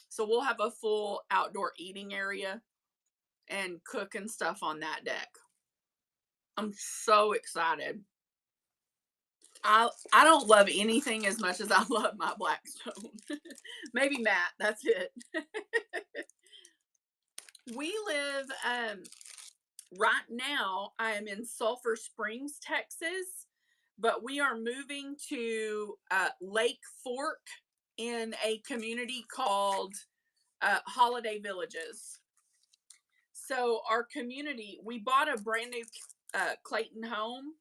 So we'll have a full outdoor eating area and cook and stuff on that deck. I'm so excited. I don't love anything as much as I love my Blackstone. Maybe Matt, that's it. We live right now, I am in Sulphur Springs, Texas, but we are moving to Lake Fork in a community called Holiday Villages. So our community, we bought a brand new Clayton home,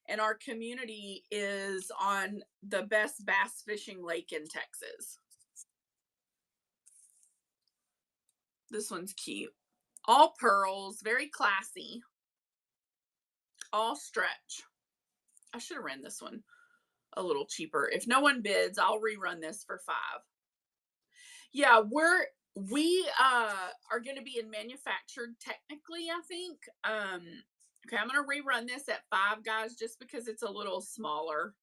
and our community is on the best bass fishing lake in Texas. This one's cute. All pearls, very classy. All stretch. I should have ran this one a little cheaper. If no one bids, I'll rerun this for $5. Yeah, we are going to be in manufactured technically, I think. Okay, I'm going to rerun this at $5, guys, just because it's a little smaller.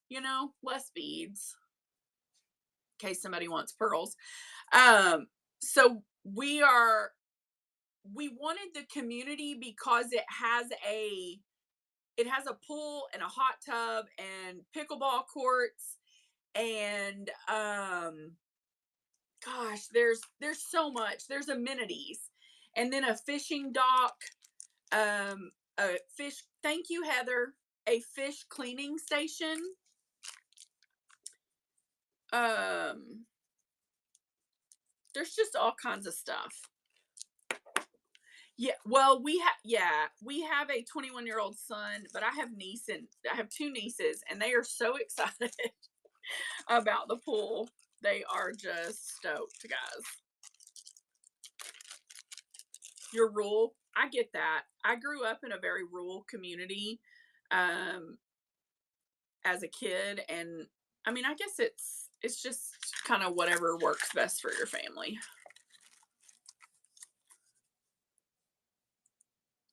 You know, less beads. In case somebody wants pearls. So we wanted the community because it has a pool and a hot tub and pickleball courts and gosh, there's so much. There's amenities. And then a fishing dock, a fish, thank you, Heather, a fish cleaning station. There's just all kinds of stuff. Yeah, well, we have a 21-year-old son, but I have 2 nieces, and they are so excited about the pool. They are just stoked, guys. You're rural. I get that. I grew up in a very rural community as a kid, and I mean, I guess it's just kind of whatever works best for your family.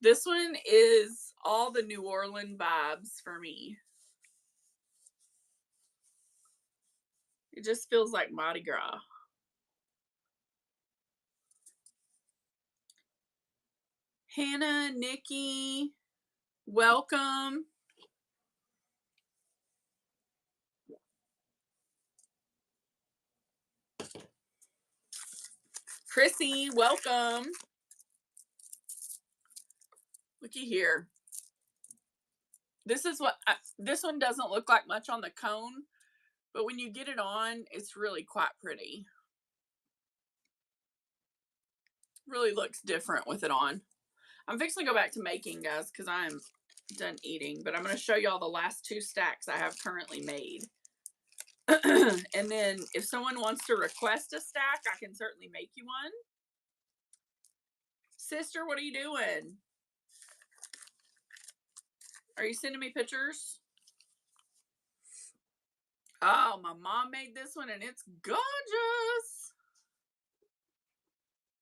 This one is all the New Orleans vibes for me. It just feels like Mardi Gras. Hannah, Nikki, welcome. Chrissy, welcome. Looky here. This is what this one doesn't look like much on the cone, but when you get it on, it's really quite pretty. Really looks different with it on. I'm fixing to go back to making, guys, because I'm done eating, but I'm going to show y'all the last 2 stacks I have currently made. And then if someone wants to request a stack, I can certainly make you one. Sister, what are you doing? Are you sending me pictures? Oh, my mom made this one and it's gorgeous.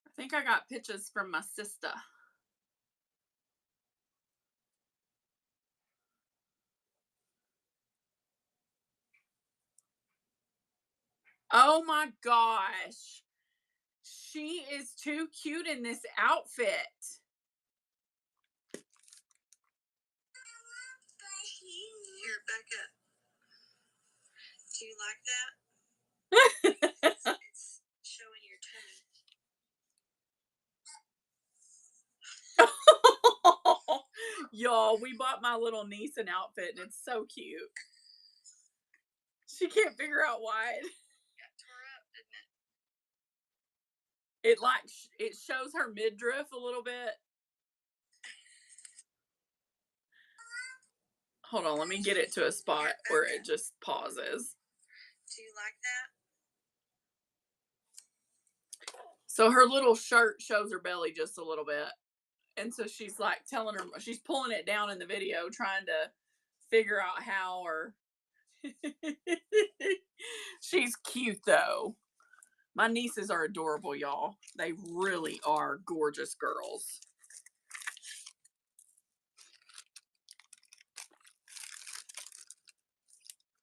I think I got pictures from my sister. Oh my gosh. She is too cute in this outfit. Here, Becca. Do you like that? It's showing your tummy. Y'all, we bought my little niece an outfit and it's so cute. She can't figure out why. Got tore up, didn't it? It shows her midriff a little bit. Hold on, let me get it to a spot where it just pauses. Do you like that? So her little shirt shows her belly just a little bit. And so she's like telling her, she's pulling it down in the video, trying to figure out how, or she's cute though. My nieces are adorable, y'all. They really are gorgeous girls.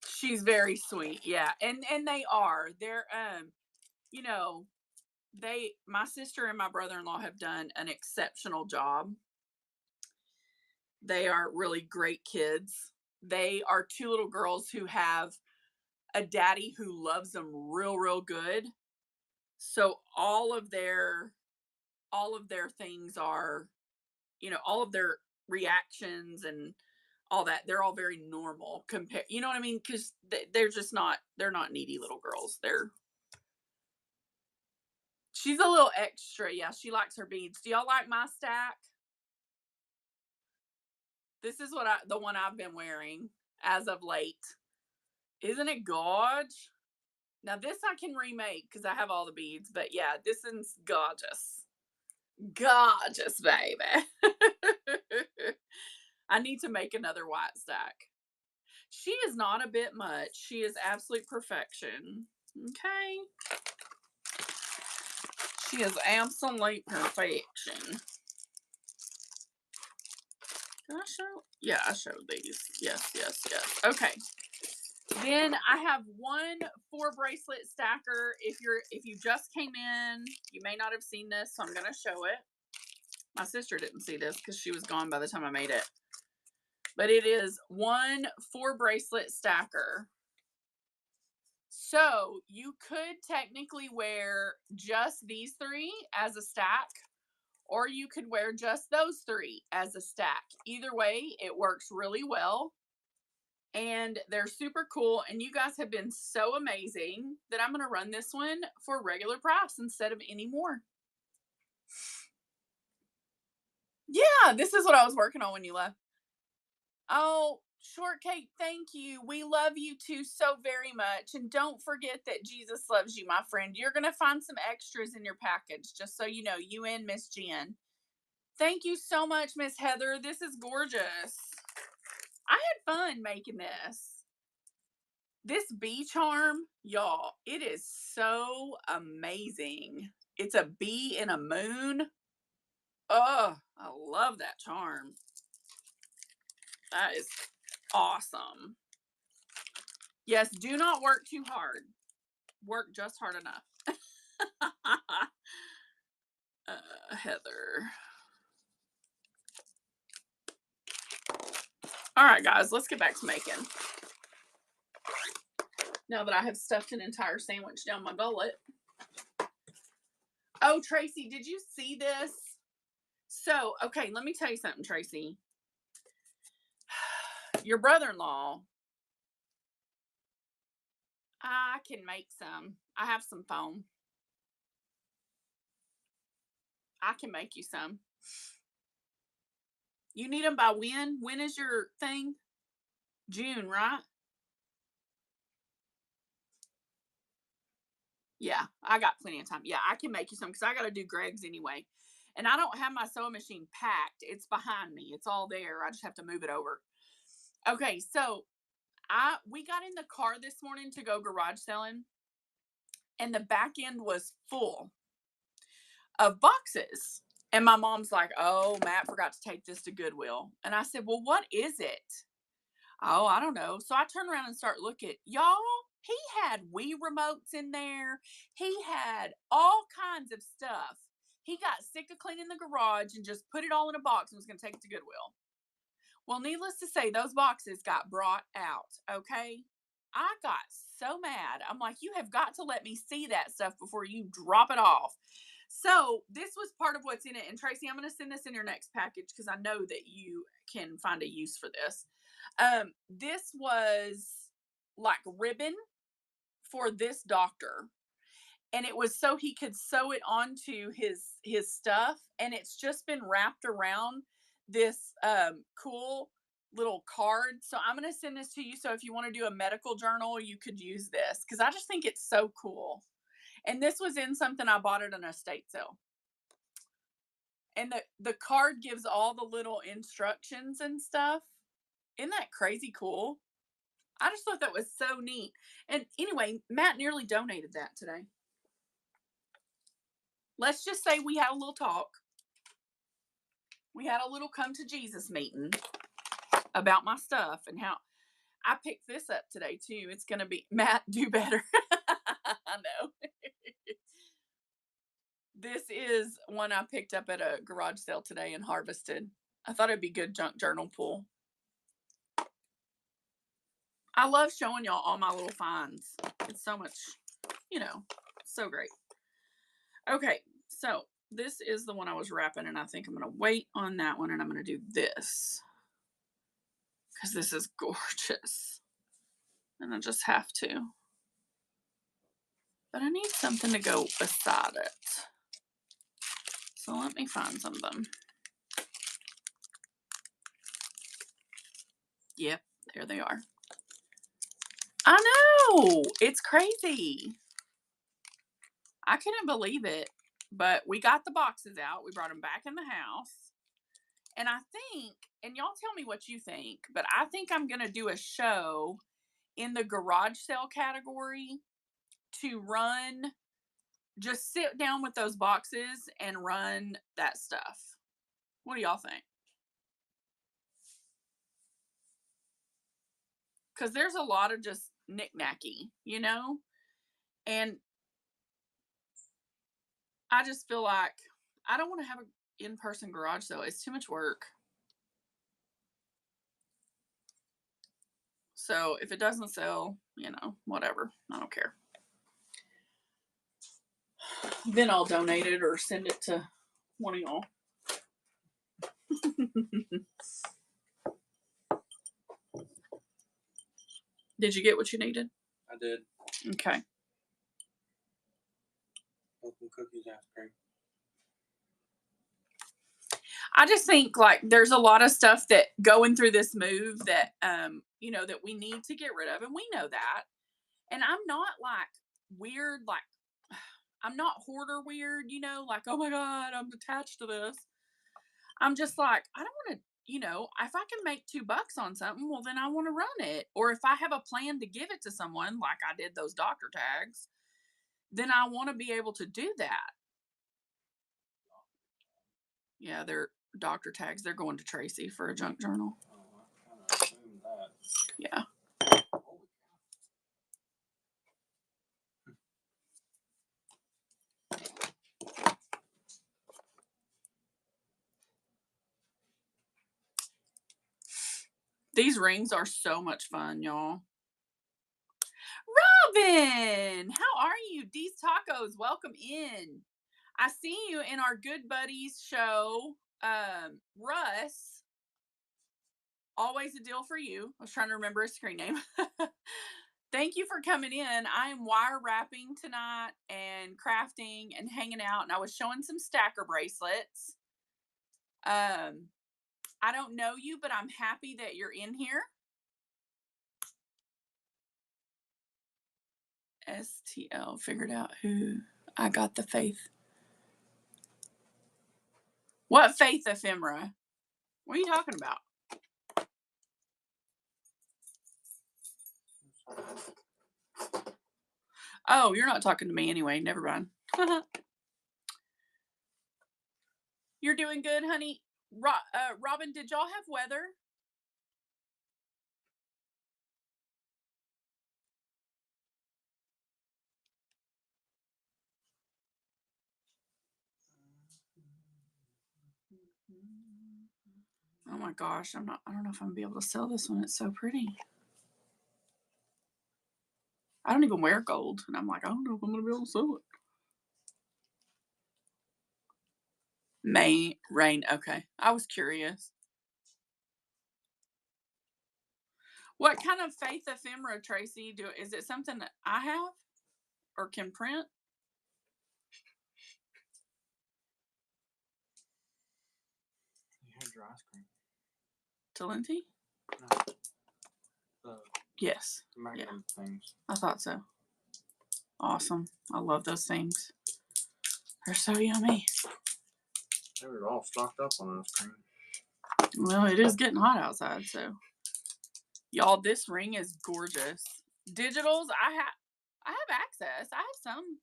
She's very sweet, yeah. And they are. They're you know, my sister and my brother-in-law have done an exceptional job. They are really great kids. They are two little girls who have a daddy who loves them real good. So all of their things are, all of their reactions and all that, they're all very normal compared, you know what I mean? Because they're not needy little girls. She's a little extra. Yeah, she likes her beads. Do y'all like my stack? This is the one I've been wearing as of late. Isn't it gorge? Now this I can remake because I have all the beads, but yeah, this is gorgeous. Gorgeous, baby. I need to make another white stack. She is not a bit much. She is absolute perfection. Okay. She is absolute perfection. Did I show? Yeah, I showed these. Yes. Okay. Then I have one 4 bracelet stacker. If you just came in, you may not have seen this, so I'm gonna show it. My sister didn't see this because she was gone by the time I made it. But it is one 4 bracelet stacker. So you could technically wear just these 3 as a stack, or you could wear just those 3 as a stack. Either way, it works really well. And they're super cool. And you guys have been so amazing that I'm going to run this one for regular price instead of any more. Yeah, this is what I was working on when you left. Oh, Shortcake, thank you. We love you too so very much. And don't forget that Jesus loves you, my friend. You're going to find some extras in your package, just so you know, you and Miss Jen. Thank you so much, Miss Heather. This is gorgeous. I had fun making this. This bee charm, y'all, it is so amazing. It's a bee and a moon. Oh, I love that charm. That is awesome. Yes, do not work too hard. Work just hard enough. Heather. All right, guys, let's get back to making. Now that I have stuffed an entire sandwich down my gullet. Oh, Tracy, did you see this? So, okay, let me tell you something, Tracy. Your brother-in-law, I can make some. I have some foam. I can make you some. You need them by when? When is your thing? June, right? Yeah, I got plenty of time. Yeah, I can make you some because I got to do Greg's anyway. And I don't have my sewing machine packed. It's behind me. It's all there. I just have to move it over. Okay, so we got in the car this morning to go garage selling, and the back end was full of boxes. And my mom's like, "Oh, Matt forgot to take this to Goodwill." And I said, "Well, what is it?" "Oh, I don't know." So I turned around and start looking. Y'all, he had Wii remotes in there. He had all kinds of stuff. He got sick of cleaning the garage and just put it all in a box and was going to take it to Goodwill. Well, needless to say, those boxes got brought out, okay? I got so mad. I'm like, you have got to let me see that stuff before you drop it off. So this was part of what's in it. And Tracy, I'm going to send this in your next package because I know that you can find a use for this. This was like ribbon for this doctor. And it was so he could sew it onto his stuff. And it's just been wrapped around this cool little card. So I'm going to send this to you. So if you want to do a medical journal, you could use this because I just think it's so cool. And this was in something I bought at an estate sale. And the card gives all the little instructions and stuff. Isn't that crazy cool? I just thought that was so neat. And anyway, Matt nearly donated that today. Let's just say we had a little talk. We had a little come to Jesus meeting about my stuff and how I picked this up today too. It's going to be Matt, do better. I know. This is one I picked up at a garage sale today and harvested. I thought it'd be good junk journal pull. I love showing y'all all my little finds. It's so much, so great. Okay, so this is the one I was wrapping, and I think I'm going to wait on that one, and I'm going to do this because this is gorgeous. And I just have to. But I need something to go beside it. So let me find something. Yep, there they are. I know! It's crazy. I couldn't believe it. But we got the boxes out. We brought them back in the house. And I think, and y'all tell me what you think, but I think I'm going to do a show in the garage sale category to run, just sit down with those boxes and run that stuff. What do y'all think? Because there's a lot of just knick-knacky, and I just feel like I don't want to have an in-person garage sale. It's too much work. So if it doesn't sell, whatever. I don't care. Then I'll donate it or send it to one of y'all. Did you get what you needed? I did. Okay. Open cookies, ice cream. I just think like there's a lot of stuff that going through this move that that we need to get rid of, and we know that. And I'm not like weird, like I'm not hoarder weird, like, oh my God, I'm attached to this. I'm just like, I don't want to, if I can make $2 on something, well then I want to run it. Or if I have a plan to give it to someone, like I did those doctor tags, then I want to be able to do that. Yeah, they're doctor tags. They're going to Tracy for a junk journal. Oh, I kind of assumed that. Yeah. These rings are so much fun, y'all. Robin, how are you? D's Tacos, welcome in. I see you in our Good Buddies show. Russ, always a deal for you. I was trying to remember his screen name. Thank you for coming in. I am wire wrapping tonight and crafting and hanging out, and I was showing some stacker bracelets. I don't know you, but I'm happy that you're in here. STL, figured out who I got the faith. What faith ephemera? What are you talking about? Oh, you're not talking to me anyway. Never mind. You're doing good, honey. Robin, did y'all have weather? Oh my gosh, I don't know if I'm gonna be able to sell this one. It's so pretty. I don't even wear gold, and I'm like, I don't know if I'm gonna be able to sell it. May rain. Okay, I was curious. What kind of faith ephemera, Tracy? Is it something that I have or can print? You had your ice cream. Talenti? The Yes, Magnum things. I thought so. Awesome. I love those things. They're so yummy. They were all stocked up on ice cream. Well, it is getting hot outside, so y'all, this ring is gorgeous. Digitals, I have access. I have some.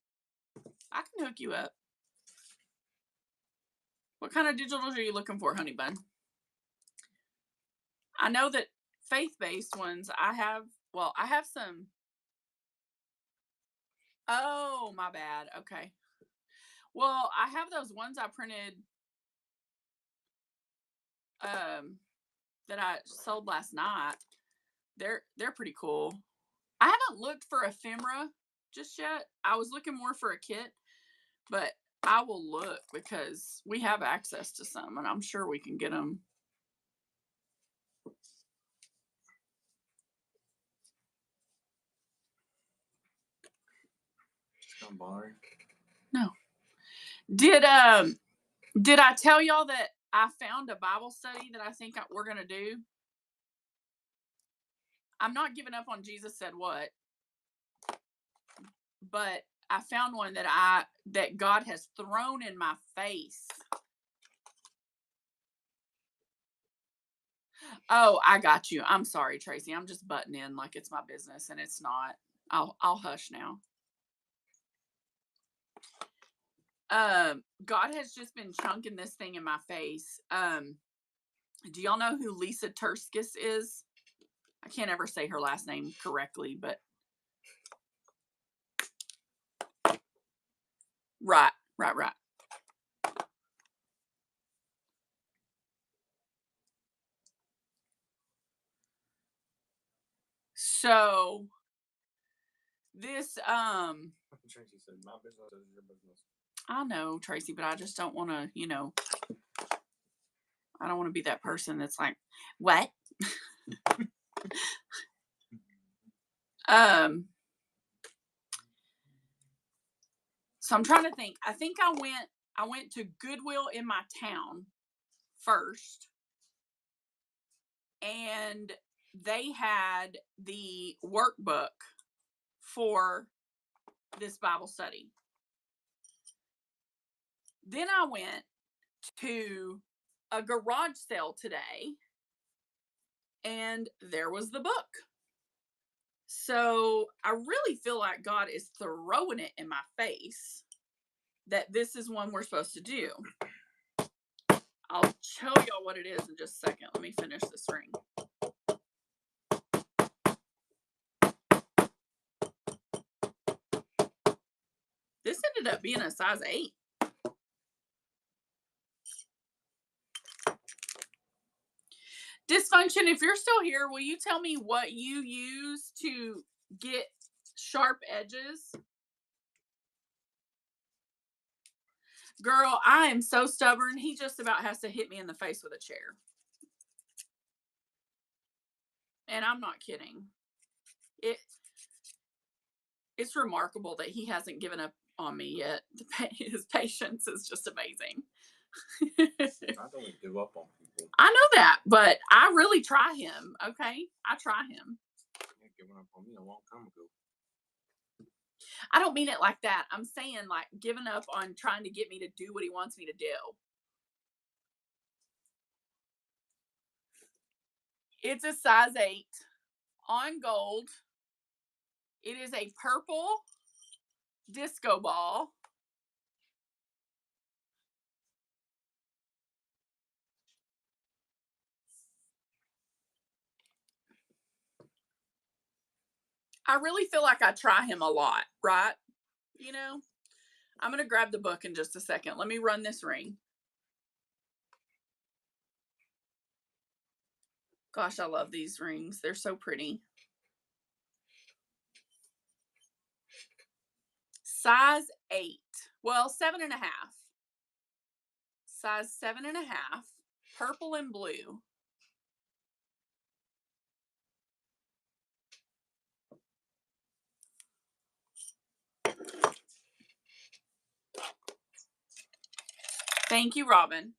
I can hook you up. What kind of digitals are you looking for, honey bun? I know that faith-based ones, I have some. Oh, my bad. Okay. Well, I have those ones I printed that I sold last night. They're pretty cool. I haven't looked for ephemera just yet. I was looking more for a kit, but I will look because we have access to some and I'm sure we can get them. Don't bother. No. Did I tell y'all that I found a Bible study that I think we're gonna do? I'm not giving up on Jesus said what, but I found one that God has thrown in my face. Oh, I got you. I'm sorry, Tracy. I'm just butting in like it's my business and it's not. I'll hush now. God has just been chunking this thing in my face. Do y'all know who Lisa Terskis is? I can't ever say her last name correctly, but right. So this Tracy said, "My business is your business." I know, Tracy, but I just don't want to, I don't want to be that person that's like, what? So I'm trying to think. I think I went to Goodwill in my town first, and they had the workbook for this Bible study. Then I went to a garage sale today, and there was the book. So I really feel like God is throwing it in my face that this is one we're supposed to do. I'll show y'all what it is in just a second. Let me finish this ring. This ended up being a size 8. Dysfunction, if you're still here, will you tell me what you use to get sharp edges? Girl, I am so stubborn. He just about has to hit me in the face with a chair. And I'm not kidding. It's remarkable that he hasn't given up on me yet. His patience is just amazing. I don't give up on people. I know that, but I really try him. Okay, I try him. You ain't given up on me a long time ago. I don't mean it like that. I'm saying like giving up on trying to get me to do what he wants me to do. It's a size 8 on gold. It is a purple disco ball. I really feel like I try him a lot, right? I'm going to grab the book in just a second. Let me run this ring. Gosh, I love these rings. They're so pretty. Size 8. Well, 7.5. Size 7.5. Purple and blue. Thank you, Robin.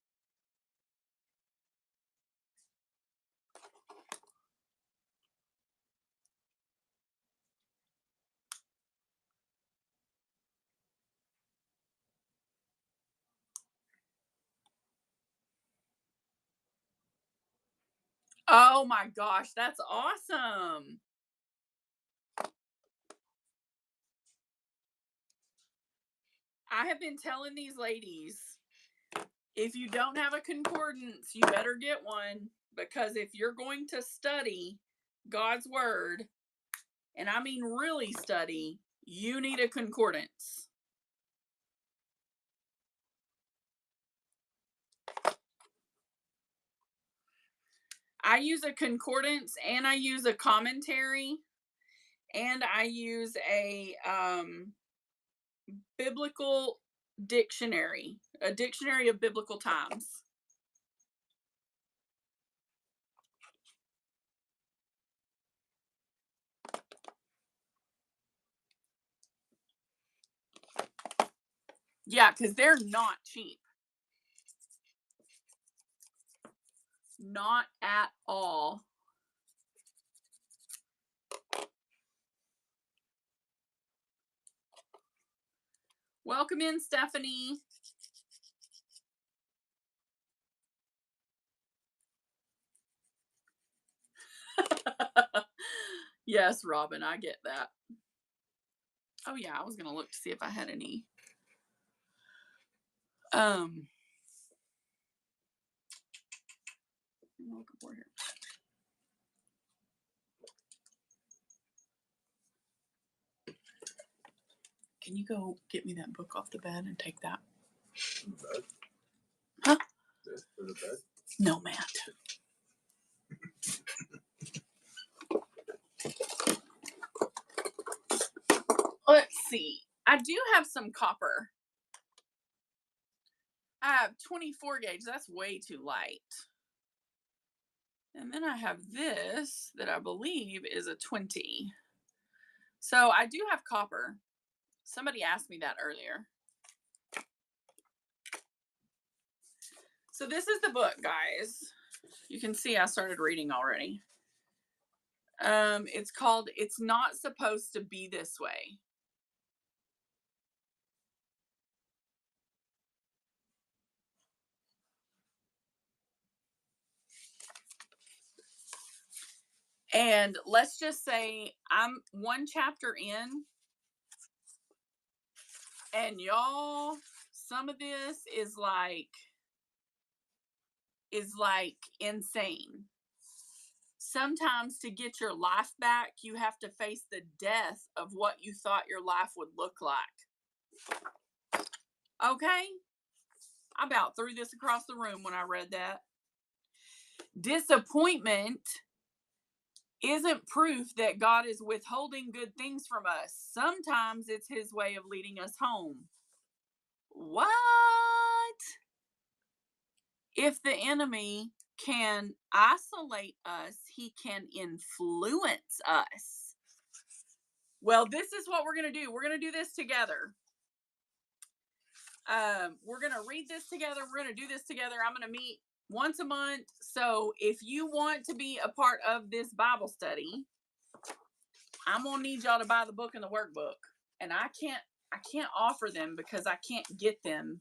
Oh my gosh, that's awesome. I have been telling these ladies, if you don't have a concordance, you better get one, because if you're going to study God's word, and I mean really study, you need a concordance. I use a concordance, and I use a commentary, and I use a biblical dictionary, a dictionary of biblical times. Yeah, because they're not cheap. Not at all. Welcome in, Stephanie. Yes, Robin, I get that. Oh yeah, I was gonna look to see if I had any. I'm looking for here. Can you go get me that book off the bed and take that? Bed? Huh? This for the bed? No, Matt. Let's see. I do have some copper. I have 24 gauge. That's way too light. And then I have this that I believe is a 20. So I do have copper. Somebody asked me that earlier. So this is the book, guys. You can see I started reading already. It's called It's Not Supposed to Be This Way. And let's just say I'm one chapter in, and y'all, some of this is like insane. Sometimes to get your life back, you have to face the death of what you thought your life would look like. Okay? I about threw this across the room when I read that. Disappointment isn't proof that God is withholding good things from us. Sometimes it's his way of leading us home. What? If the enemy can isolate us, he can influence us. Well, this is what we're going to do. We're going to do this together. We're going to read this together. We're going to do this together. I'm going to meet once a month. So if you want to be a part of this Bible study, I'm going to need y'all to buy the book and the workbook. And I can't offer them because I can't get them.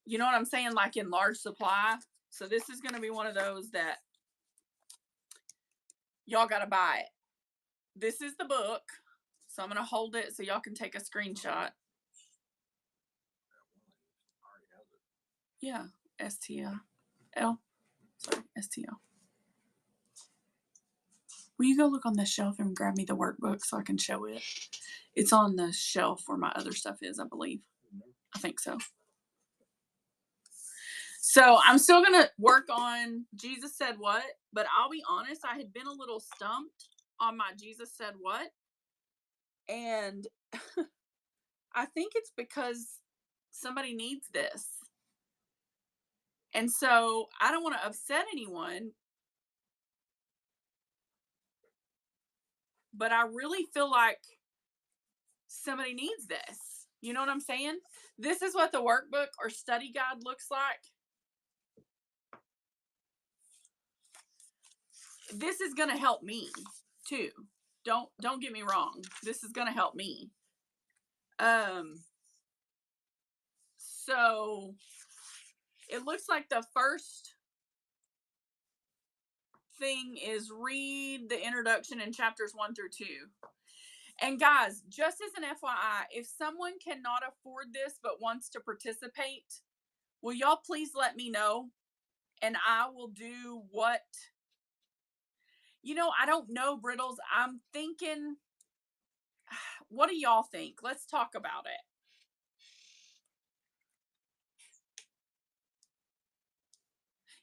You know what I'm saying? Like in large supply. So this is going to be one of those that y'all got to buy it. This is the book. So I'm going to hold it so y'all can take a screenshot. Yeah, STL. Sorry, STL. Will you go look on the shelf and grab me the workbook so I can show it? It's on the shelf where my other stuff is, I believe. I think so. So I'm still going to work on Jesus Said What, but I'll be honest, I had been a little stumped on my Jesus Said What. And I think it's because somebody needs this. And so I don't want to upset anyone, but I really feel like somebody needs this. You know what I'm saying? This is what the workbook or study guide looks like. This is going to help me too. Don't get me wrong. This is going to help me. So it looks like the first thing is read the introduction in chapters 1 through 2. And guys, just as an FYI, if someone cannot afford this but wants to participate, will y'all please let me know? And I will do what, I don't know, Brittles. I'm thinking, what do y'all think? Let's talk about it.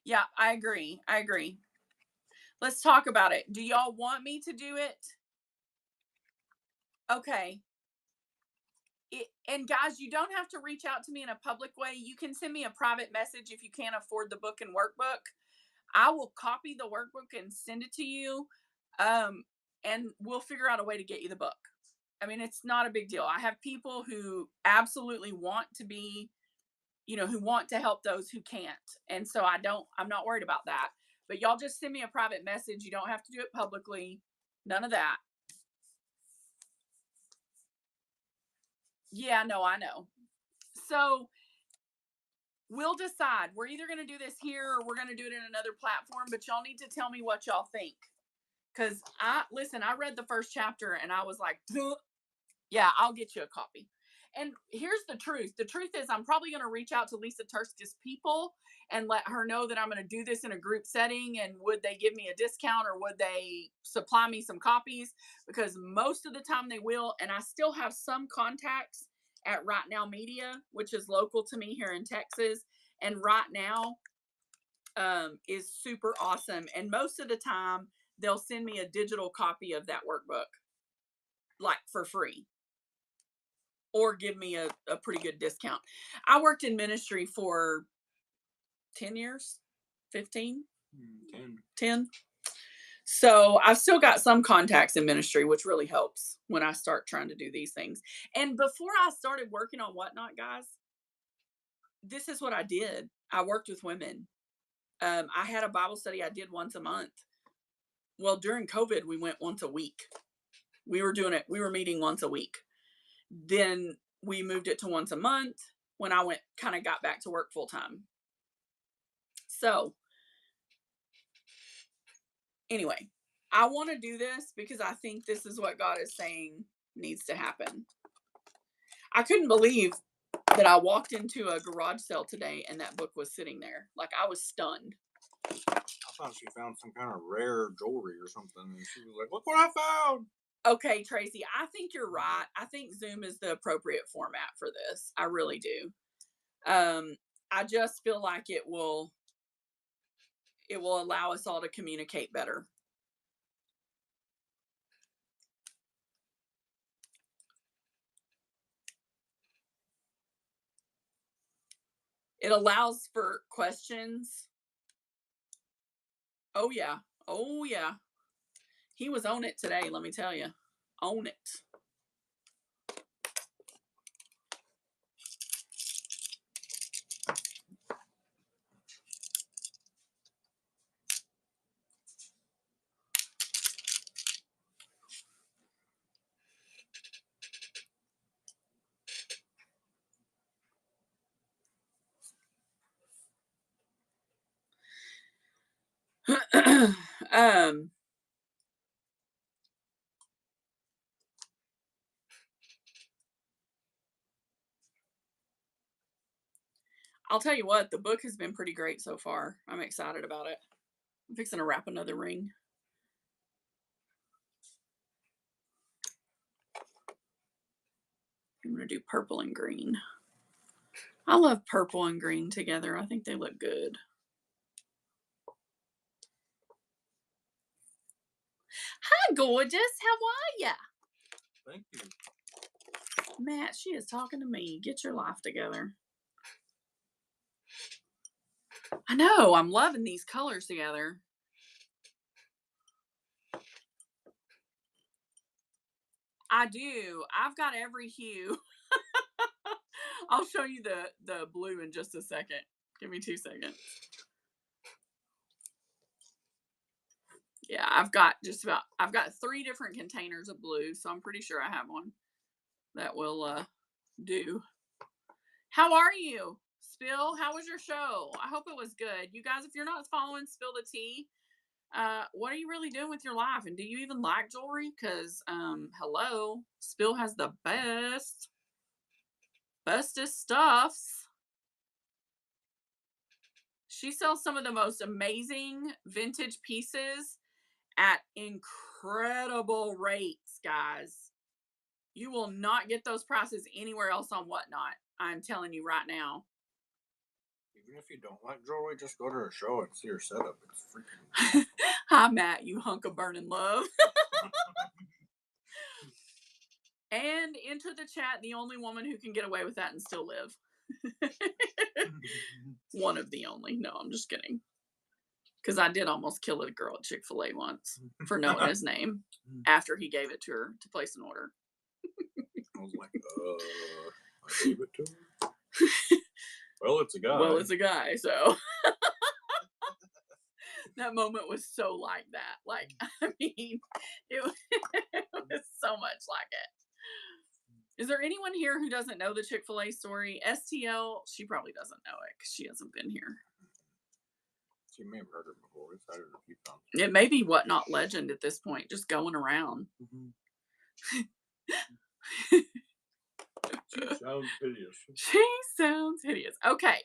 Yeah, I agree. Let's talk about it. Do y'all want me to do it? Okay. And guys, you don't have to reach out to me in a public way. You can send me a private message if you can't afford the book and workbook. I will copy the workbook and send it to you. And we'll figure out a way to get you the book. I mean, it's not a big deal. I have people who absolutely want to be, who want to help those who can't. And so I'm not worried about that. But y'all just send me a private message. You don't have to do it publicly. None of that. Yeah, no, I know. So we'll decide. We're either going to do this here or we're going to do it in another platform, but y'all need to tell me what y'all think. Because I read the first chapter and I was like, yeah, I'll get you a copy. And here's the truth. The truth is I'm probably going to reach out to Lisa Terskis people and let her know that I'm going to do this in a group setting. And would they give me a discount or would they supply me some copies? Because most of the time they will. And I still have some contacts at Right Now Media, which is local to me here in Texas. And Right Now is super awesome. And most of the time they'll send me a digital copy of that workbook, like for free. Or give me a pretty good discount. I worked in ministry for 10 years, 15, 10. So I've still got some contacts in ministry, which really helps when I start trying to do these things. And before I started working on Whatnot, guys, this is what I did. I worked with women. I had a Bible study I did once a month. Well, during COVID, we went once a week. We were meeting once a week. Then we moved it to once a month when I got back to work full time. So anyway, I want to do this because I think this is what God is saying needs to happen. I couldn't believe that I walked into a garage sale today and that book was sitting there. Like, I was stunned. I thought she found some kind of rare jewelry or something, and she was like, "Look what I found!" Okay, Tracy, I think you're right. I think Zoom is the appropriate format for this. I really do. I just feel like it will allow us all to communicate better. It allows for questions. Oh yeah. He was on it today, let me tell you. Own it. I'll tell you what, the book has been pretty great so far. I'm excited about it. I'm fixing to wrap another ring. I'm going to do purple and green. I love purple and green together. I think they look good. Hi, gorgeous. How are ya? Thank you. Matt, she is talking to me. Get your life together. I know. I'm loving these colors together. I do. I've got every hue. I'll show you the blue in just a second. Give me 2 seconds. Yeah, I've got 3 different containers of blue, so I'm pretty sure I have one that will do. How are you? Spill, how was your show? I hope it was good. You guys, if you're not following Spill the Tea, what are you really doing with your life? And do you even like jewelry? Because, hello, Spill has the bestest stuffs. She sells some of the most amazing vintage pieces at incredible rates, guys. You will not get those prices anywhere else on Whatnot. I'm telling you right now. Even if you don't like jewelry, just go to her show and see her setup. It's freaking. Hi, Matt, you hunk of burning love. And enter the chat, the only woman who can get away with that and still live. One of the only. No, I'm just kidding. Because I did almost kill a girl at Chick-fil-A once for knowing his name after he gave it to her to place an order. I was like, I gave it to her. Well, it's a guy. Well, it's a guy, so. That moment was so like that. Like, I mean, it was so much like it. Is there anyone here who doesn't know the Chick-fil-A story? STL, she probably doesn't know it because she hasn't been here. She may have heard it before. We've had it a few times. It may be Whatnot legend at this point, just going around. She sounds hideous. She sounds hideous. Okay.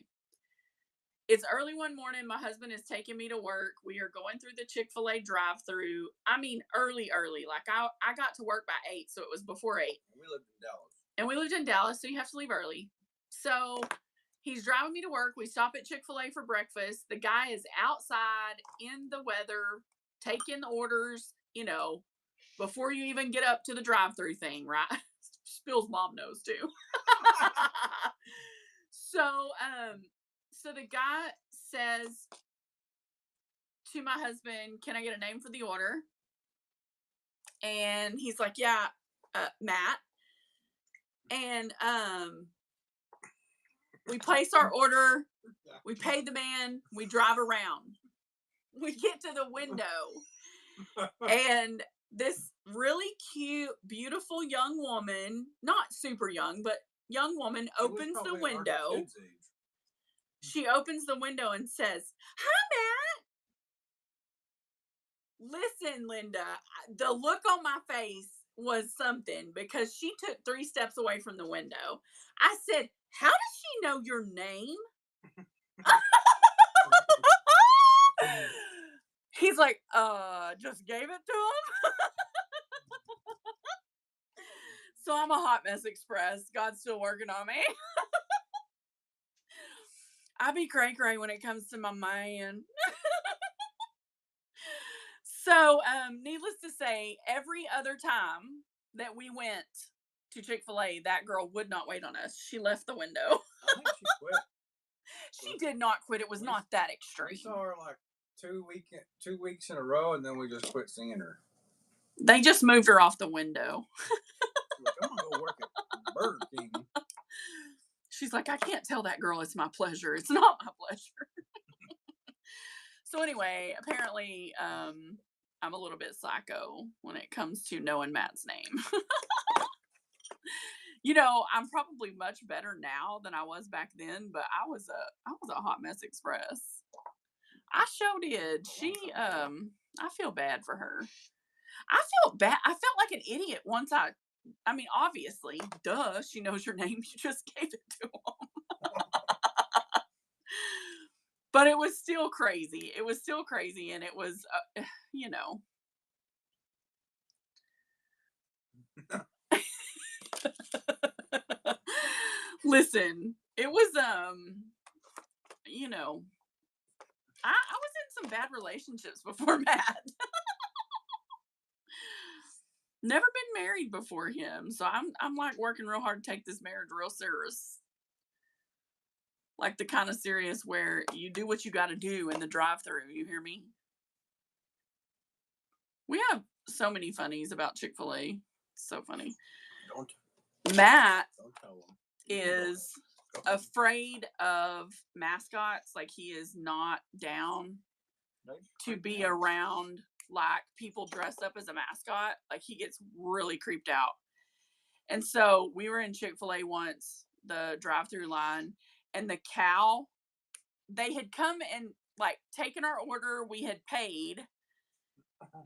It's early one morning. My husband is taking me to work. We are going through the Chick-fil-A drive-thru. I mean, early. Like, I got to work by 8, so it was before 8. And we lived in Dallas. So you have to leave early. So he's driving me to work. We stop at Chick-fil-A for breakfast. The guy is outside in the weather, taking orders, before you even get up to the drive-thru thing, right? Spill's mom knows too. So the guy says to my husband, "Can I get a name for the order?" And he's like, "Yeah, Matt." And we place our order, we pay the man, we drive around. We get to the window, and this really cute, beautiful young woman, not super young, but young woman, opens the window. She opens the window and says, "Hi, Matt." Listen, Linda, the look on my face was something because she took 3 steps away from the window. I said, "How does she know your name?" He's like, just gave it to him. So I'm a hot mess express. God's still working on me. I be cray-cray when it comes to my man. So, needless to say, every other time that we went to Chick-fil-A, that girl would not wait on us. She left the window. I think she quit. She did not quit. It was not that extreme. We saw her like 2 weeks in a row, and then we just quit seeing her. They just moved her off the window. Like, I'm gonna go work at Burger King. She's like, "I can't tell that girl it's my pleasure. It's not my pleasure." So anyway, apparently, I'm a little bit psycho when it comes to knowing Matt's name. I'm probably much better now than I was back then, but I was a hot mess express. I sure did. I feel bad for her. I felt bad. I felt like an idiot once I mean, obviously, duh, she knows your name. You just gave it to him. But it was still crazy. It was still crazy, and it was, Listen, it was, I was in some bad relationships before Matt. Never been married before him, so I'm like working real hard to take this marriage real serious. Like the kind of serious where you do what you got to do in the drive-thru. You hear me? We have so many funnies about Chick-fil-A. So funny. Matt is afraid of mascots. Like, he is not down to be around like people dressed up as a mascot. Like, he gets really creeped out. And so we were in Chick-fil-A once, the drive-thru line, and the cow, they had come and like taken our order, we had paid,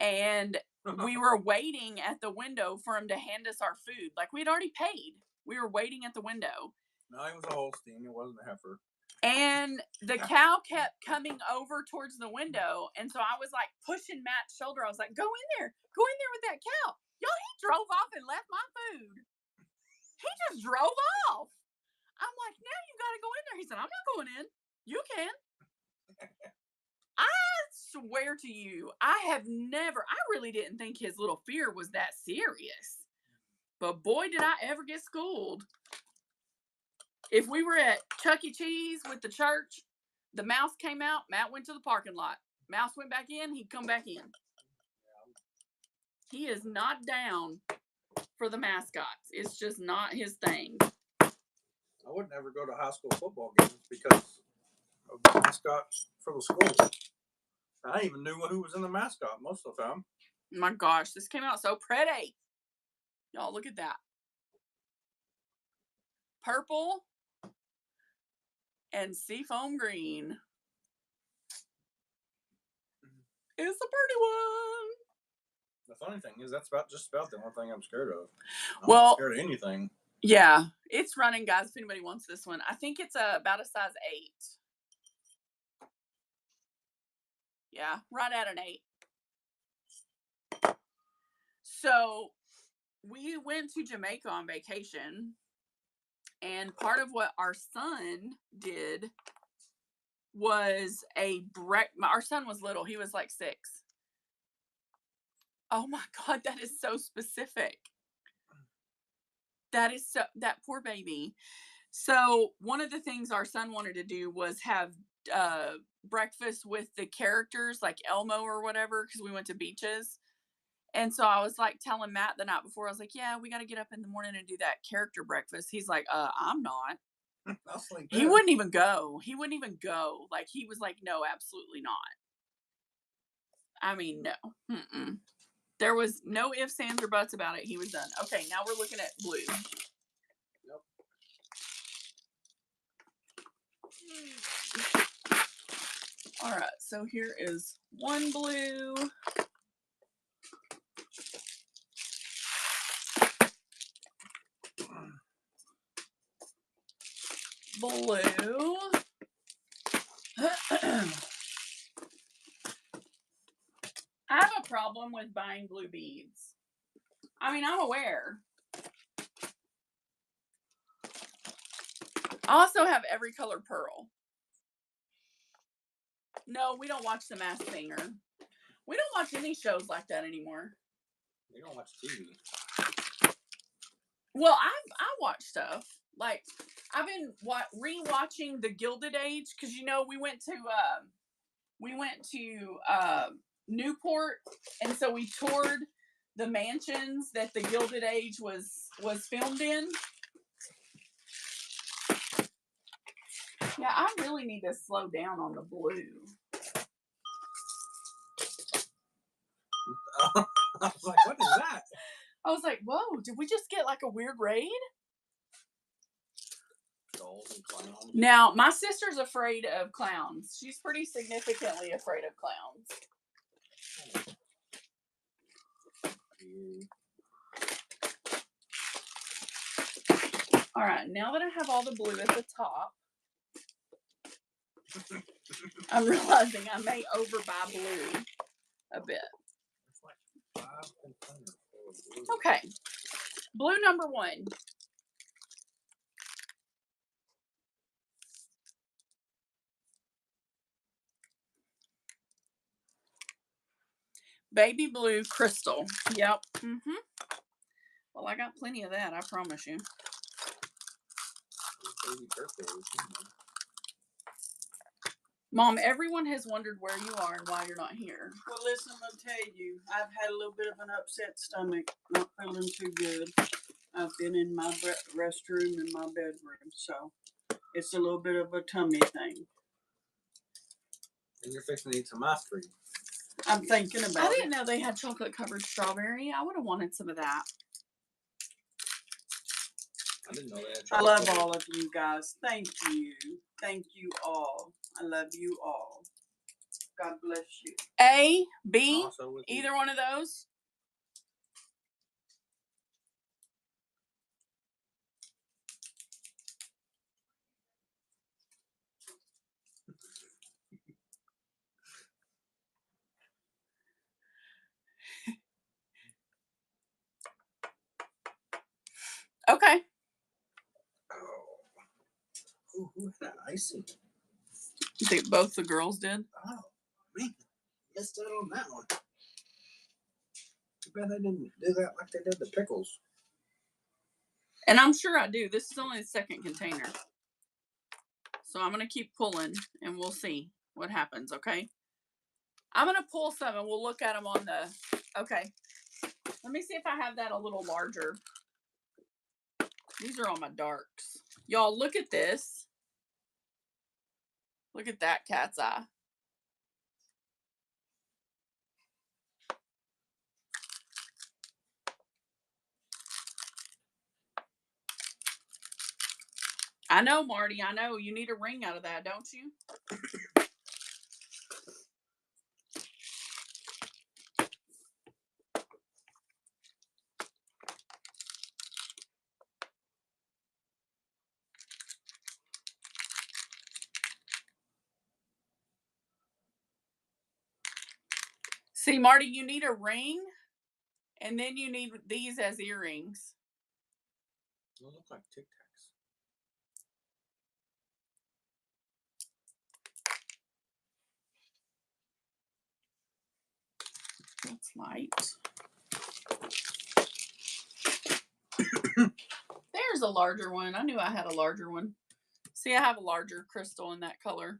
and we were waiting at the window for him to hand us our food. Like, we'd already paid. We were waiting at the window. No, it was a Holstein. It wasn't a heifer. And the cow kept coming over towards the window. And so I was like pushing Matt's shoulder. I was like, go in there with that cow. Y'all, he drove off and left my food. He just drove off. I'm like, now you got to go in there. He said, I'm not going in. You can. I swear to you, I really didn't think his little fear was that serious. But boy, did I ever get schooled. If we were at Chuck E. Cheese with the church, the mouse came out, Matt went to the parking lot. Mouse went back in, he'd come back in. He is not down for the mascots. It's just not his thing. I would never go to high school football games because of the mascot for the school. I didn't even knew who was in the mascot most of the time. My gosh, this came out so pretty. Y'all, look at that. Purple and seafoam green. It's a pretty one. The funny thing is, that's just about the only thing I'm scared of. I'm Well, not scared of anything. Yeah, it's running, guys. If anybody wants this one, I think it's about a size 8. Yeah, right at an 8. So we went to Jamaica on vacation, and part of what our son did was our son was little. He was like 6. Oh my God, that is so specific. That poor baby. So one of the things our son wanted to do was have breakfast with the characters, like Elmo or whatever, because we went to beaches. And so I was like telling Matt the night before, I was like, yeah, we got to get up in the morning and do that character breakfast. He's like, I'm not. I'll sleep He there. wouldn't even go. Like, he was like, no, absolutely not. I mean, no. Mm-mm. There was no ifs, ands, or buts about it. He was done. Okay, now we're looking at blue. Yep. All right, so here is one blue. Blue. I have a problem with buying blue beads. I mean, I'm aware. I also have every color pearl. No, we don't watch The Masked Singer. We don't watch any shows like that anymore. You don't watch TV. Well, I watch stuff. Like, I've been rewatching The Gilded Age because we went to Newport, and so we toured the mansions that The Gilded Age was filmed in. Yeah, I really need to slow down on the blue. I was like, what is that? I was like, whoa, did we just get like a weird raid? Dolls and clowns. Now, my sister's afraid of clowns. She's pretty significantly afraid of clowns. All right, now that I have all the blue at the top, I'm realizing I may overbuy blue a bit. Okay, blue number 1. Baby blue crystal. Yep. Well, I got plenty of that, I promise you. Mom, everyone has wondered where you are and why you're not here. Well, listen, I'm going to tell you, I've had a little bit of an upset stomach, not feeling too good. I've been in my restroom in my bedroom, so it's a little bit of a tummy thing. And you're fixing to eat some ice cream. I'm thinking about I it. didn't know they had chocolate covered strawberry. I would have wanted some of that. I didn't know they had I chocolate love covered. all of you guys. Thank you. Thank you all. I love you all. God bless you. A, B? Also with you. Either one of those? Okay. Oh. Ooh, who had that icing? You think both the girls did? Oh, man. Missed out on that one. Too bad they didn't do that like they did the pickles. And I'm sure I do. This is only the second container. So I'm going to keep pulling and we'll see what happens, okay? I'm going to pull some and we'll look at them on the... Okay. Let me see if I have that a little larger. These are all my darks. Y'all, look at this. Look at that cat's eye. I know, Marty. I know. You need a ring out of that, don't you? See, Marty, you need a ring, and then you need these as earrings. They look like Tic Tacs. That's light. There's a larger one. I knew I had a larger one. See, I have a larger crystal in that color.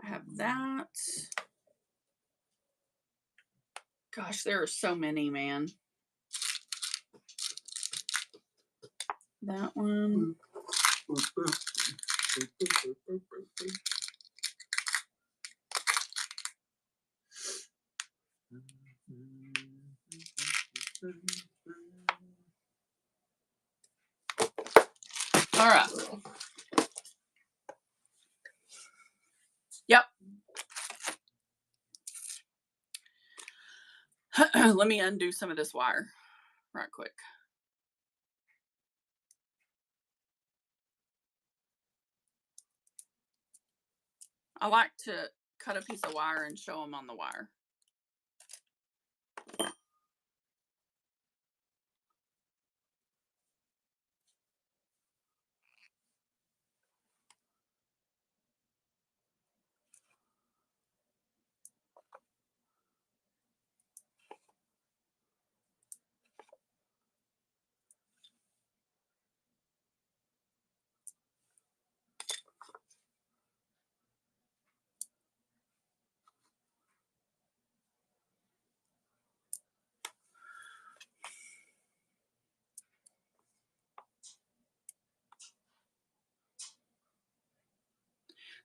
I have that. Gosh, there are so many, man. That one. All right. Yep. Let me undo some of this wire right quick. I like to cut a piece of wire and show them on the wire.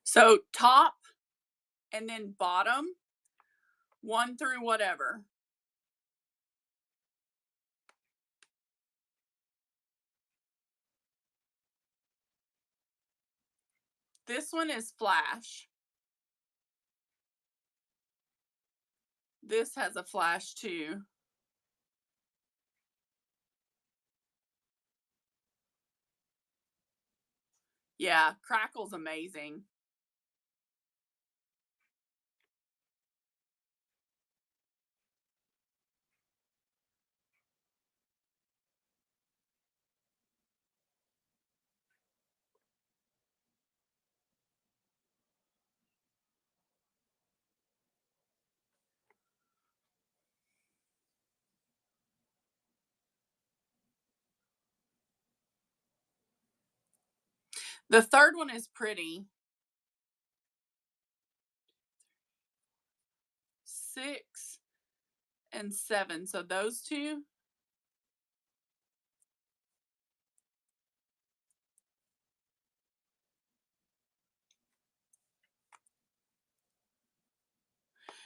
So top and then bottom, 1 through whatever. This one is flash. This has a flash too. Yeah, crackle's amazing. The third one is pretty. 6 and 7. So those two.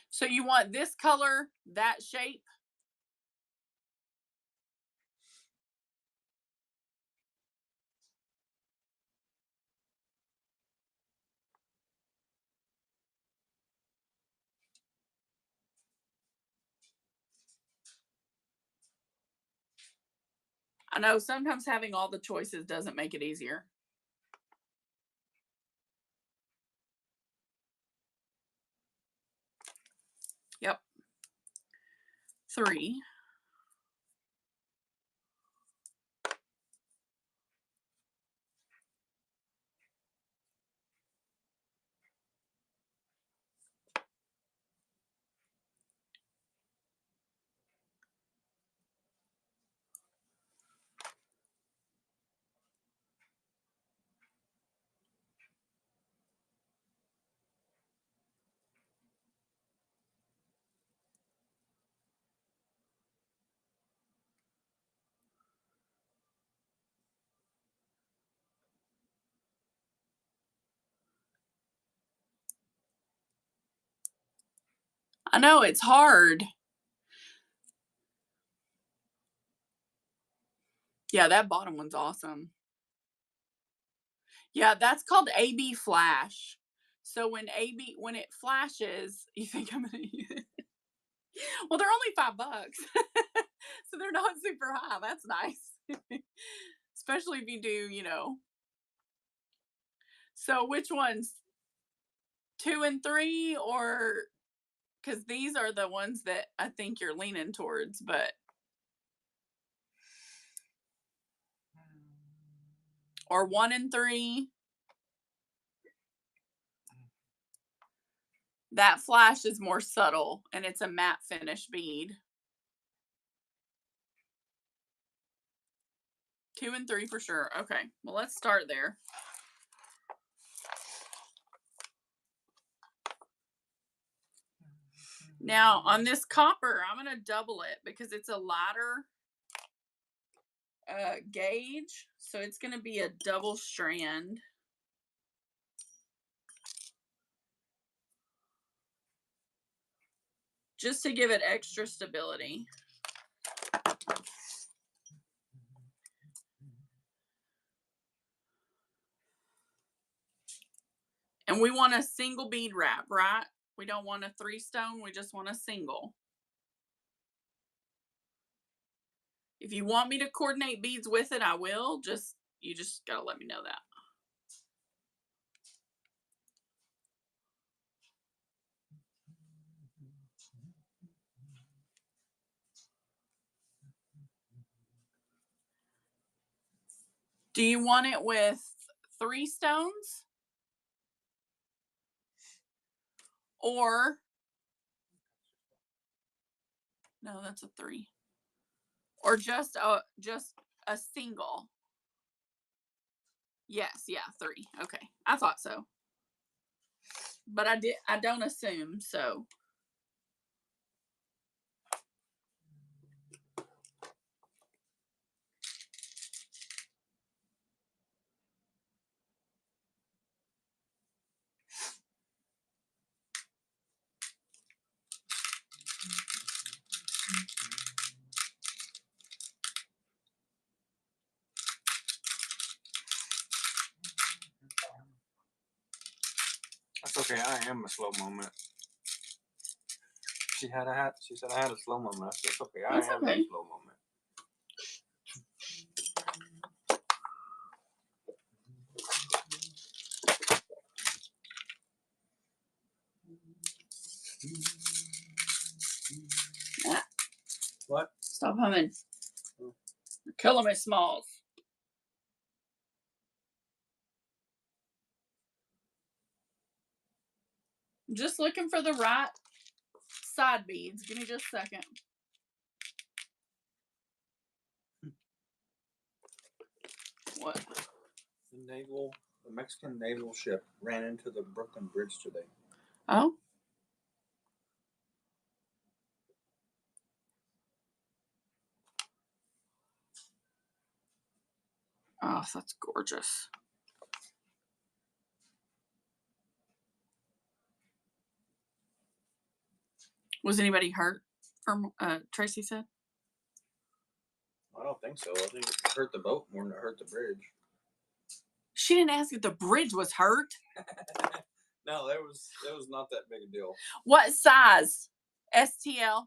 So you want this color, that shape? I know sometimes having all the choices doesn't make it easier. Yep. 3. I know it's hard. Yeah, that bottom one's awesome. Yeah, that's called AB flash. So when it flashes, you think I'm gonna use it. Well, they're only $5. So they're not super high. That's nice. Especially if you do. So which ones? 2 and 3, or because these are the ones that I think you're leaning towards, but or 1 and 3. That flash is more subtle and it's a matte finish bead. 2 and 3 for sure. Okay, well, let's start there. Now on this copper, I'm gonna double it because it's a lighter gauge, so it's gonna be a double strand. Just to give it extra stability. And we want a single bead wrap, right? We don't want a 3-stone, we just want a single. If you want me to coordinate beads with it, I will. You just gotta let me know that. Do you want it with 3 stones? Or no, that's a 3. Or just a single. Yes, yeah, 3. Okay. I thought so. But I don't assume, so. That's okay. I am a slow moment. She said I had a slow moment. I said, it's okay. I That's am okay. a slow moment. Matt, What? stop humming. You're killing me, Smalls. Just looking for the right side beads. Give me just a second. What? The Mexican naval ship ran into the Brooklyn Bridge today. Oh? Oh, that's gorgeous. Was anybody hurt? Tracy said. I don't think so. I think it hurt the boat more than it hurt the bridge. She didn't ask if the bridge was hurt. No, that was not that big a deal. What size? STL?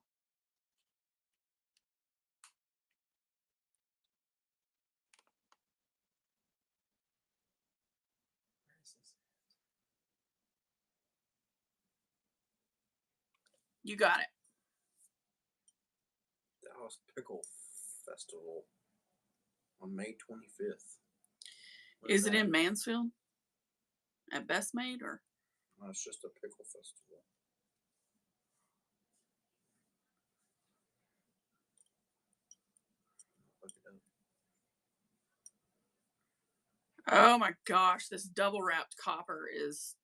You got it. Dallas Pickle Festival on May 25th. Is it in Mansfield? At Best Made or? No, it's just a pickle festival. Look it up. Oh my gosh, this double wrapped copper is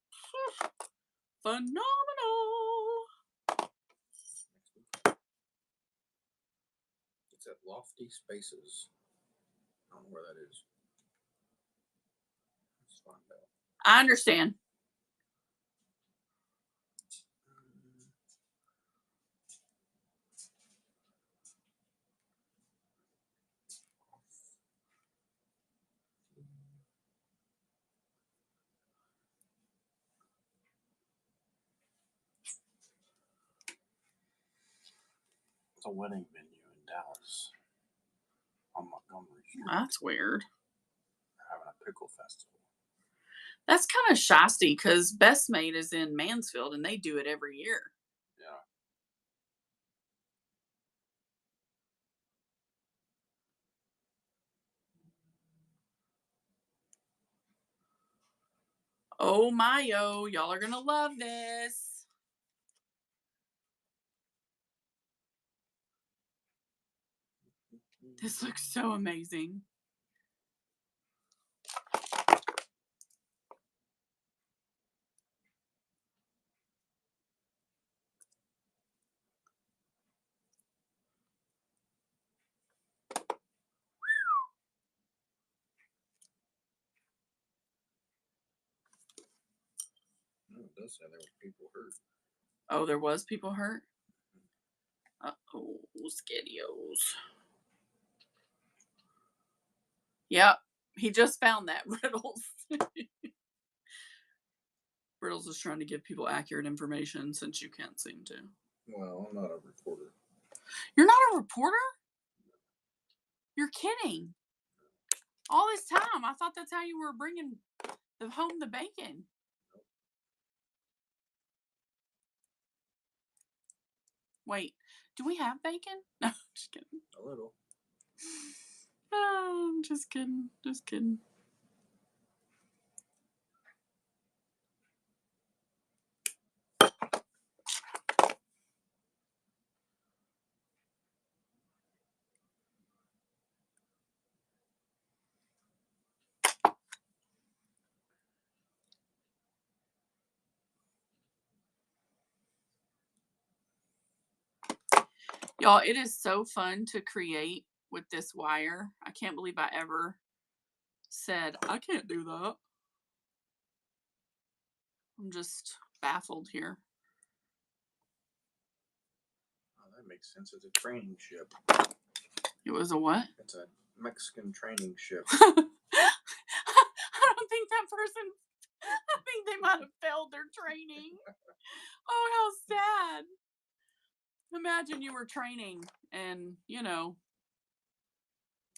phenomenal. It's at Lofty Spaces. I don't know where that is. Let's find out. I understand. It's a wedding venue in Dallas on Montgomery Street. That's weird. They're having a pickle festival. That's kind of shysty because Best Made is in Mansfield and they do it every year. Yeah. Oh my, oh, y'all are gonna love this. This looks so amazing. No, it does say there were people hurt. Oh, there was people hurt? Uh-oh, skiddios. Yep, he just found that, Brittles. Brittles is trying to give people accurate information since you can't seem to. Well, I'm not a reporter. You're not a reporter? You're kidding. All this time, I thought that's how you were bringing home the bacon. Wait, do we have bacon? No, just kidding. A little. Oh, I'm just kidding. Just kidding. Y'all, it is so fun to create with this wire. I can't believe I ever said, I can't do that. I'm just baffled here. Oh, that makes sense. It's a training ship. It was a what? It's a Mexican training ship. I don't think that person, I think they might have failed their training. Oh, how sad. Imagine you were training and, you know,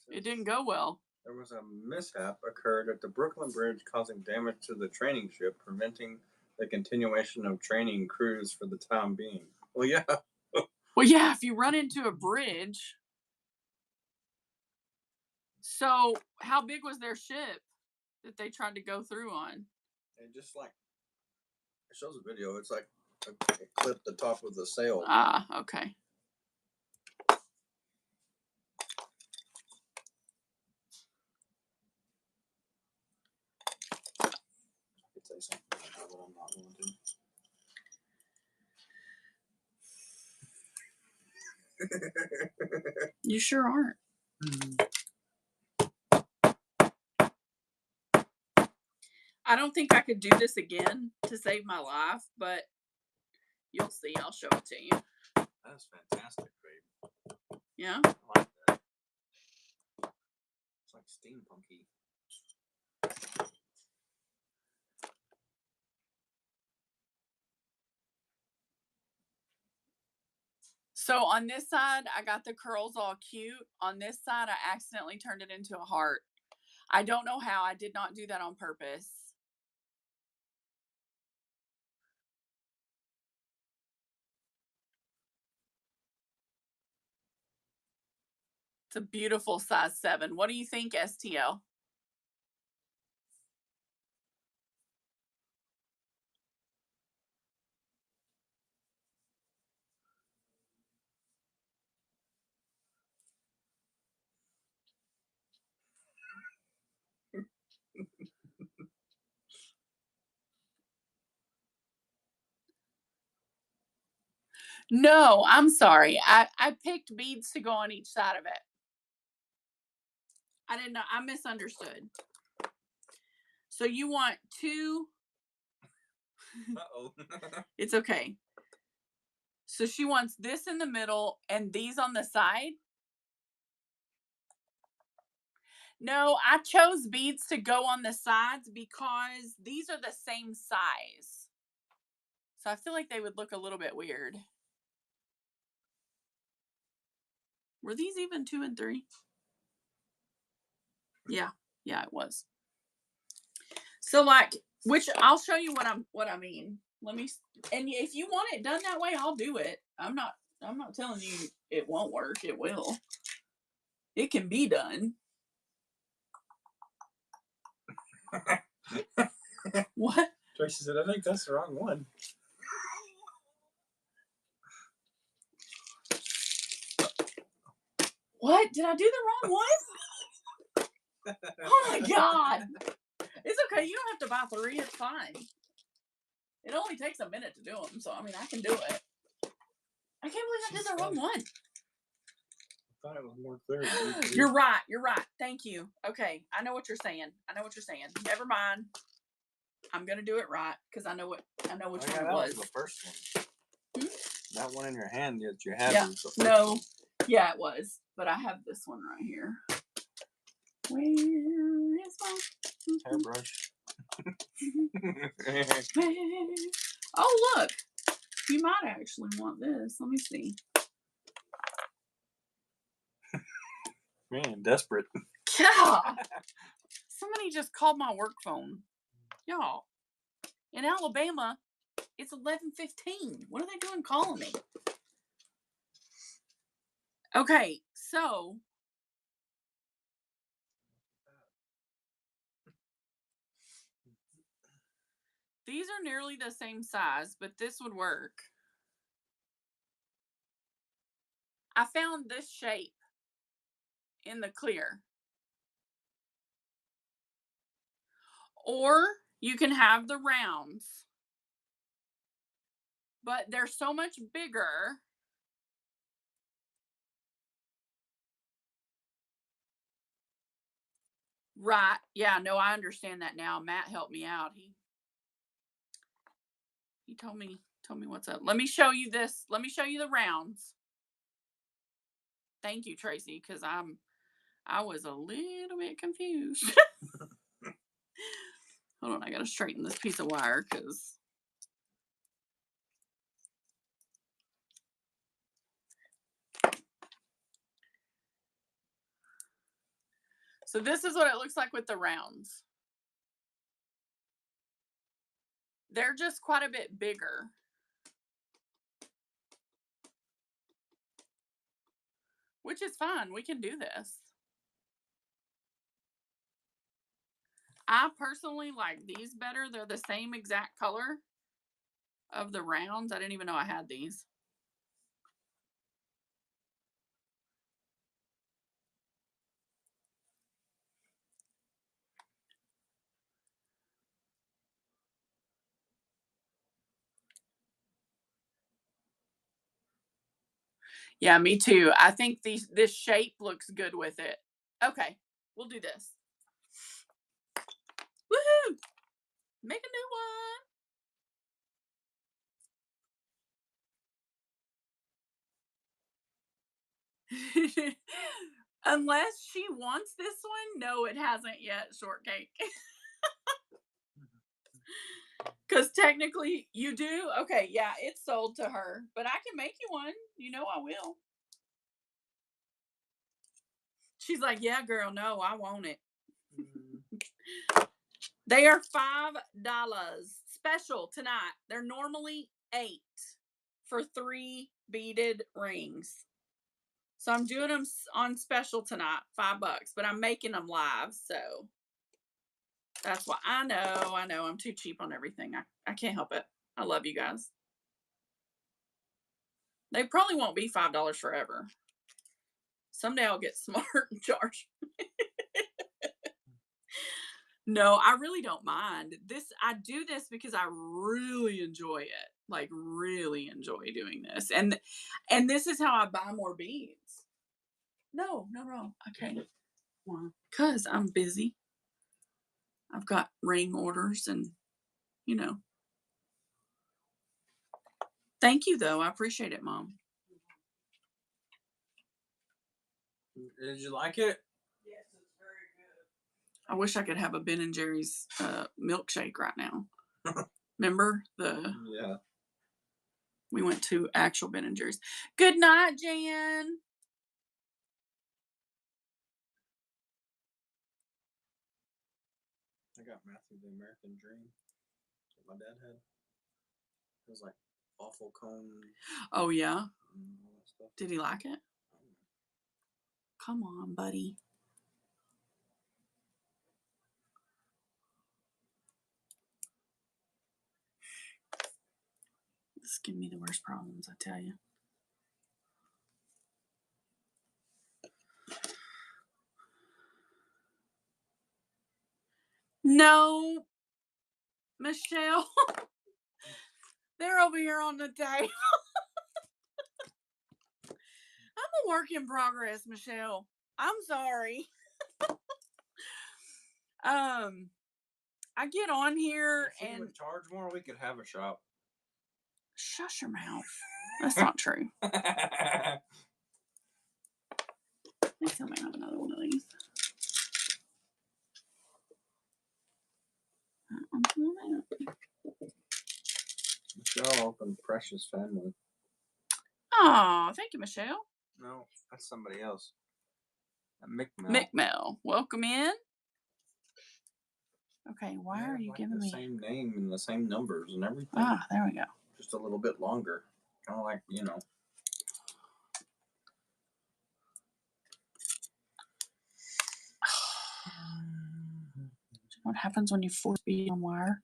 it didn't go well. There was a mishap occurred at the Brooklyn Bridge causing damage to the training ship, preventing the continuation of training cruise for the time being. Well, yeah. Well, yeah, if you run into a bridge. So, how big was their ship that they tried to go through on? And just like, it shows a video. It's like it clipped the top of the sail. Ah, okay. I could say something like that, but I'm not going to. You sure aren't. I don't think I could do this again to save my life, but you'll see. I'll show it to you. That's fantastic, babe. Yeah? I like that. It's like steampunky. So on this side, I got the curls all cute. On this side, I accidentally turned it into a heart. I don't know how. I did not do that on purpose. It's a beautiful size 7. What do you think, STL? No, I'm sorry. I picked beads to go on each side of it. I didn't know. I misunderstood. So you want 2. Uh-oh. It's okay. So she wants this in the middle and these on the side. No, I chose beads to go on the sides because these are the same size. So I feel like they would look a little bit weird. Were these even 2 and 3? Yeah, it was. So like, which I'll show you what I mean. Let me, and if you want it done that way, I'll do it. I'm not telling you it won't work. It will. It can be done. What? Tracy said, I think that's the wrong one. What? Did I do the wrong one? Oh my God. It's okay. You don't have to buy 3. It's fine. It only takes a minute to do them. So, I mean, I can do it. I can't believe I did the wrong one. I thought it was more clear. You're right. You're right. Thank you. Okay. I know what you're saying. Never mind. I'm going to do it right because I know which one it was. The first one. Hmm? That one in your hand that you have. Yeah. Was the first No. one. Yeah, it was. But I have this one right here. Where is my Hairbrush. Oh, look. You might actually want this. Let me see. Man, desperate. Yeah. Somebody just called my work phone. Y'all. In Alabama, it's 11:15. What are they doing calling me? Okay, so these are nearly the same size, but this would work. I found this shape in the clear. Or you can have the rounds, but they're so much bigger. Right. Yeah, no, I understand that now. Matt helped me out. He told me what's up. Let me show you this. Let me show you the rounds. Thank you, Tracy, because I was a little bit confused. Hold on, I gotta straighten this piece of wire because so this is what it looks like with the rounds. They're just quite a bit bigger. Which is fine. We can do this. I personally like these better. They're the same exact color of the rounds. I didn't even know I had these. Yeah, me too. I think this shape looks good with it. Okay, we'll do this. Woohoo! Make a new one. Unless she wants this one. No, it hasn't yet, Shortcake. Because technically you do. Okay, yeah, it's sold to her. But I can make you one. You know I will. She's like, yeah, girl, no, I want it. They are $5 special tonight. They're normally $8 for 3 beaded rings. So I'm doing them on special tonight, $5, but I'm making them live. So that's why I know I'm too cheap on everything. I can't help it. I love you guys. They probably won't be $5 forever. Someday I'll get smart and charge. No, I really don't mind. I do this because I really enjoy it. Like really enjoy doing this. And this is how I buy more beads. No. Okay. Wow. Cuz I'm busy. I've got ring orders and you know. Thank you though. I appreciate it, Mom. Did you like it? Yes, it's very good. I wish I could have a Ben and Jerry's milkshake right now. Remember Yeah. we went to actual Ben and Jerry's. Good night, Jan. I got Matthew the American Dream that my dad had. It was like awful cone Oh yeah. and all that stuff. Did he like it? Come on, buddy. This is giving me the worst problems, I tell you. No, Michelle. They're over here on the table. I'm a work in progress, Michelle. I'm sorry. I get on here If we and would charge more, we could have a shop. shush your mouth. That's not true. Please tell me I have another one of these. Michelle opened Precious Family. Oh, thank you, Michelle. No, that's somebody else. McMill. McMill, welcome in. Okay, why are you like giving the me same name and the same numbers and everything? Ah, there we go. Just a little bit longer. Kind of like, you know. What happens when you force feed on wire?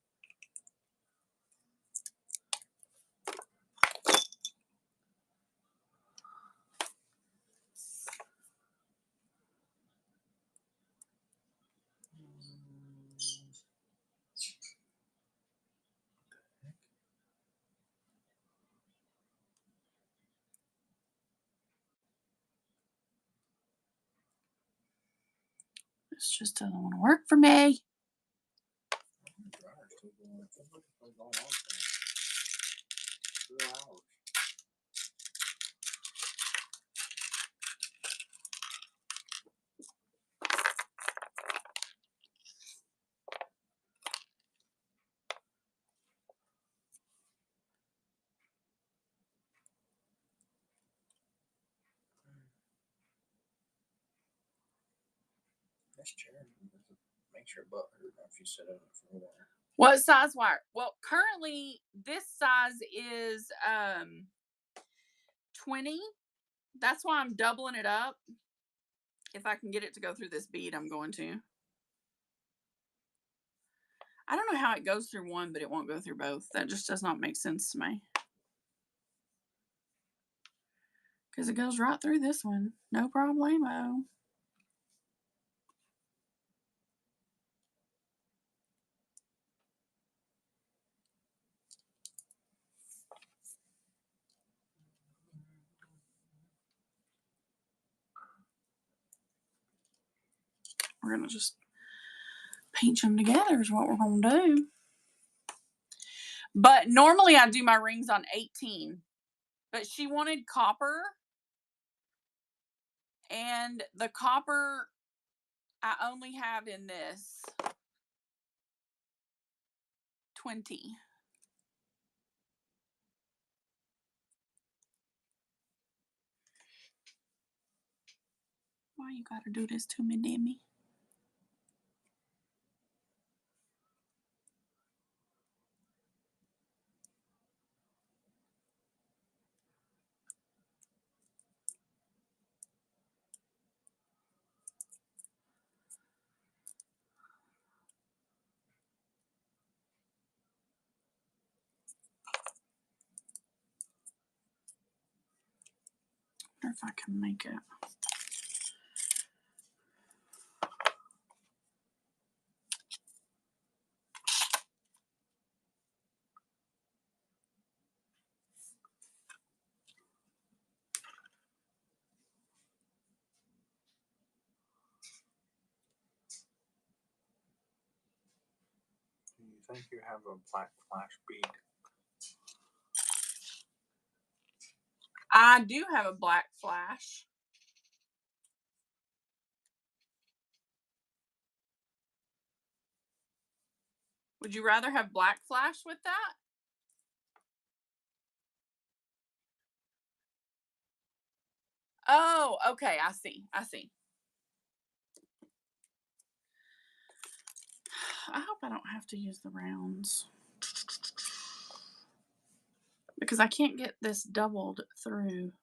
This just doesn't want to work for me. This chair makes your butt hurt if you sit on it for a while. What size wire? Well, currently this size is 20. That's why I'm doubling it up. If I can get it to go through this bead, I'm going to. I don't know how it goes through one, but it won't go through both. That just does not make sense to me. Because it goes right through this one. No problemo. We're going to just pinch them together is what we're going to do. But normally I do my rings on 18. But she wanted copper. And the copper I only have in this 20. Why you gotta do this to me, Demi? if I can make it. Do you think you have a black flash bead? I do have a black flash. Would you rather have black flash with that? Oh, okay. I see. I see. I hope I don't have to use the rounds. Because I can't get this doubled through.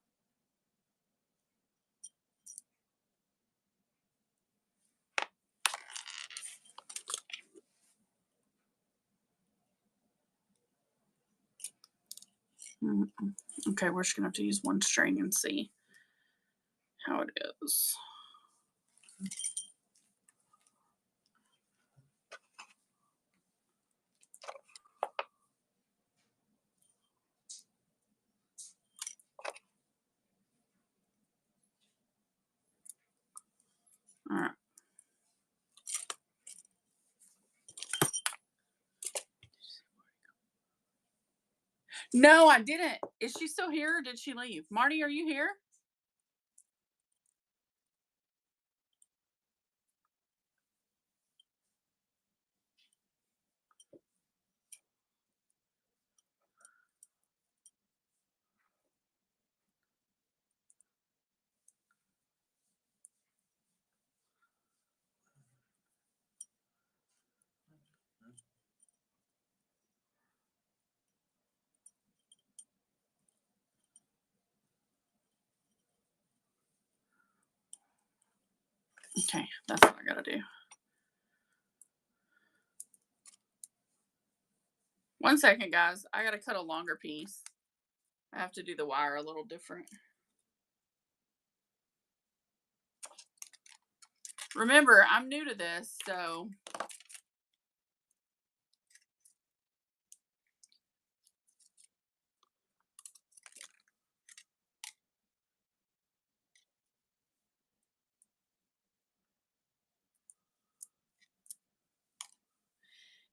Okay, we're just going to have to use one string and see how it is. All right. No, I didn't. Is she still here or did she leave? Marty, are you here? Okay, that's what I gotta do. 1 second, guys. I gotta cut a longer piece. I have to do the wire a little different. Remember, I'm new to this, so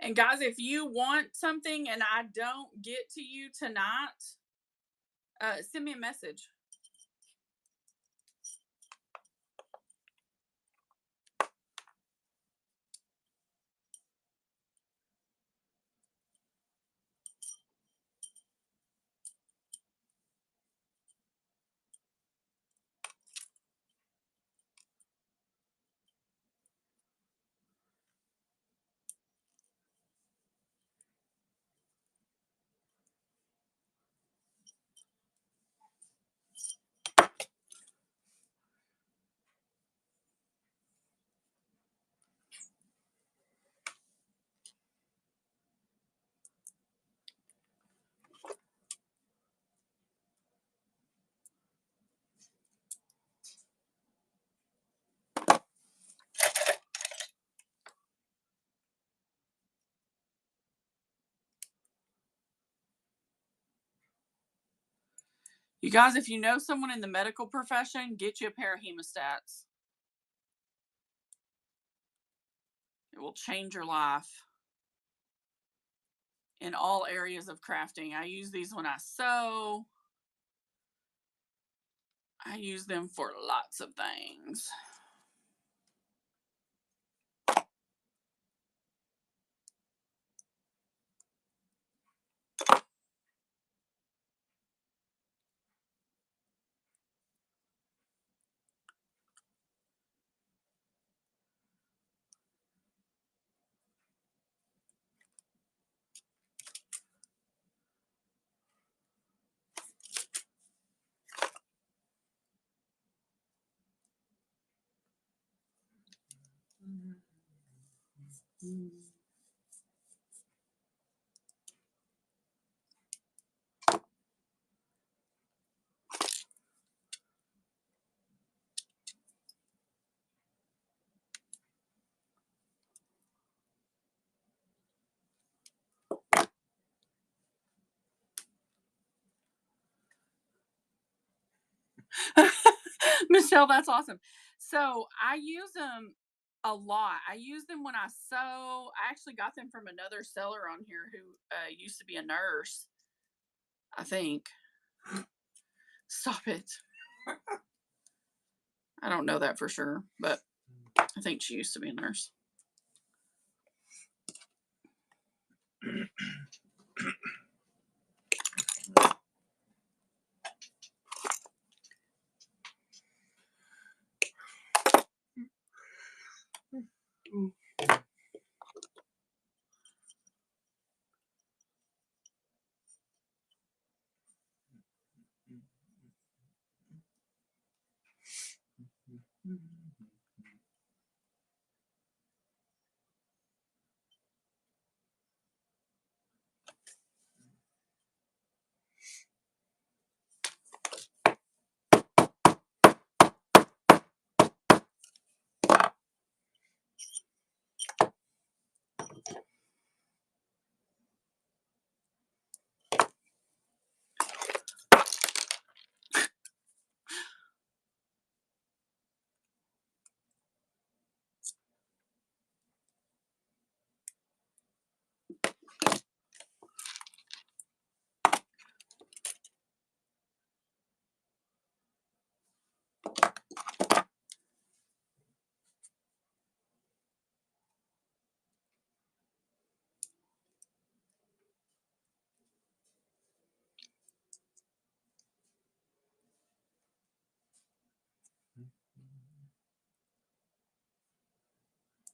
and guys, if you want something and I don't get to you tonight, send me a message. You guys, if you know someone in the medical profession, get you a pair of hemostats. It will change your life in all areas of crafting. I use these when I sew. I use them for lots of things. Michelle, that's awesome. So I use them a lot. I use them when I sew. I actually got them from another seller on here who used to be a nurse, I think. Stop it. I don't know that for sure, but I think she used to be a nurse.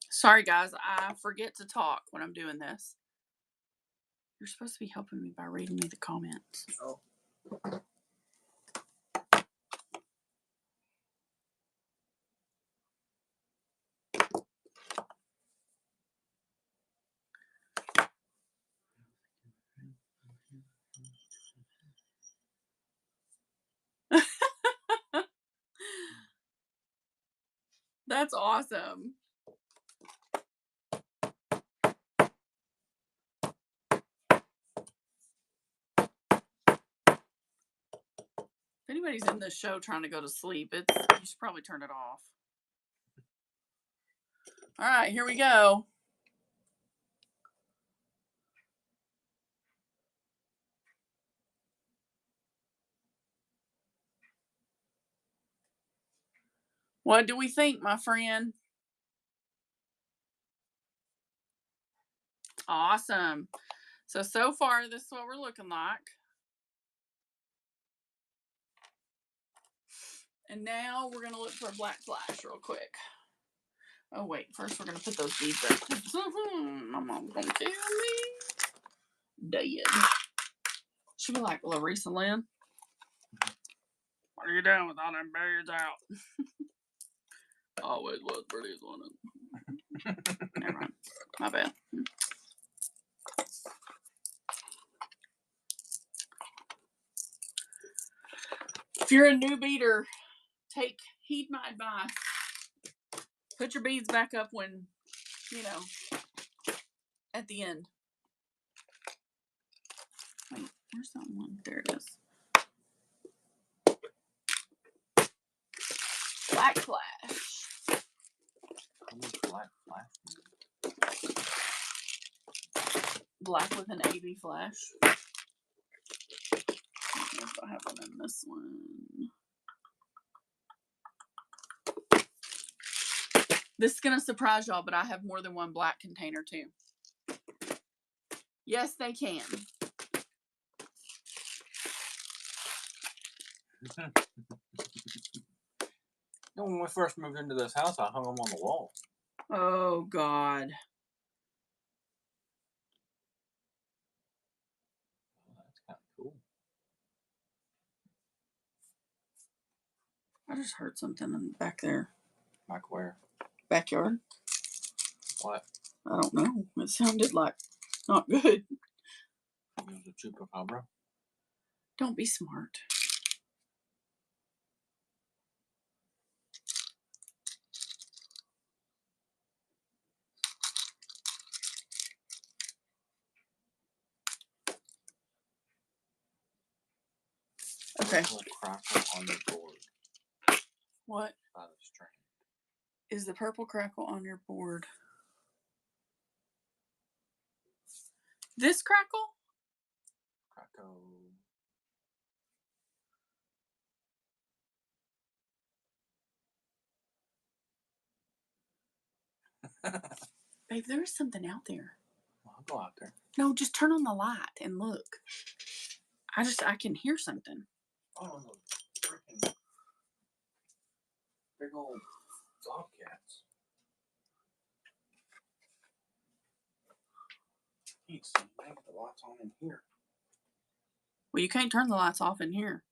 Sorry, guys. I forget to talk when I'm doing this. You're supposed to be helping me by reading me the comments. Oh. That's awesome. If anybody's in this show trying to go to sleep, you should probably turn it off. All right, here we go. What do we think, my friend? Awesome. So far, this is what we're looking like. And now we're going to look for a black flash real quick. Oh, wait. First, we're going to put those beads up. My mom's going to kill me. Dead. She'll be like, Larissa Lynn, what are you doing with all them beads out? Always was pretty one. Never mind. My bad. If you're a new beater, heed my advice. Put your beads back up when, at the end. Wait, where's that one? There it is. Black flash. Black flash. Black with an AV flash. I don't know if I have one in this one. This is going to surprise y'all, but I have more than one black container too. Yes, they can. When we first moved into this house, I hung them on the wall. Oh, God. That's kind of cool. I just heard something back there. Back where? Backyard. What? I don't know. It sounded like not good. It was a chupacabra. Don't be smart. Okay. A cracker on the board. What I was trained. is the purple crackle on your board? This crackle? Crackle. Babe, there's something out there. I'll go out there. No, just turn on the light and look. I can hear something. Oh, freaking big old bobcats. Can't see. I got the lights on in here. Well, you can't turn the lights off in here.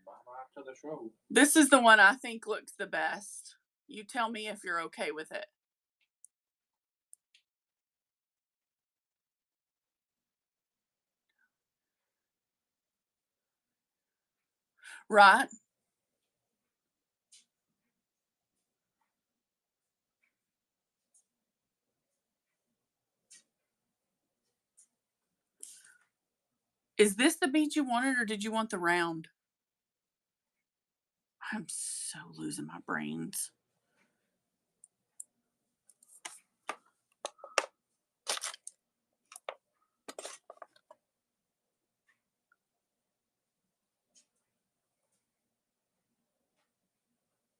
Bye bye to the show. This is the one I think looks the best. You tell me if you're okay with it. Right? Is this the bead you wanted, or did you want the round? I'm so losing my brains.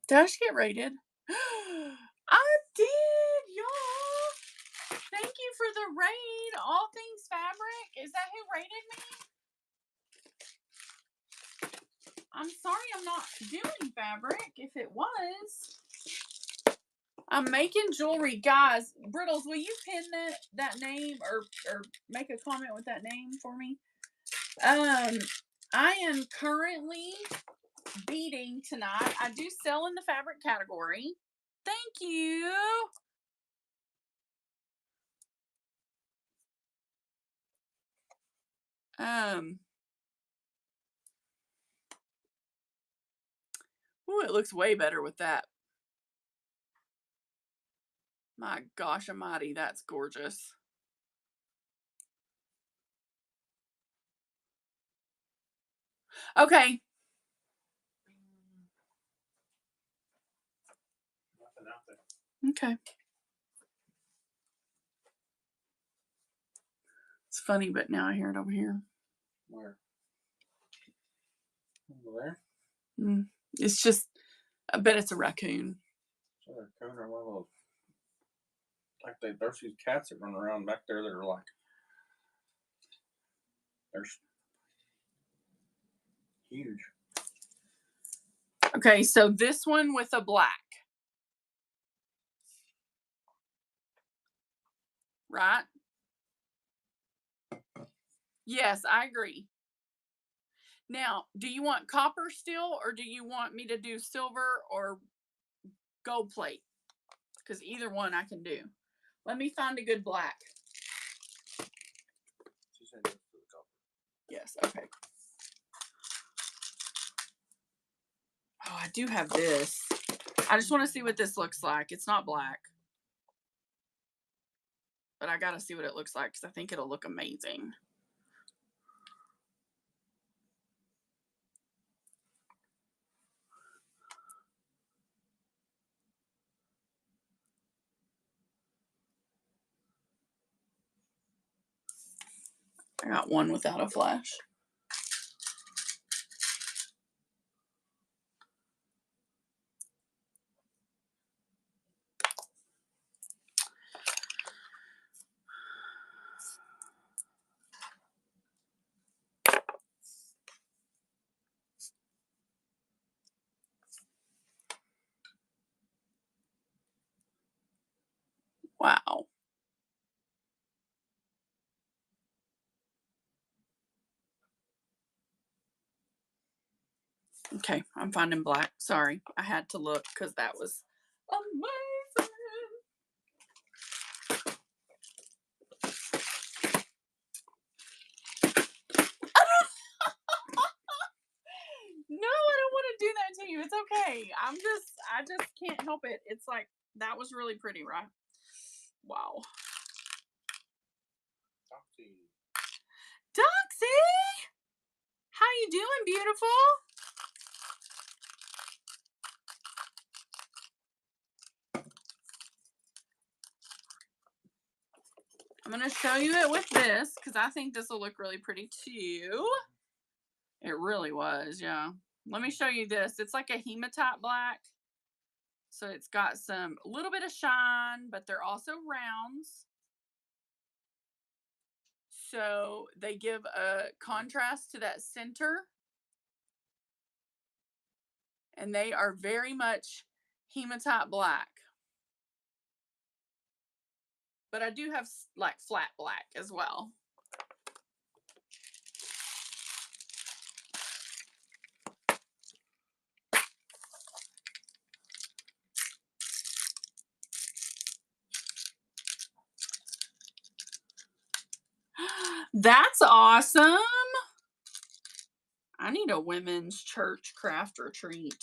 Did I just get rated? I did, y'all. Thank you for the raid. All Things Fabric. Is that who rated me? I'm sorry I'm not doing fabric if it was. I'm making jewelry. Guys, Brittles, will you pin that name or make a comment with that name for me? I am currently beading tonight. I do sell in the fabric category. Thank you. Ooh, it looks way better with that. My gosh almighty, that's gorgeous. Okay. Nothing out there. Okay. It's funny, but now I hear it over here. Where? Over there? It's just, I bet it's a raccoon. So they're coming around one of those. Like there's these cats that run around back there that are like. They're huge. Okay, so this one with a black. Right? Yes, I agree. Now, do you want copper still, or do you want me to do silver or gold plate? Because either one I can do. Let me find a good black. She said go to the copper. Yes, okay. Oh, I do have this. I just want to see what this looks like. It's not black. But I got to see what it looks like because I think it'll look amazing. I got one without a flash. Wow. Okay, I'm finding black. Sorry, I had to look because that was amazing. No, I don't want to do that to you. It's okay. I just can't help it. It's like, that was really pretty, right? Wow. Doxy! How you doing, beautiful? going to show you it with this because I think this will look really pretty too. It really was, yeah. Let me show you this. It's like a hematite black. So it's got some little bit of shine, but they're also rounds. So they give a contrast to that center. And they are very much hematite black. But I do have like flat black as well. That's awesome. I need a women's church craft retreat.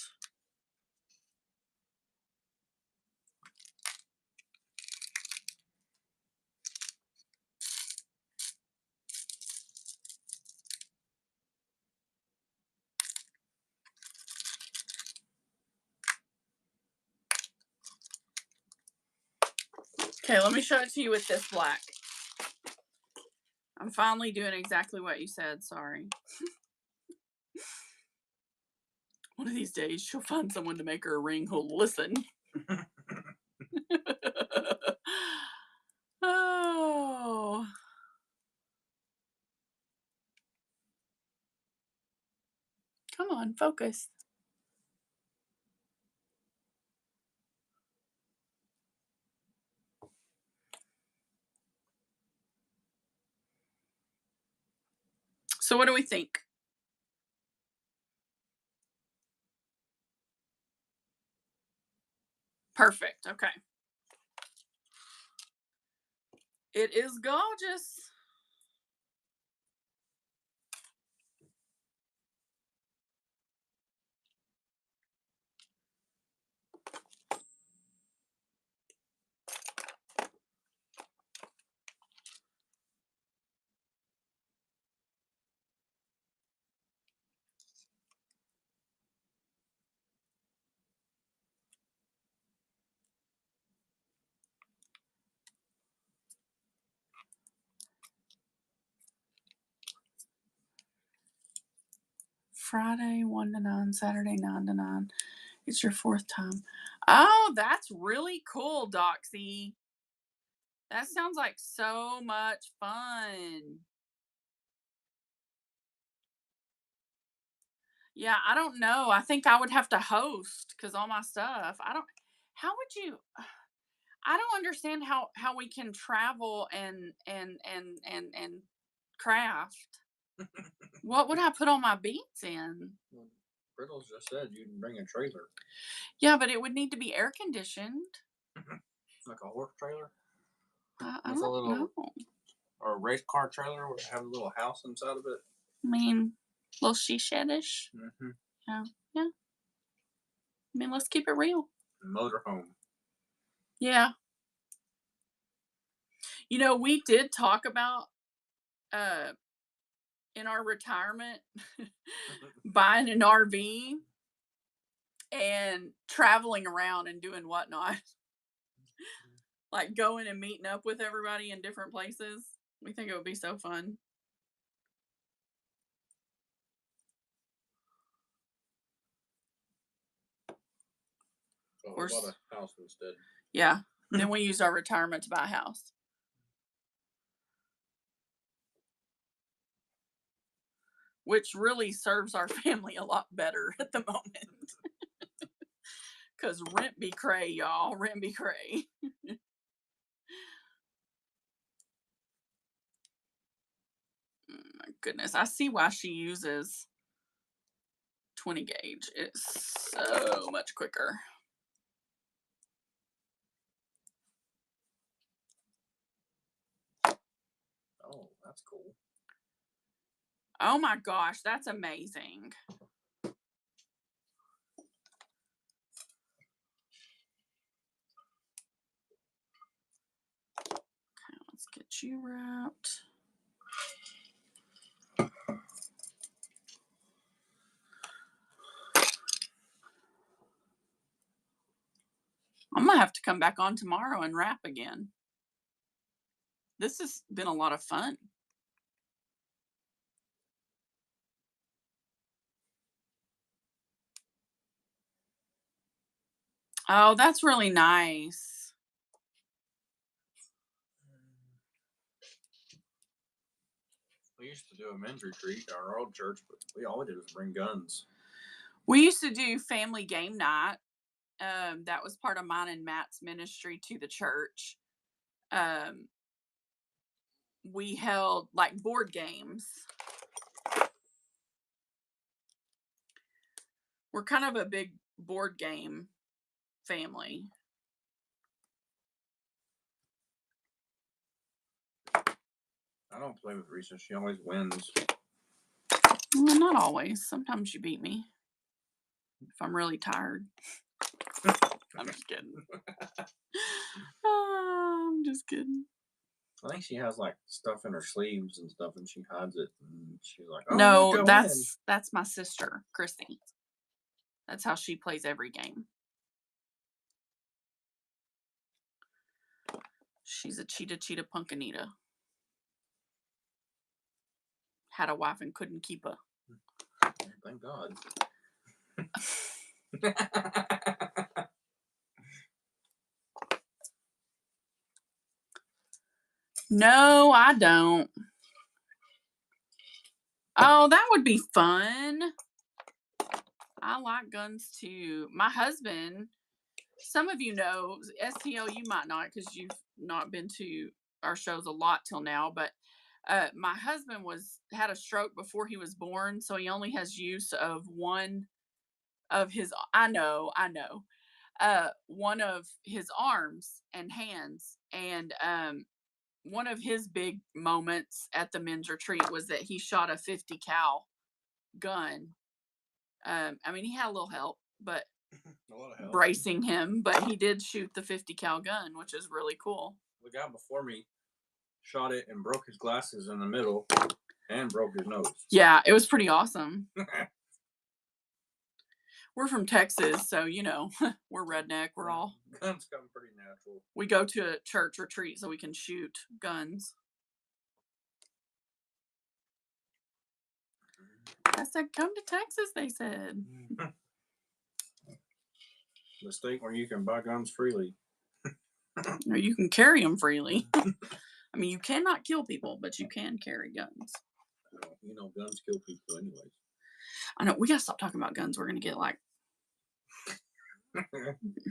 Okay, let me show it to you with this black. I'm finally doing exactly what you said. Sorry. One of these days, she'll find someone to make her a ring who'll listen. Oh. Come on, focus. So what do we think? Perfect. Okay. It is gorgeous. Friday 1 to 9, Saturday 9 to 9. It's your 4th time. Oh, that's really cool, Doxy. That sounds like so much fun. Yeah, I don't know. I think I would have to host because all my stuff. How would you? I don't understand how we can travel and craft. What would I put all my beats in? Well, Brittles just said you can bring a trailer, Yeah, but it would need to be air conditioned. like a horse trailer I With a don't little- know. or a race car trailer where it have a little house inside of it. I mean, little she shedish. Mm-hmm. Yeah. I mean, let's keep it real. Motorhome. Yeah. You know, we did talk about in our retirement buying an RV and traveling around and doing whatnot. Like going and meeting up with everybody in different places. We think it would be so fun. So course. I bought a house instead. Yeah. Then we used our retirement to buy a house. Which really serves our family a lot better at the moment. Because rent be cray, y'all. Rent be cray. My goodness. I see why she uses 20 gauge. It's so much quicker. Oh, that's cool. Oh my gosh, that's amazing. Okay, let's get you wrapped. I'm gonna have to come back on tomorrow and wrap again. This has been a lot of fun. Oh, that's really nice. We used to do a men's retreat at our old church, but all we did was bring guns. We used to do family game night. That was part of mine and Matt's ministry to the church. We held like board games. We're kind of a big board game family. I don't play with Risa. She always wins. Well, not always. Sometimes you beat me if I'm really tired. I'm just kidding. I'm just kidding. I think she has like stuff in her sleeves and stuff, and she hides it. And she's like, "Oh, No, look, I win." that's my sister, Christy. That's how she plays every game. She's a cheetah punkanita. Had a wife and couldn't keep her. Thank God. No, I don't. Oh, that would be fun. I like guns too. My husband, some of you know, STL, you might not because you've not been to our shows a lot till now, but my husband had a stroke before he was born, so he only has use of one of his, I know, one of his arms and hands. And one of his big moments at the men's retreat was that he shot a 50 cal gun. I mean, he had a little help, but A lot of help. bracing him, but he did shoot the 50 cal gun, which is really cool. The guy before me shot it and broke his glasses in the middle and broke his nose. Yeah, it was pretty awesome. We're from Texas, so you know, we're redneck. We're all Guns come pretty natural. we go to a church retreat so we can shoot guns. I said, come to Texas, they said. The state where you can buy guns freely. Or you can carry them freely. I mean, you cannot kill people, but you can carry guns. Well, you know, guns kill people anyways. I know, we gotta stop talking about guns. We're gonna get like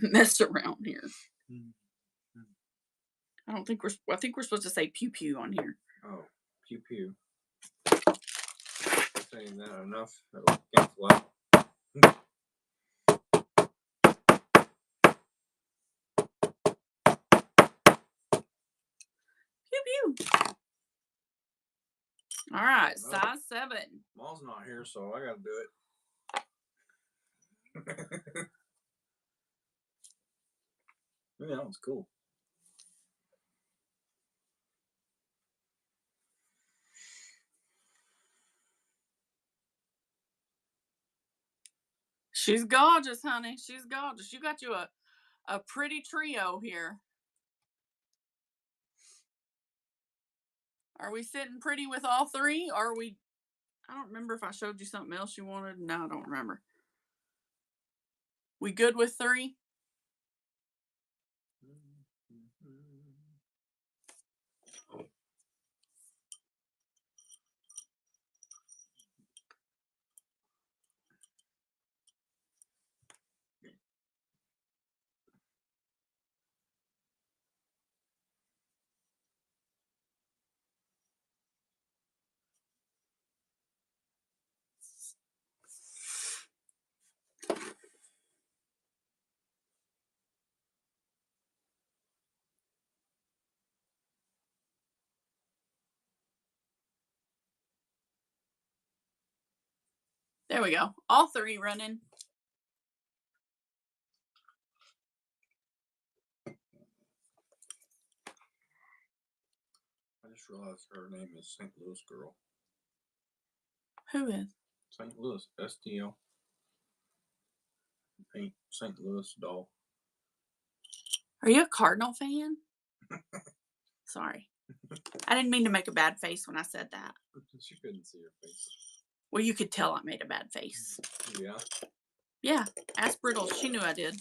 messed around here. I think we're supposed to say pew pew on here. Oh, pew pew. Saying that enough, that'll cancel out. Pew pew. All right, Well, size 7. Maul's not here, so I gotta do it. Yeah, that was cool. She's gorgeous, honey. She's gorgeous. You got you a pretty trio here. Are we sitting pretty with all 3? Or are we? I don't remember if I showed you something else you wanted. No, I don't remember. We good with 3? There we go. All 3 running. I just realized her name is St. Louis Girl. Who is? St. Louis, STL. St. Louis doll. Are you a Cardinal fan? Sorry. I didn't mean to make a bad face when I said that. She couldn't see your face. Well, you could tell I made a bad face. Yeah. Yeah, ask Brittle. She knew I did.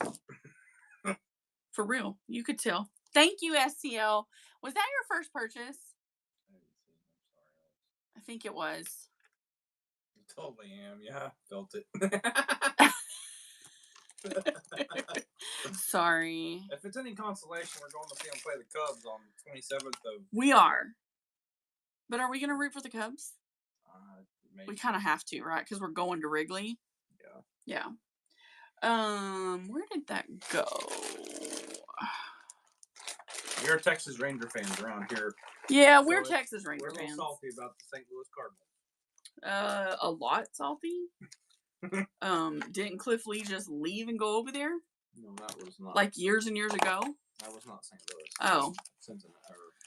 For real, you could tell. Thank you, STL. Was that your first purchase? I didn't see it. I'm sorry. I think it was. You totally am. Yeah, felt it. Sorry. If it's any consolation, we're going to see them play the Cubs on 27th of. We are. But are we going to root for the Cubs? Maybe. We kind of have to, right? Because we're going to Wrigley. Yeah. Yeah. Where did that go? You're a Texas Ranger fans around here. Yeah, So we're it's- Texas Ranger We're a little fans. salty about the St. Louis Cardinals. A lot salty. Didn't Cliff Lee just leave and go over there No, that was not. like years and years ago? That was not St. Louis. Oh. Cincinnati.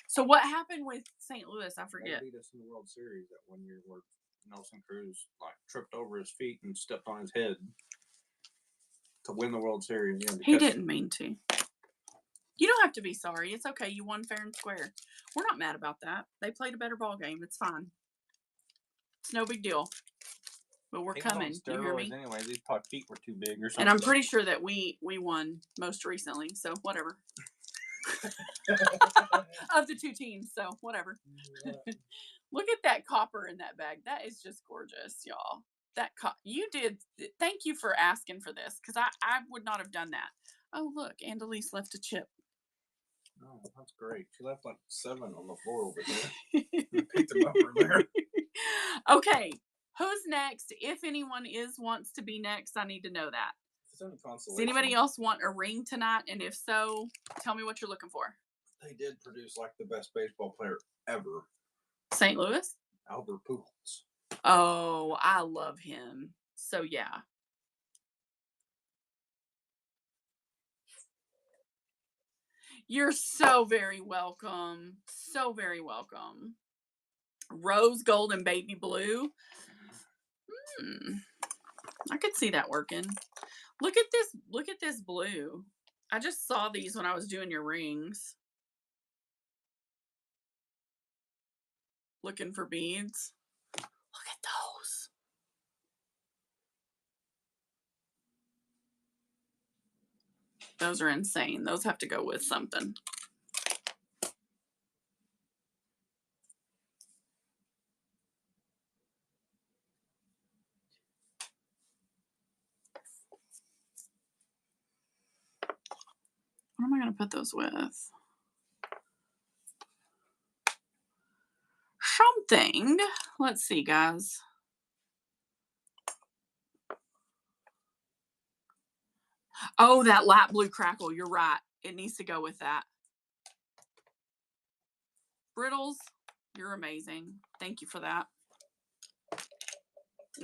So what happened with St. Louis? I forget. They beat us in the World Series that one year where Nelson Cruz tripped over his feet and stepped on his head to win the World Series. You know, He because- didn't mean to. You don't have to be sorry. It's okay. You won fair and square. We're not mad about that. They played a better ball game. It's fine. It's no big deal. But we're He was on coming. You hear me? steroids Anyway, these probably feet were too big or something. And I'm pretty sure that we won most recently. So whatever. Of the two teams. So whatever. Look at that copper in that bag. That is just gorgeous, y'all. That you did. Thank you for asking for this because I would not have done that. Oh look, Annalise left a chip. Oh, that's great. She left like 7 on the floor over there. You picked them up from there. Okay, who's next? If anyone wants to be next, I need to know that. If there's any Does consolation, anybody else want a ring tonight? And if so, tell me what you're looking for. they did produce like the best baseball player ever, St. Louis? Albert Pujols. Oh, I love him. So yeah. You're so very welcome. So very welcome. Rose gold and baby blue. I could see that working. Look at this. Look at this blue. I just saw these when I was doing your rings. Looking for beads. Look at those. Those are insane. Those have to go with something. What am I going to put those with? Something. Let's see, guys. Oh, that light blue crackle. You're right. It needs to go with that. Brittles, you're amazing. Thank you for that.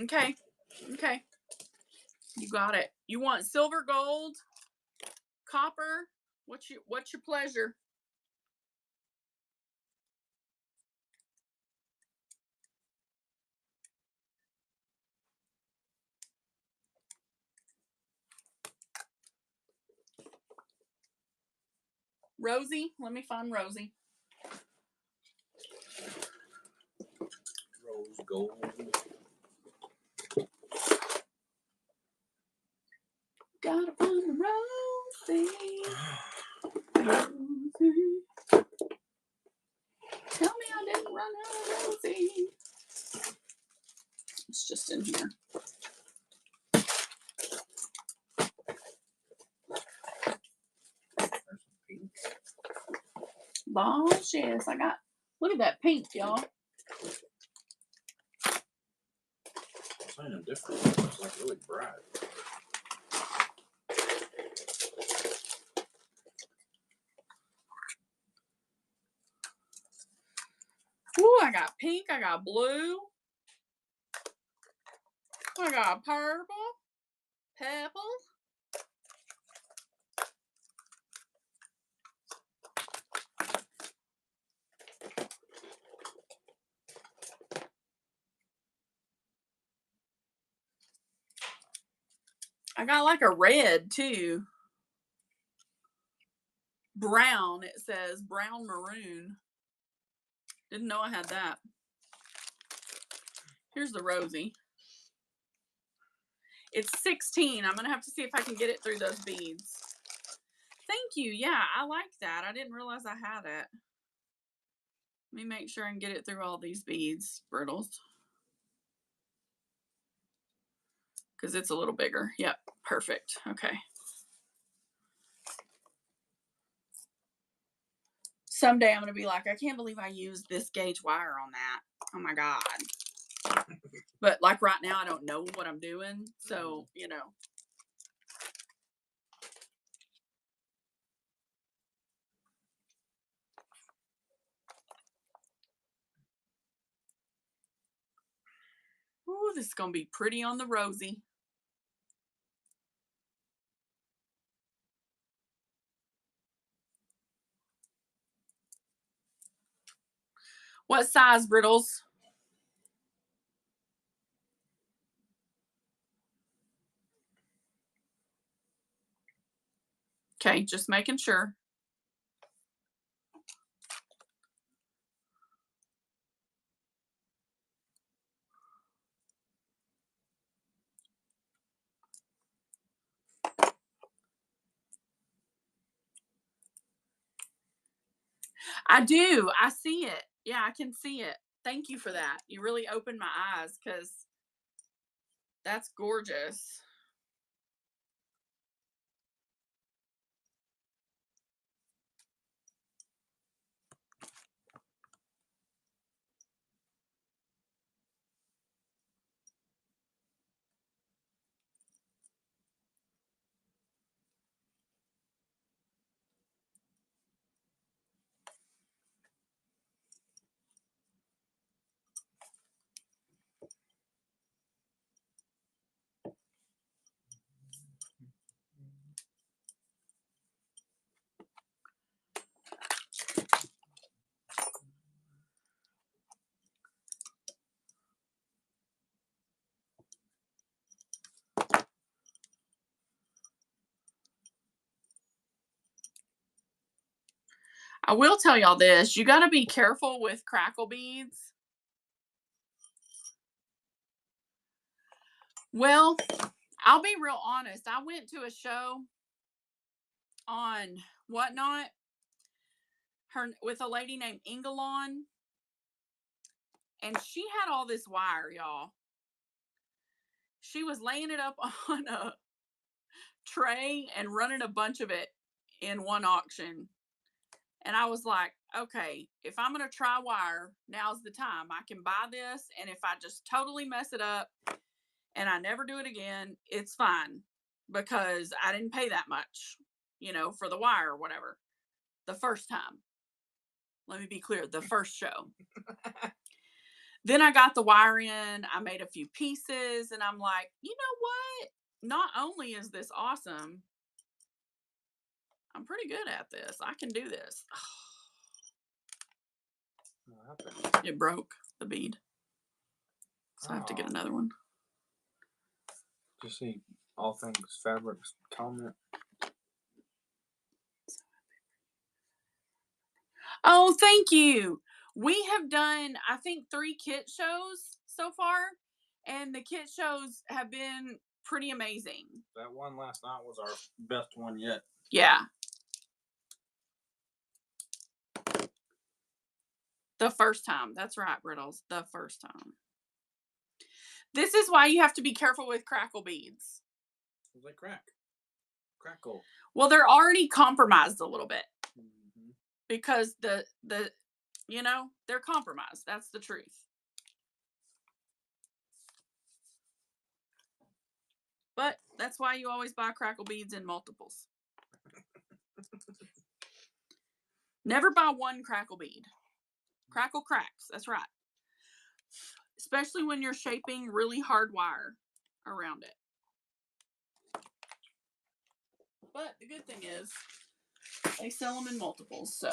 Okay. Okay. You got it. You want silver, gold, copper? What's your pleasure? Rosie, let me find Rosie. Rose gold. Gotta find the Rosie. Rosie. Tell me I didn't run out of Rosie. It's just in here. There's some pink. Balls, yes, I got. Look at that pink, y'all. Something different. It's like really bright. Ooh, I got pink, I got blue. I got purple. I got like a red too. Brown, it says brown maroon. Didn't know I had that. Here's the Rosie. It's 16. I'm going to have to see if I can get it through those beads. Thank you. Yeah, I like that. I didn't realize I had it. Let me make sure I can get it through all these beads, Brittles. Because it's a little bigger. Yep, perfect. Okay. Someday I'm going to be like, I can't believe I used this gauge wire on that. Oh my God. But like right now, I don't know what I'm doing. So, you know. Ooh, this is going to be pretty on the Rosie. What size, Brittles? Okay, just making sure. I do. I see it. Yeah, I can see it. Thank you for that. You really opened my eyes because that's gorgeous. I will tell y'all this. You got to be careful with crackle beads. Well, I'll be real honest. I went to a show on Whatnot with a lady named Ingalon. And she had all this wire, y'all. She was laying it up on a tray and running a bunch of it in one auction. And I was like, okay, if I'm going to try wire, now's the time. I can buy this. And if I just totally mess it up and I never do it again, it's fine. Because I didn't pay that much, you know, for the wire or whatever. The first time. Let me be clear. The first show. Then I got the wire in. I made a few pieces. And I'm like, you know what? Not only is this awesome, I'm pretty good at this. I can do this. It broke the bead. So I have to get another one. Just see all things fabrics comment. Oh, thank you. We have done, I think, 3 kit shows so far. And the kit shows have been pretty amazing. That one last night was our best one yet. Yeah. The first time. That's right, Brittles. The first time. This is why you have to be careful with crackle beads. They crackle. Well, they're already compromised a little bit. Mm-hmm. Because the you know, they're compromised. That's the truth. But that's why you always buy crackle beads in multiples. Never buy one crackle bead. Crackle cracks. That's right. Especially when you're shaping really hard wire around it. But the good thing is, they sell them in multiples, so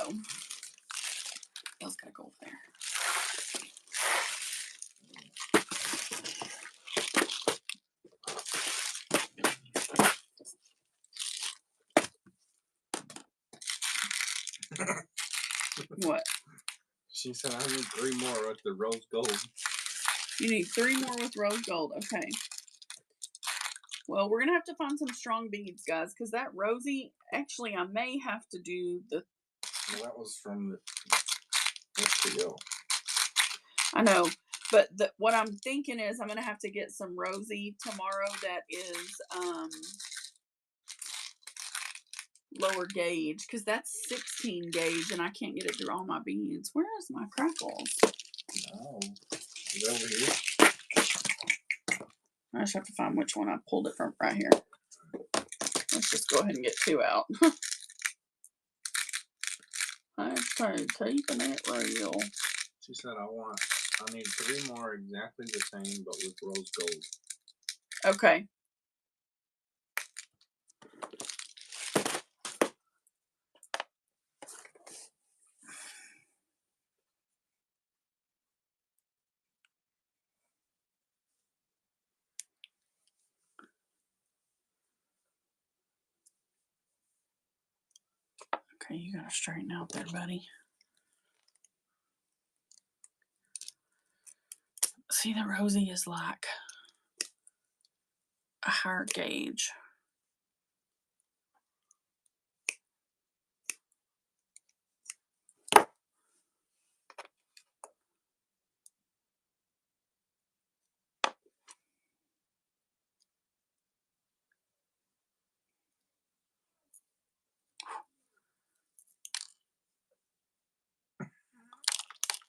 those gotta go over there. What? She said I need 3 more with the rose gold. You need 3 more with rose gold. Okay. Well, we're gonna have to find some strong beads, guys, because that rosy. Actually, I may have to do the. Well, that was from the STO. I know, but what I'm thinking is I'm gonna have to get some rosy tomorrow that is lower gauge, because that's 16 gauge and I can't get it through all my beads. Where is my crackles? Oh, is that over here? I just have to find which one I pulled it from right here. Let's just go ahead and get 2 out. I'm keeping it real. She said I need 3 more exactly the same, but with rose gold. Okay. Okay, you gotta straighten out there, buddy. See, the rosy is like a higher gauge.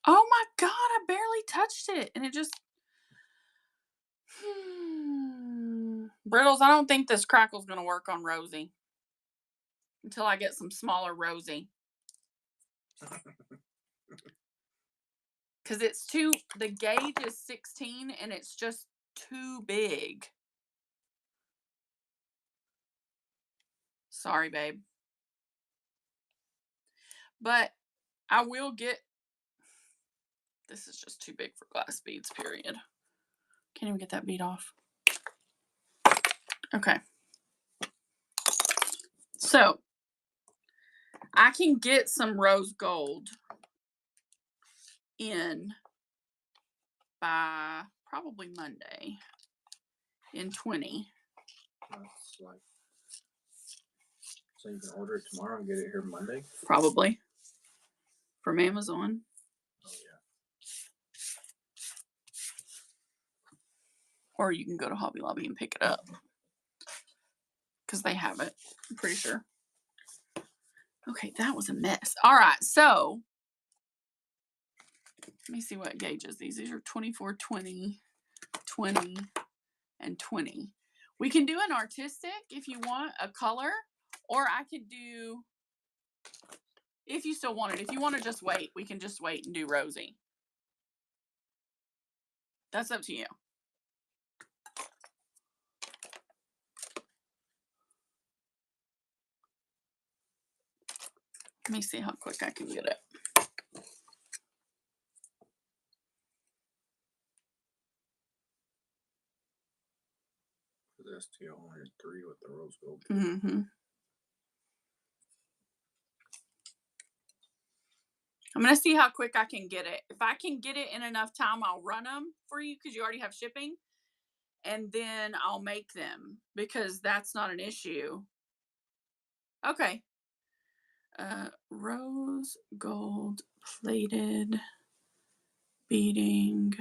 Oh my god, I barely touched it and it just Brittles, I don't think this crackle's gonna work on Rosie until I get some smaller Rosie. Cause it's the gauge is 16 and it's just too big. Sorry, babe. But I will get, this is just too big for glass beads, period. Can't even get that bead off. Okay. So I can get some rose gold in by probably Monday in 20. That's like, so you can order it tomorrow and get it here Monday? Probably. From Amazon. Oh, yeah. Or you can go to Hobby Lobby and pick it up. Because they have it. I'm pretty sure. Okay, that was a mess. All right, so let me see what gauges these. These are 24, 20, 20, and 20. We can do an artistic if you want a color, or I could do, if you still want it, if you want to just wait, we can just wait and do Rosie. That's up to you. Let me see how quick I can get it. The STO only had 3 with the rose gold. Mm-hmm. I'm going to see how quick I can get it. If I can get it in enough time, I'll run them for you because you already have shipping. And then I'll make them because that's not an issue. Okay. Rose gold plated beading.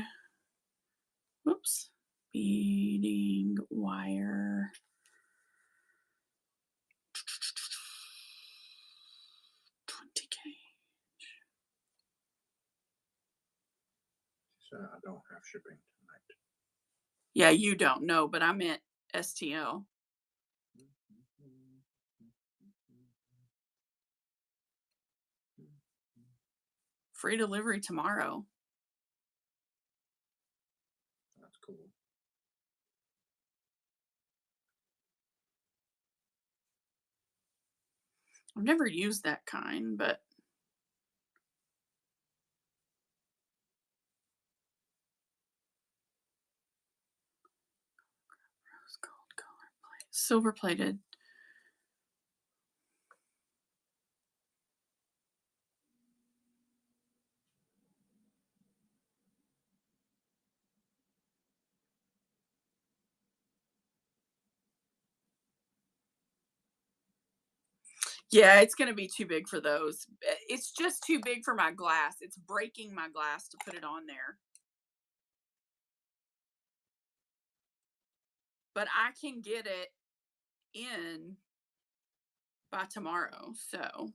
Whoops. Beading wire. $20K. She said I don't have shipping tonight. Yeah, you don't know, but I meant STL. Free delivery tomorrow. That's cool. I've never used that kind, but rose gold color plate. Silver plated. Yeah, it's gonna be too big for those. It's just too big for my glass. It's breaking my glass to put it on there. But I can get it in by tomorrow, so.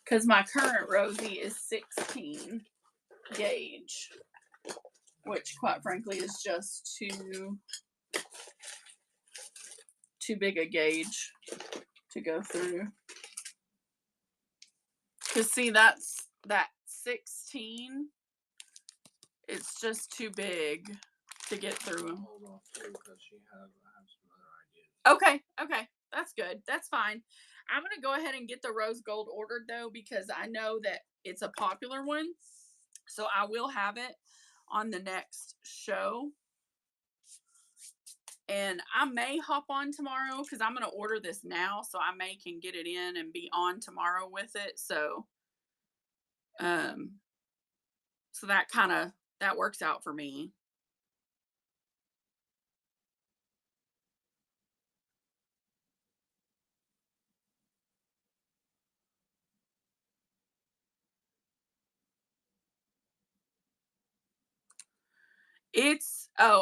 Because my current Rosie is 16 gauge, which quite frankly is just too big a gauge to go through. Because see, that 16, it's just too big to get through. Hold off too, because I have some other ideas. Okay, that's good. That's fine. I'm gonna go ahead and get the rose gold ordered though, because I know that it's a popular one. So I will have it on the next show. And I may hop on tomorrow because I'm gonna order this now, so I may can get it in and be on tomorrow with it. So so that works out for me.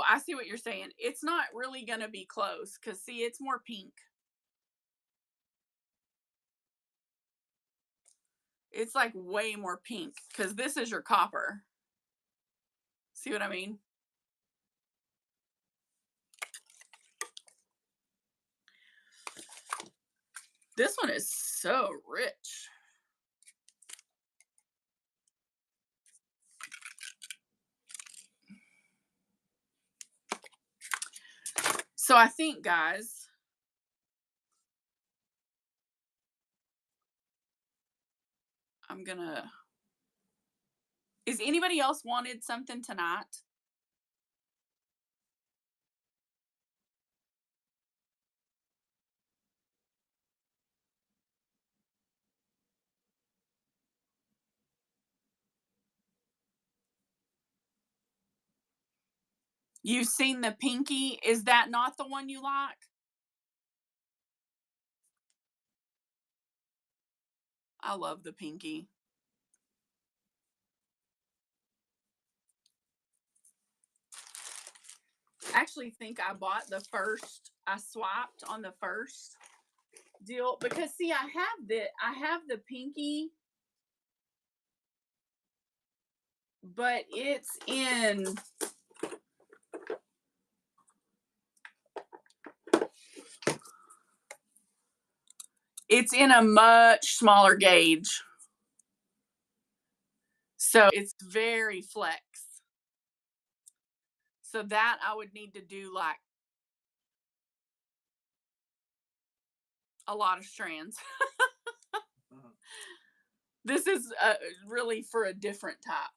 I see what you're saying. It's not really gonna be close because see, it's more pink. It's like way more pink because this is your copper. See what I mean? This one is so rich. So I think, guys, is anybody else wanted something tonight? You've seen the pinky. Is that not the one you like? I love the pinky. I actually think I swapped on the first deal because see, I have the pinky, but it's in a much smaller gauge. So it's very flex. So that I would need to do like a lot of strands. This is really for a different type.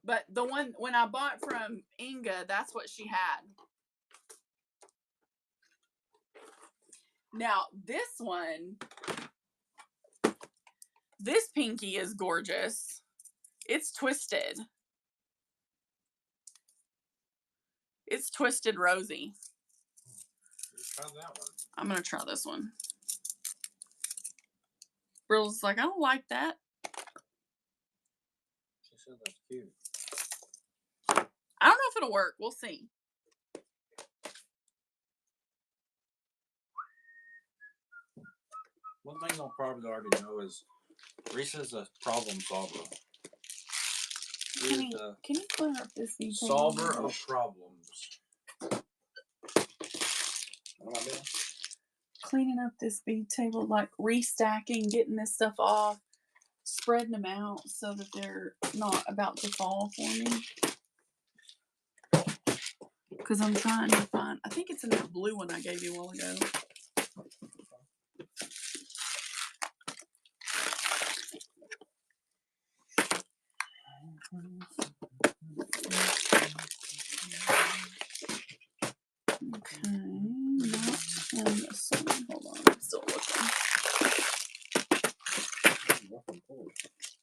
But the one when I bought from Inga, that's what she had. Now this one, this pinky is gorgeous. It's twisted. It's twisted rosy. Try that one. I'm gonna try this one. Brill's like, I don't like that. She said that's cute. I don't know if it'll work. We'll see. One thing they'll probably already know is Risa's a problem solver. Can you clear up this detail? Solver of problems. What am I doing? Cleaning up this bead table, like restacking, getting this stuff off, spreading them out so that they're not about to fall for me. Because I'm trying to find, I think it's in that blue one I gave you a while ago.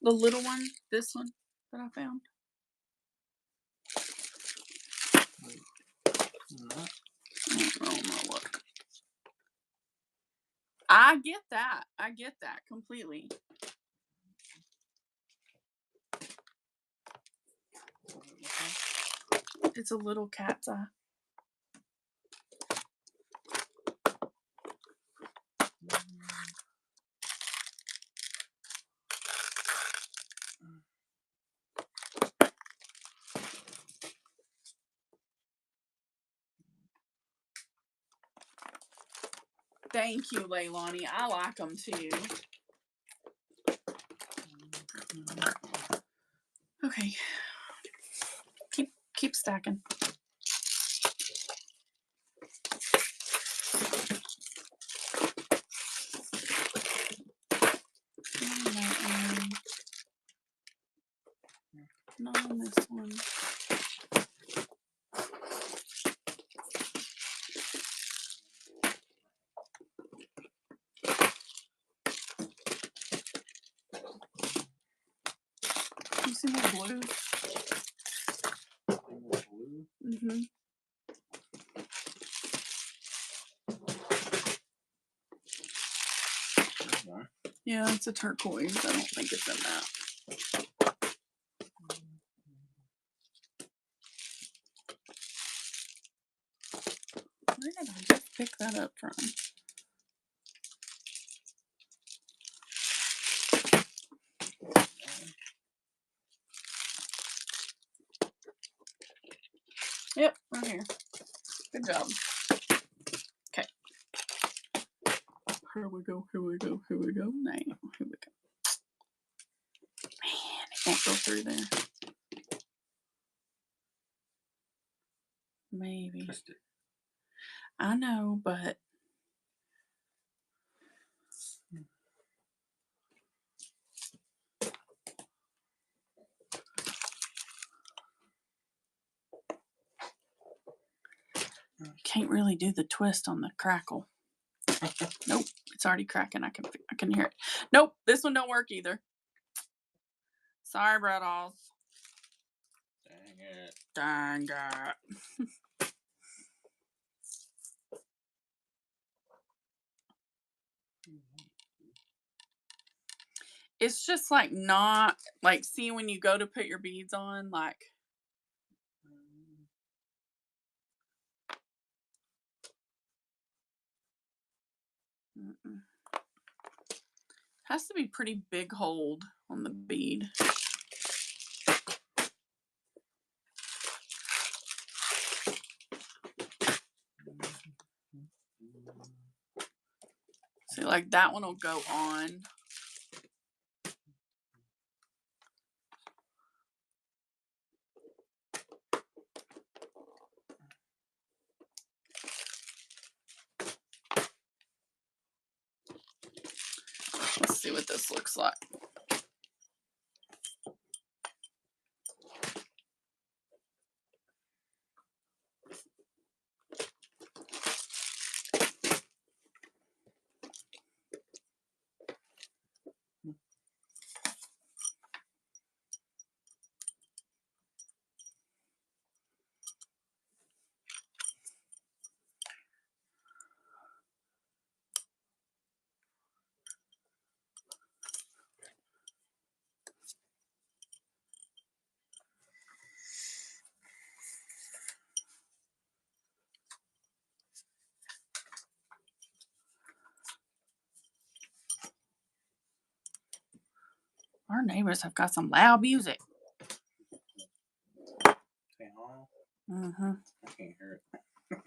The little one, this one that I found. Oh, look. I get that. I get that completely. It's a little cat's eye. Thank you, Leilani. I like them too. Okay. Keep stacking. Not on this one. You see more blue? Blue. Mm-hmm. One. Yeah, it's a turquoise. I don't think it's in that. Where did I just pick that up from? Yep, right here. Good job. Okay. Here we go. Here we go. Here we go. Now, here we go. Man, it won't go through there. Maybe. Twist it. I know, but can't really do the twist on the crackle. Nope, it's already cracking. I can hear it. Nope, this one don't work either. Sorry, Bradalls. Dang it. Dang it. It's just like not like, see, when you go to put your beads on, like has to be pretty big hold on the bead. See, like that one will go on. Let's see what this looks like. Our neighbors have got some loud music. Say huh? Mm-hmm. I can't hear it.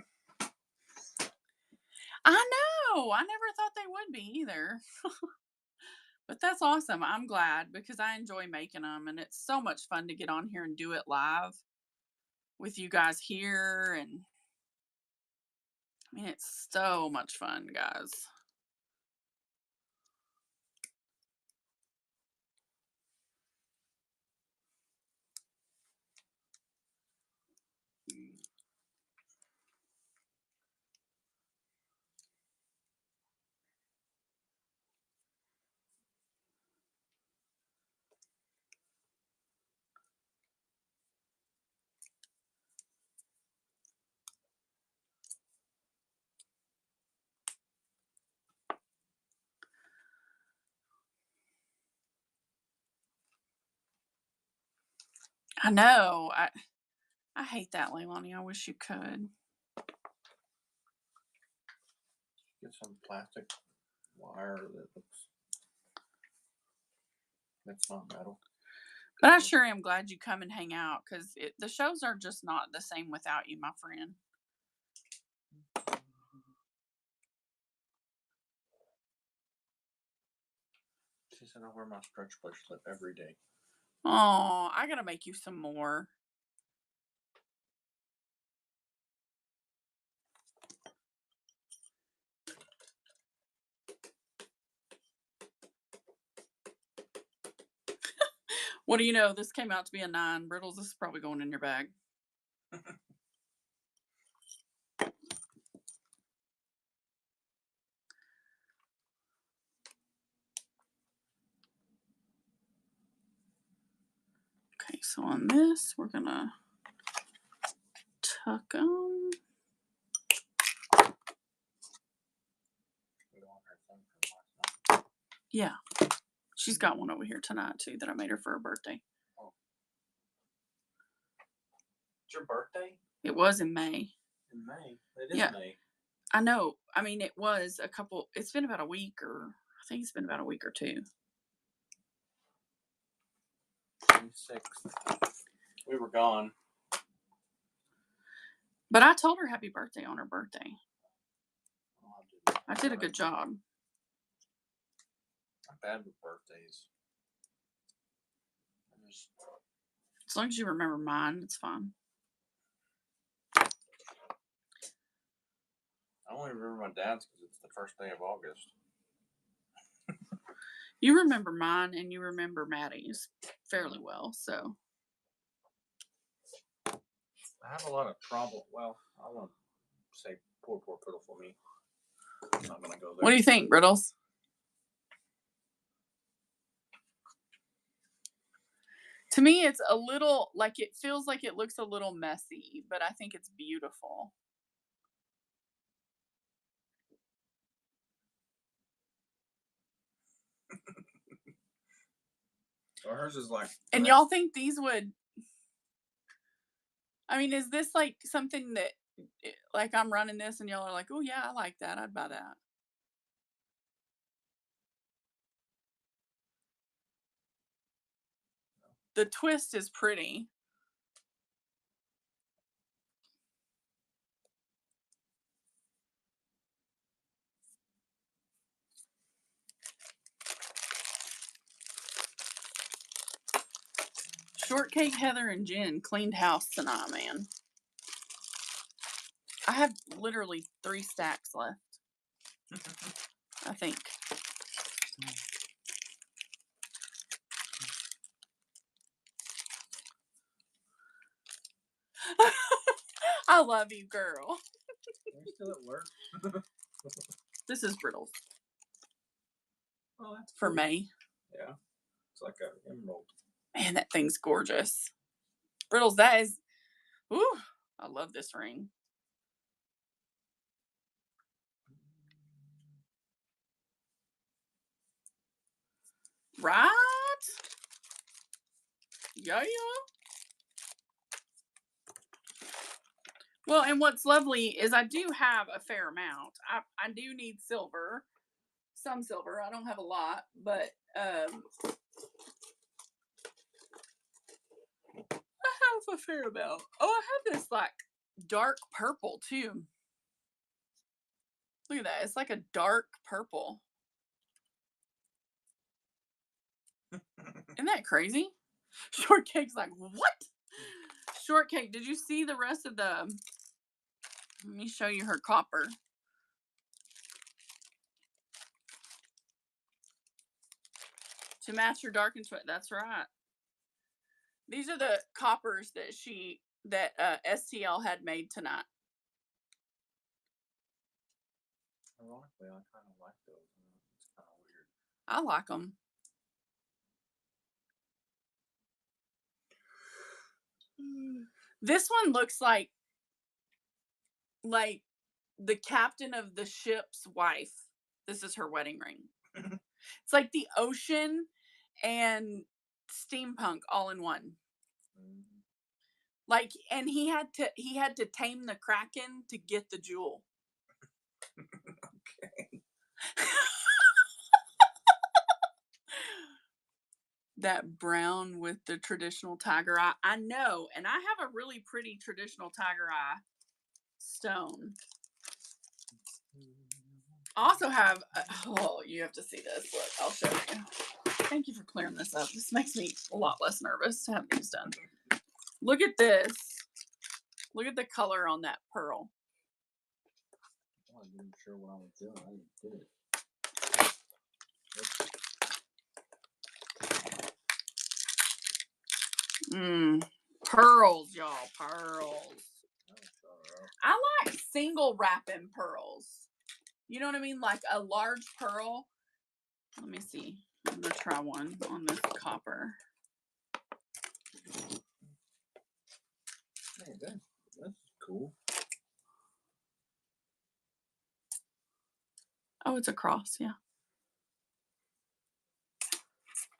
I know. I never thought they would be either. But that's awesome. I'm glad because I enjoy making them and it's so much fun to get on here and do it live with you guys here. And I mean, it's so much fun, guys. I know. I hate that, Leilani. I wish you could. Get some plastic wire that looks. That's not metal. But I sure am glad you come and hang out because the shows are just not the same without you, my friend. She said I wear my stretch bracelet every day. Oh, I gotta make you some more. What do you know? This came out to be a 9. Brittles, this is probably going in your bag. Okay, so on this, we're gonna tuck them. Yeah. She's got one over here tonight, too, that I made her for her birthday. It's your birthday? It was in May. In May. It is Yeah. May. I know. I mean, it was it's been about a week I think it's been about a week or 2. 26th. We were gone. But I told her happy birthday on her birthday. I did a good job. I'm bad with birthdays. As long as you remember mine, it's fine. I only remember my dad's because it's the first day of August. You remember mine and you remember Maddie's fairly well, so. I have a lot of trouble. Well, I won't say poor pitiful me. I'm not gonna go there. What do you think, Brittles? To me, it's a little, like, it feels like it looks a little messy, but I think it's beautiful. So hers is like. And y'all think these would, I mean, is this like something that, like, I'm running this and y'all are like, oh yeah, I like that, I'd buy that. The twist is pretty. Shortcake, Heather, and Jen cleaned house tonight, man. I have literally 3 stacks left. I think. I love you, girl. Are you still at work? This is Brittles Oh, that's for cool. May. Yeah. It's like an emerald. Man, that thing's gorgeous. Brittles, that is. Ooh, I love this ring. Right? Yeah. Well, and what's lovely is I do have a fair amount. I do need silver. Some silver. I don't have a lot, but I have a fair amount. Oh, I have this like dark purple too. Look at that. It's like a dark purple. Isn't that crazy? Shortcake's like, what? Shortcake, did you see the rest of the... Let me show you her copper. To match your dark and that's right. These are the coppers that STL had made tonight. Ironically, I kind of like those. It's kind of weird. I like them. This one looks like the captain of the ship's wife. This is her wedding ring. It's like the ocean and steampunk all in one. Like, and he had to tame the Kraken to get the jewel. Okay. That brown with the traditional tiger eye. I know, and I have a really pretty traditional tiger eye stone. I also have, oh, you have to see this. Look, I'll show you. Thank you for clearing this up. This makes me a lot less nervous to have these done. Look at this. Look at the color on that pearl. I wasn't sure what I was doing. I just did it. Pearls, y'all. Pearls. That's all right. I like single wrapping pearls. You know what I mean? Like a large pearl. Let me see. I'm going to try one on this copper. Hey, that's cool. Oh, it's a cross. Yeah.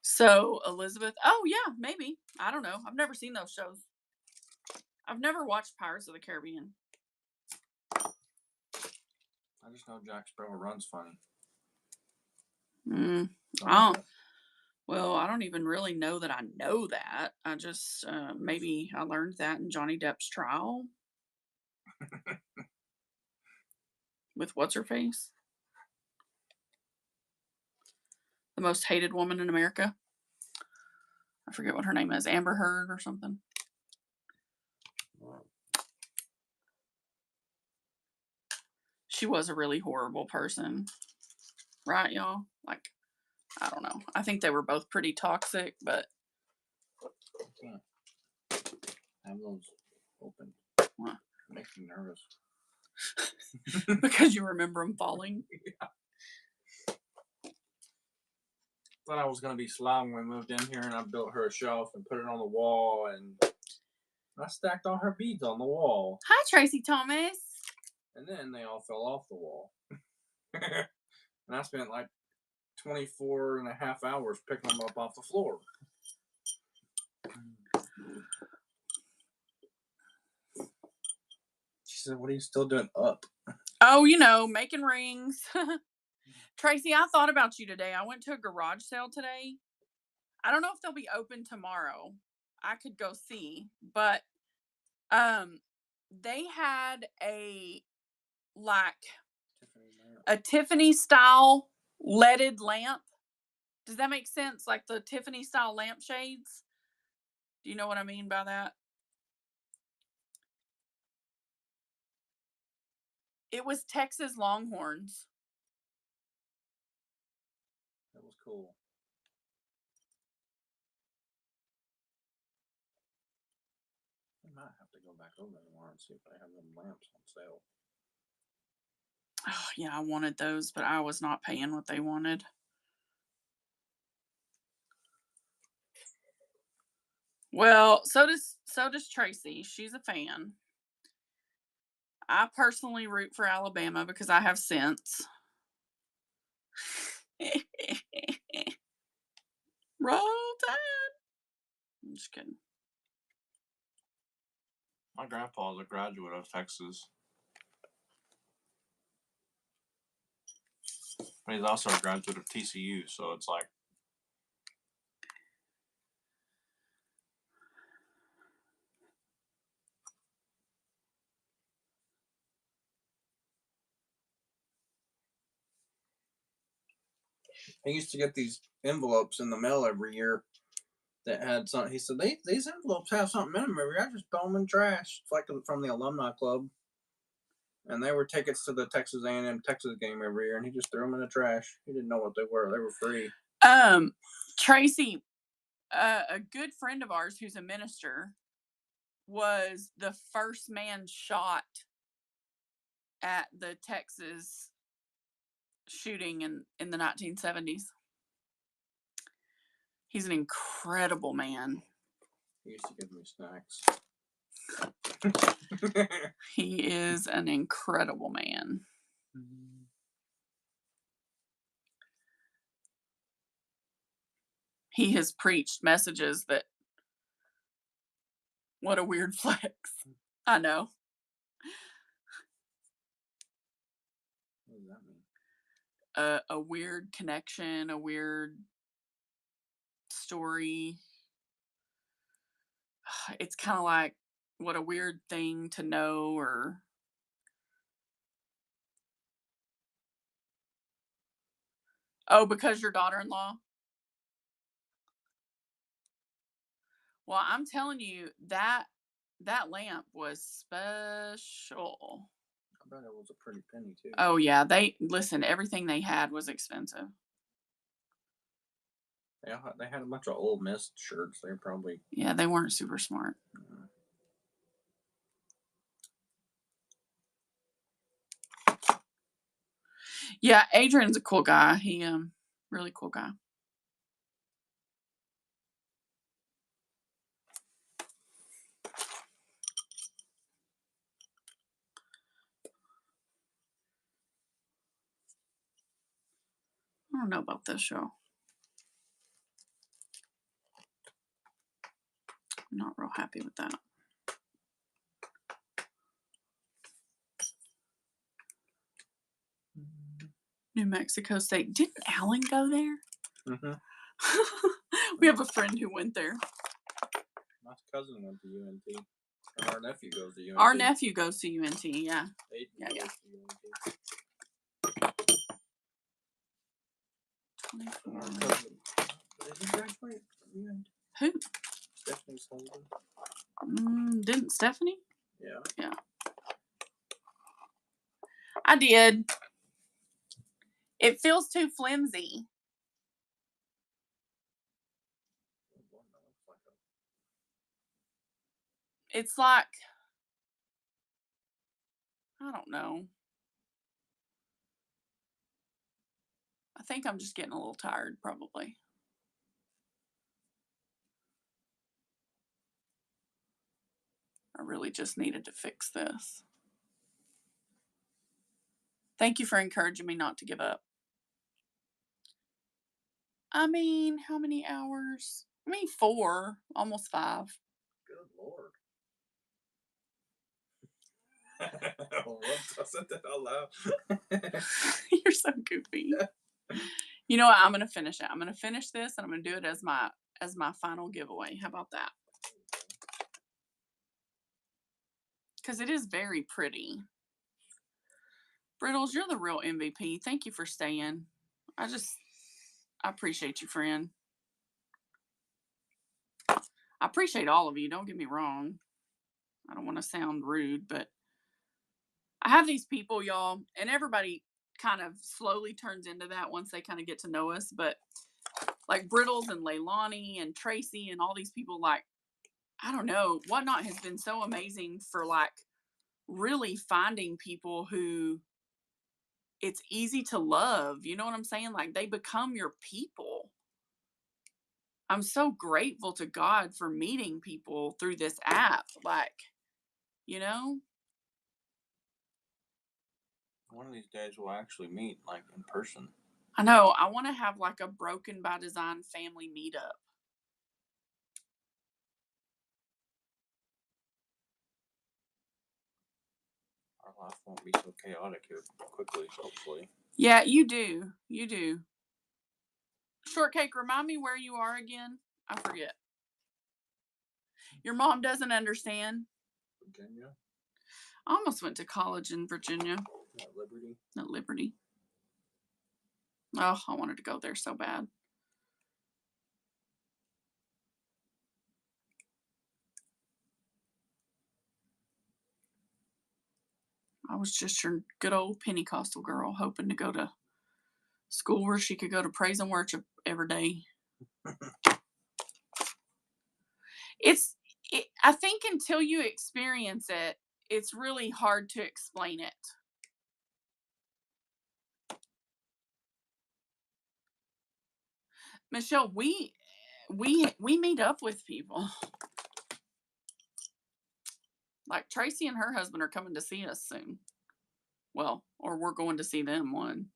So, Elizabeth. Oh, yeah, maybe. I don't know. I've never seen those shows. I've never watched Pirates of the Caribbean. I just know Jack Sparrow runs funny. Oh, well, I don't even really know that I know that. I just, maybe I learned that in Johnny Depp's trial. With what's her face? The most hated woman in America. I forget what her name is. Amber Heard or something. She was a really horrible person. Right, y'all? Like, I don't know. I think they were both pretty toxic, but I can't have those open. What? It makes me nervous. because you remember them falling. Thought I was gonna be sly when we moved in here, and I built her a shelf and put it on the wall, and I stacked all her beads on the wall, Hi, Tracy Thomas. and then they all fell off the wall. And I spent like 24 and a half hours picking them up off the floor. She said, "What are you still doing up?" Oh, you know, making rings. Tracy, I thought about you today. I went to a garage sale today. I don't know if they'll be open tomorrow. I could go see, but they had a Tiffany style leaded lamp. Does that make sense? Like the Tiffany style lampshades? Do you know what I mean by that? It was Texas Longhorns. That was cool. I might have to go back over there tomorrow and see if they have them lamps on sale. Oh, yeah, I wanted those, but I was not paying what they wanted. Well, so does Tracy. She's a fan. I personally root for Alabama because I have sense. Roll Tide. I'm just kidding. My grandpa's a graduate of Texas. But he's also a graduate of TCU, so it's like. He used to get these envelopes in the mail every year that had something. He said, these envelopes have something in them every year. I just throw them in trash. It's like from the alumni club. And they were tickets to the Texas A&M Texas game every year, and he just threw them in the trash. He didn't know what they were. They were free. Tracy, a good friend of ours who's a minister was the first man shot at the Texas shooting in the 1970s. He's an incredible man. He used to give me snacks. He is an incredible man. He has preached messages that What a weird flex. I know. What does that mean? A weird connection, a weird story. It's kind of like what a weird thing to know, or oh, because your daughter-in-law. Well, I'm telling you that lamp was special. I bet it was a pretty penny too. Oh yeah, listen, everything they had was expensive. They had a bunch of Ole Miss shirts. They're probably Yeah, they weren't super smart. Yeah, Adrian's a cool guy. He really cool guy. I don't know about this show. I'm not real happy with that. New Mexico State. Didn't Alan go there? Mm-hmm. We have a friend who went there. My cousin went to UNT. And our nephew goes to UNT. Our nephew goes to UNT, yeah. Aiden Yeah, goes yeah. to UNT. 24. And our cousin, did he graduate from UNT? Who? Stephanie's husband. Didn't Stephanie? Yeah. I did. It feels too flimsy. It's like, I don't know. I think I'm just getting a little tired, probably. I really just needed to fix this. Thank you for encouraging me not to give up. I mean, how many hours? 4, almost 5. Good Lord. Whoops, I said that out loud. You're so goofy. You know what? I'm gonna finish it. I'm gonna finish this, and I'm gonna do it as my final giveaway. How about that? Because it is very pretty. Brittles, you're the real MVP. Thank you for staying. I appreciate you, friend. I appreciate all of you. Don't get me wrong. I don't want to sound rude, but I have these people, y'all, and everybody kind of slowly turns into that once they kind of get to know us. But like Brittles and Leilani and Tracy and all these people, like, I don't know, Whatnot has been so amazing for like really finding people who it's easy to love. You know what I'm saying? Like they become your people. I'm so grateful to God for meeting people through this app. Like, you know? One of these days we'll actually meet, like, in person. I know. I want to have like a Broken by Design family meetup. Our life won't be so chaotic here quickly, hopefully. Yeah, you do. You do. Shortcake, remind me where you are again. I forget. Your mom doesn't understand. Virginia? I almost went to college in Virginia. At Liberty? At Liberty. Oh, I wanted to go there so bad. I was just your good old Pentecostal girl hoping to go to school where she could go to praise and worship every day. I think until you experience it, it's really hard to explain it. Michelle, we meet up with people. Like Tracy and her husband are coming to see us soon. Well, or we're going to see them one.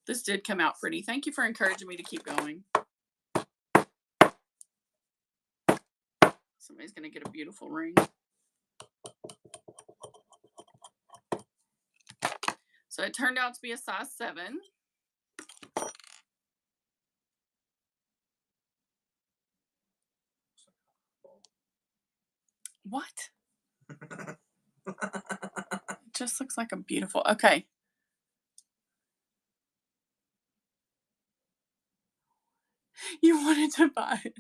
This did come out pretty. Thank you for encouraging me to keep going. Somebody's gonna get a beautiful ring. So it turned out to be a size 7. What? It just looks like a beautiful. Okay. You wanted to buy it.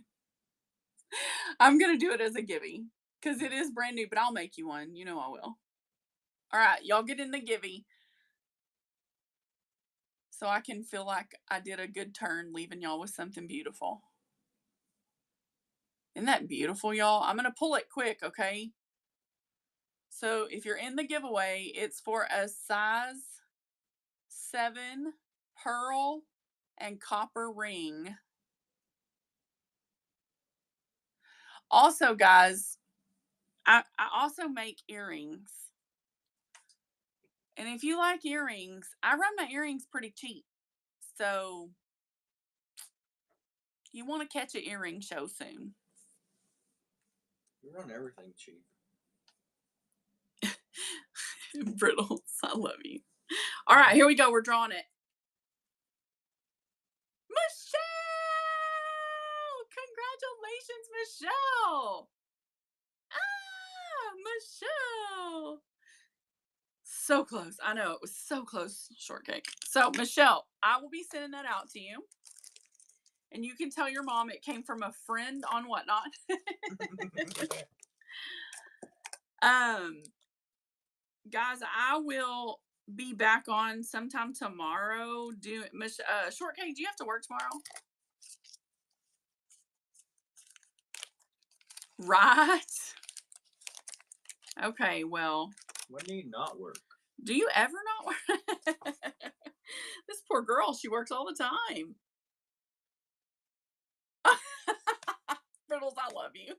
I'm gonna do it as a givey because it is brand new, but I'll make you one. You know I will. All right, y'all get in the givey so I can feel like I did a good turn leaving y'all with something beautiful. Isn't that beautiful, y'all? I'm gonna pull it quick, okay? So if you're in the giveaway, it's for a size 7 pearl and copper ring. Also, guys, I also make earrings. And if you like earrings, I run my earrings pretty cheap. So you want to catch an earring show soon. You run everything cheap. Brittles, I love you. All right, here we go. We're drawing it. Michelle! Congratulations, Michelle! Michelle! So close. I know, it was so close, shortcake. So, Michelle, I will be sending that out to you. And you can tell your mom it came from a friend on Whatnot. Guys, I will be back on sometime tomorrow. Shortcake, do you have to work tomorrow? Right. Okay, well. When do you not work? Do you ever not work? This poor girl, she works all the time. Brittles, I love you.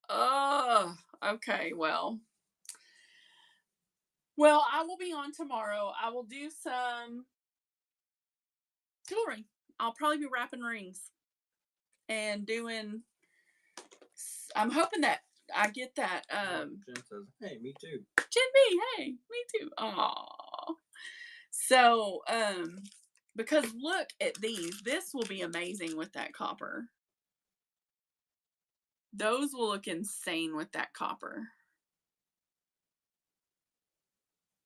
Oh, okay, well. Well, I will be on tomorrow. I will do some jewelry. I'll probably be wrapping rings and doing. I'm hoping that I get that. Jen says, "Hey, me too." Jen B, hey, me too. Aww. So, because look at these. This will be amazing with that copper. Those will look insane with that copper.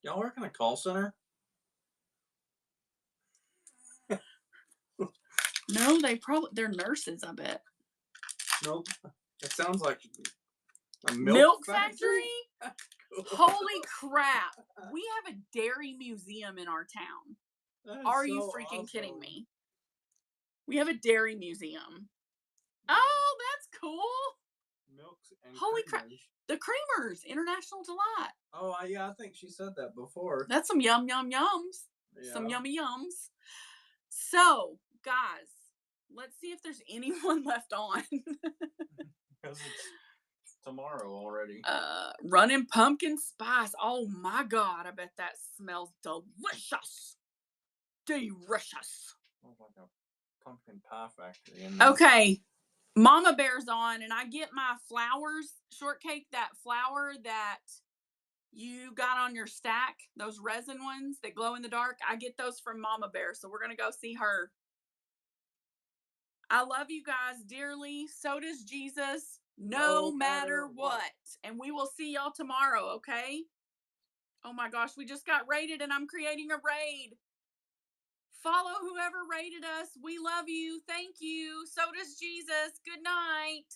Y'all work in a call center? No, they're nurses, I bet. Nope. It sounds like a Milk factory? Cool. Holy crap. We have a dairy museum in our town. Are you freaking kidding me? We have a dairy museum. Oh, that's cool. Milks and Holy crap. creamers. The Creamers, International Delight. Oh, yeah, I think she said that before. That's some yum, yum, yums. Yeah. Some yummy yums. So, guys, let's see if there's anyone left on. Because it's tomorrow already. Running pumpkin spice. Oh my god, I bet that smells delicious. Delicious. Smells like a pumpkin pie factory. In there. Okay, Mama Bear's on, and I get my flowers, shortcake, that flower that you got on your stack, those resin ones that glow in the dark. I get those from Mama Bear, so we're gonna go see her. I love you guys dearly. So does Jesus. No matter what. And we will see y'all tomorrow, okay? Oh my gosh, we just got raided and I'm creating a raid. Follow whoever raided us. We love you. Thank you. So does Jesus. Good night.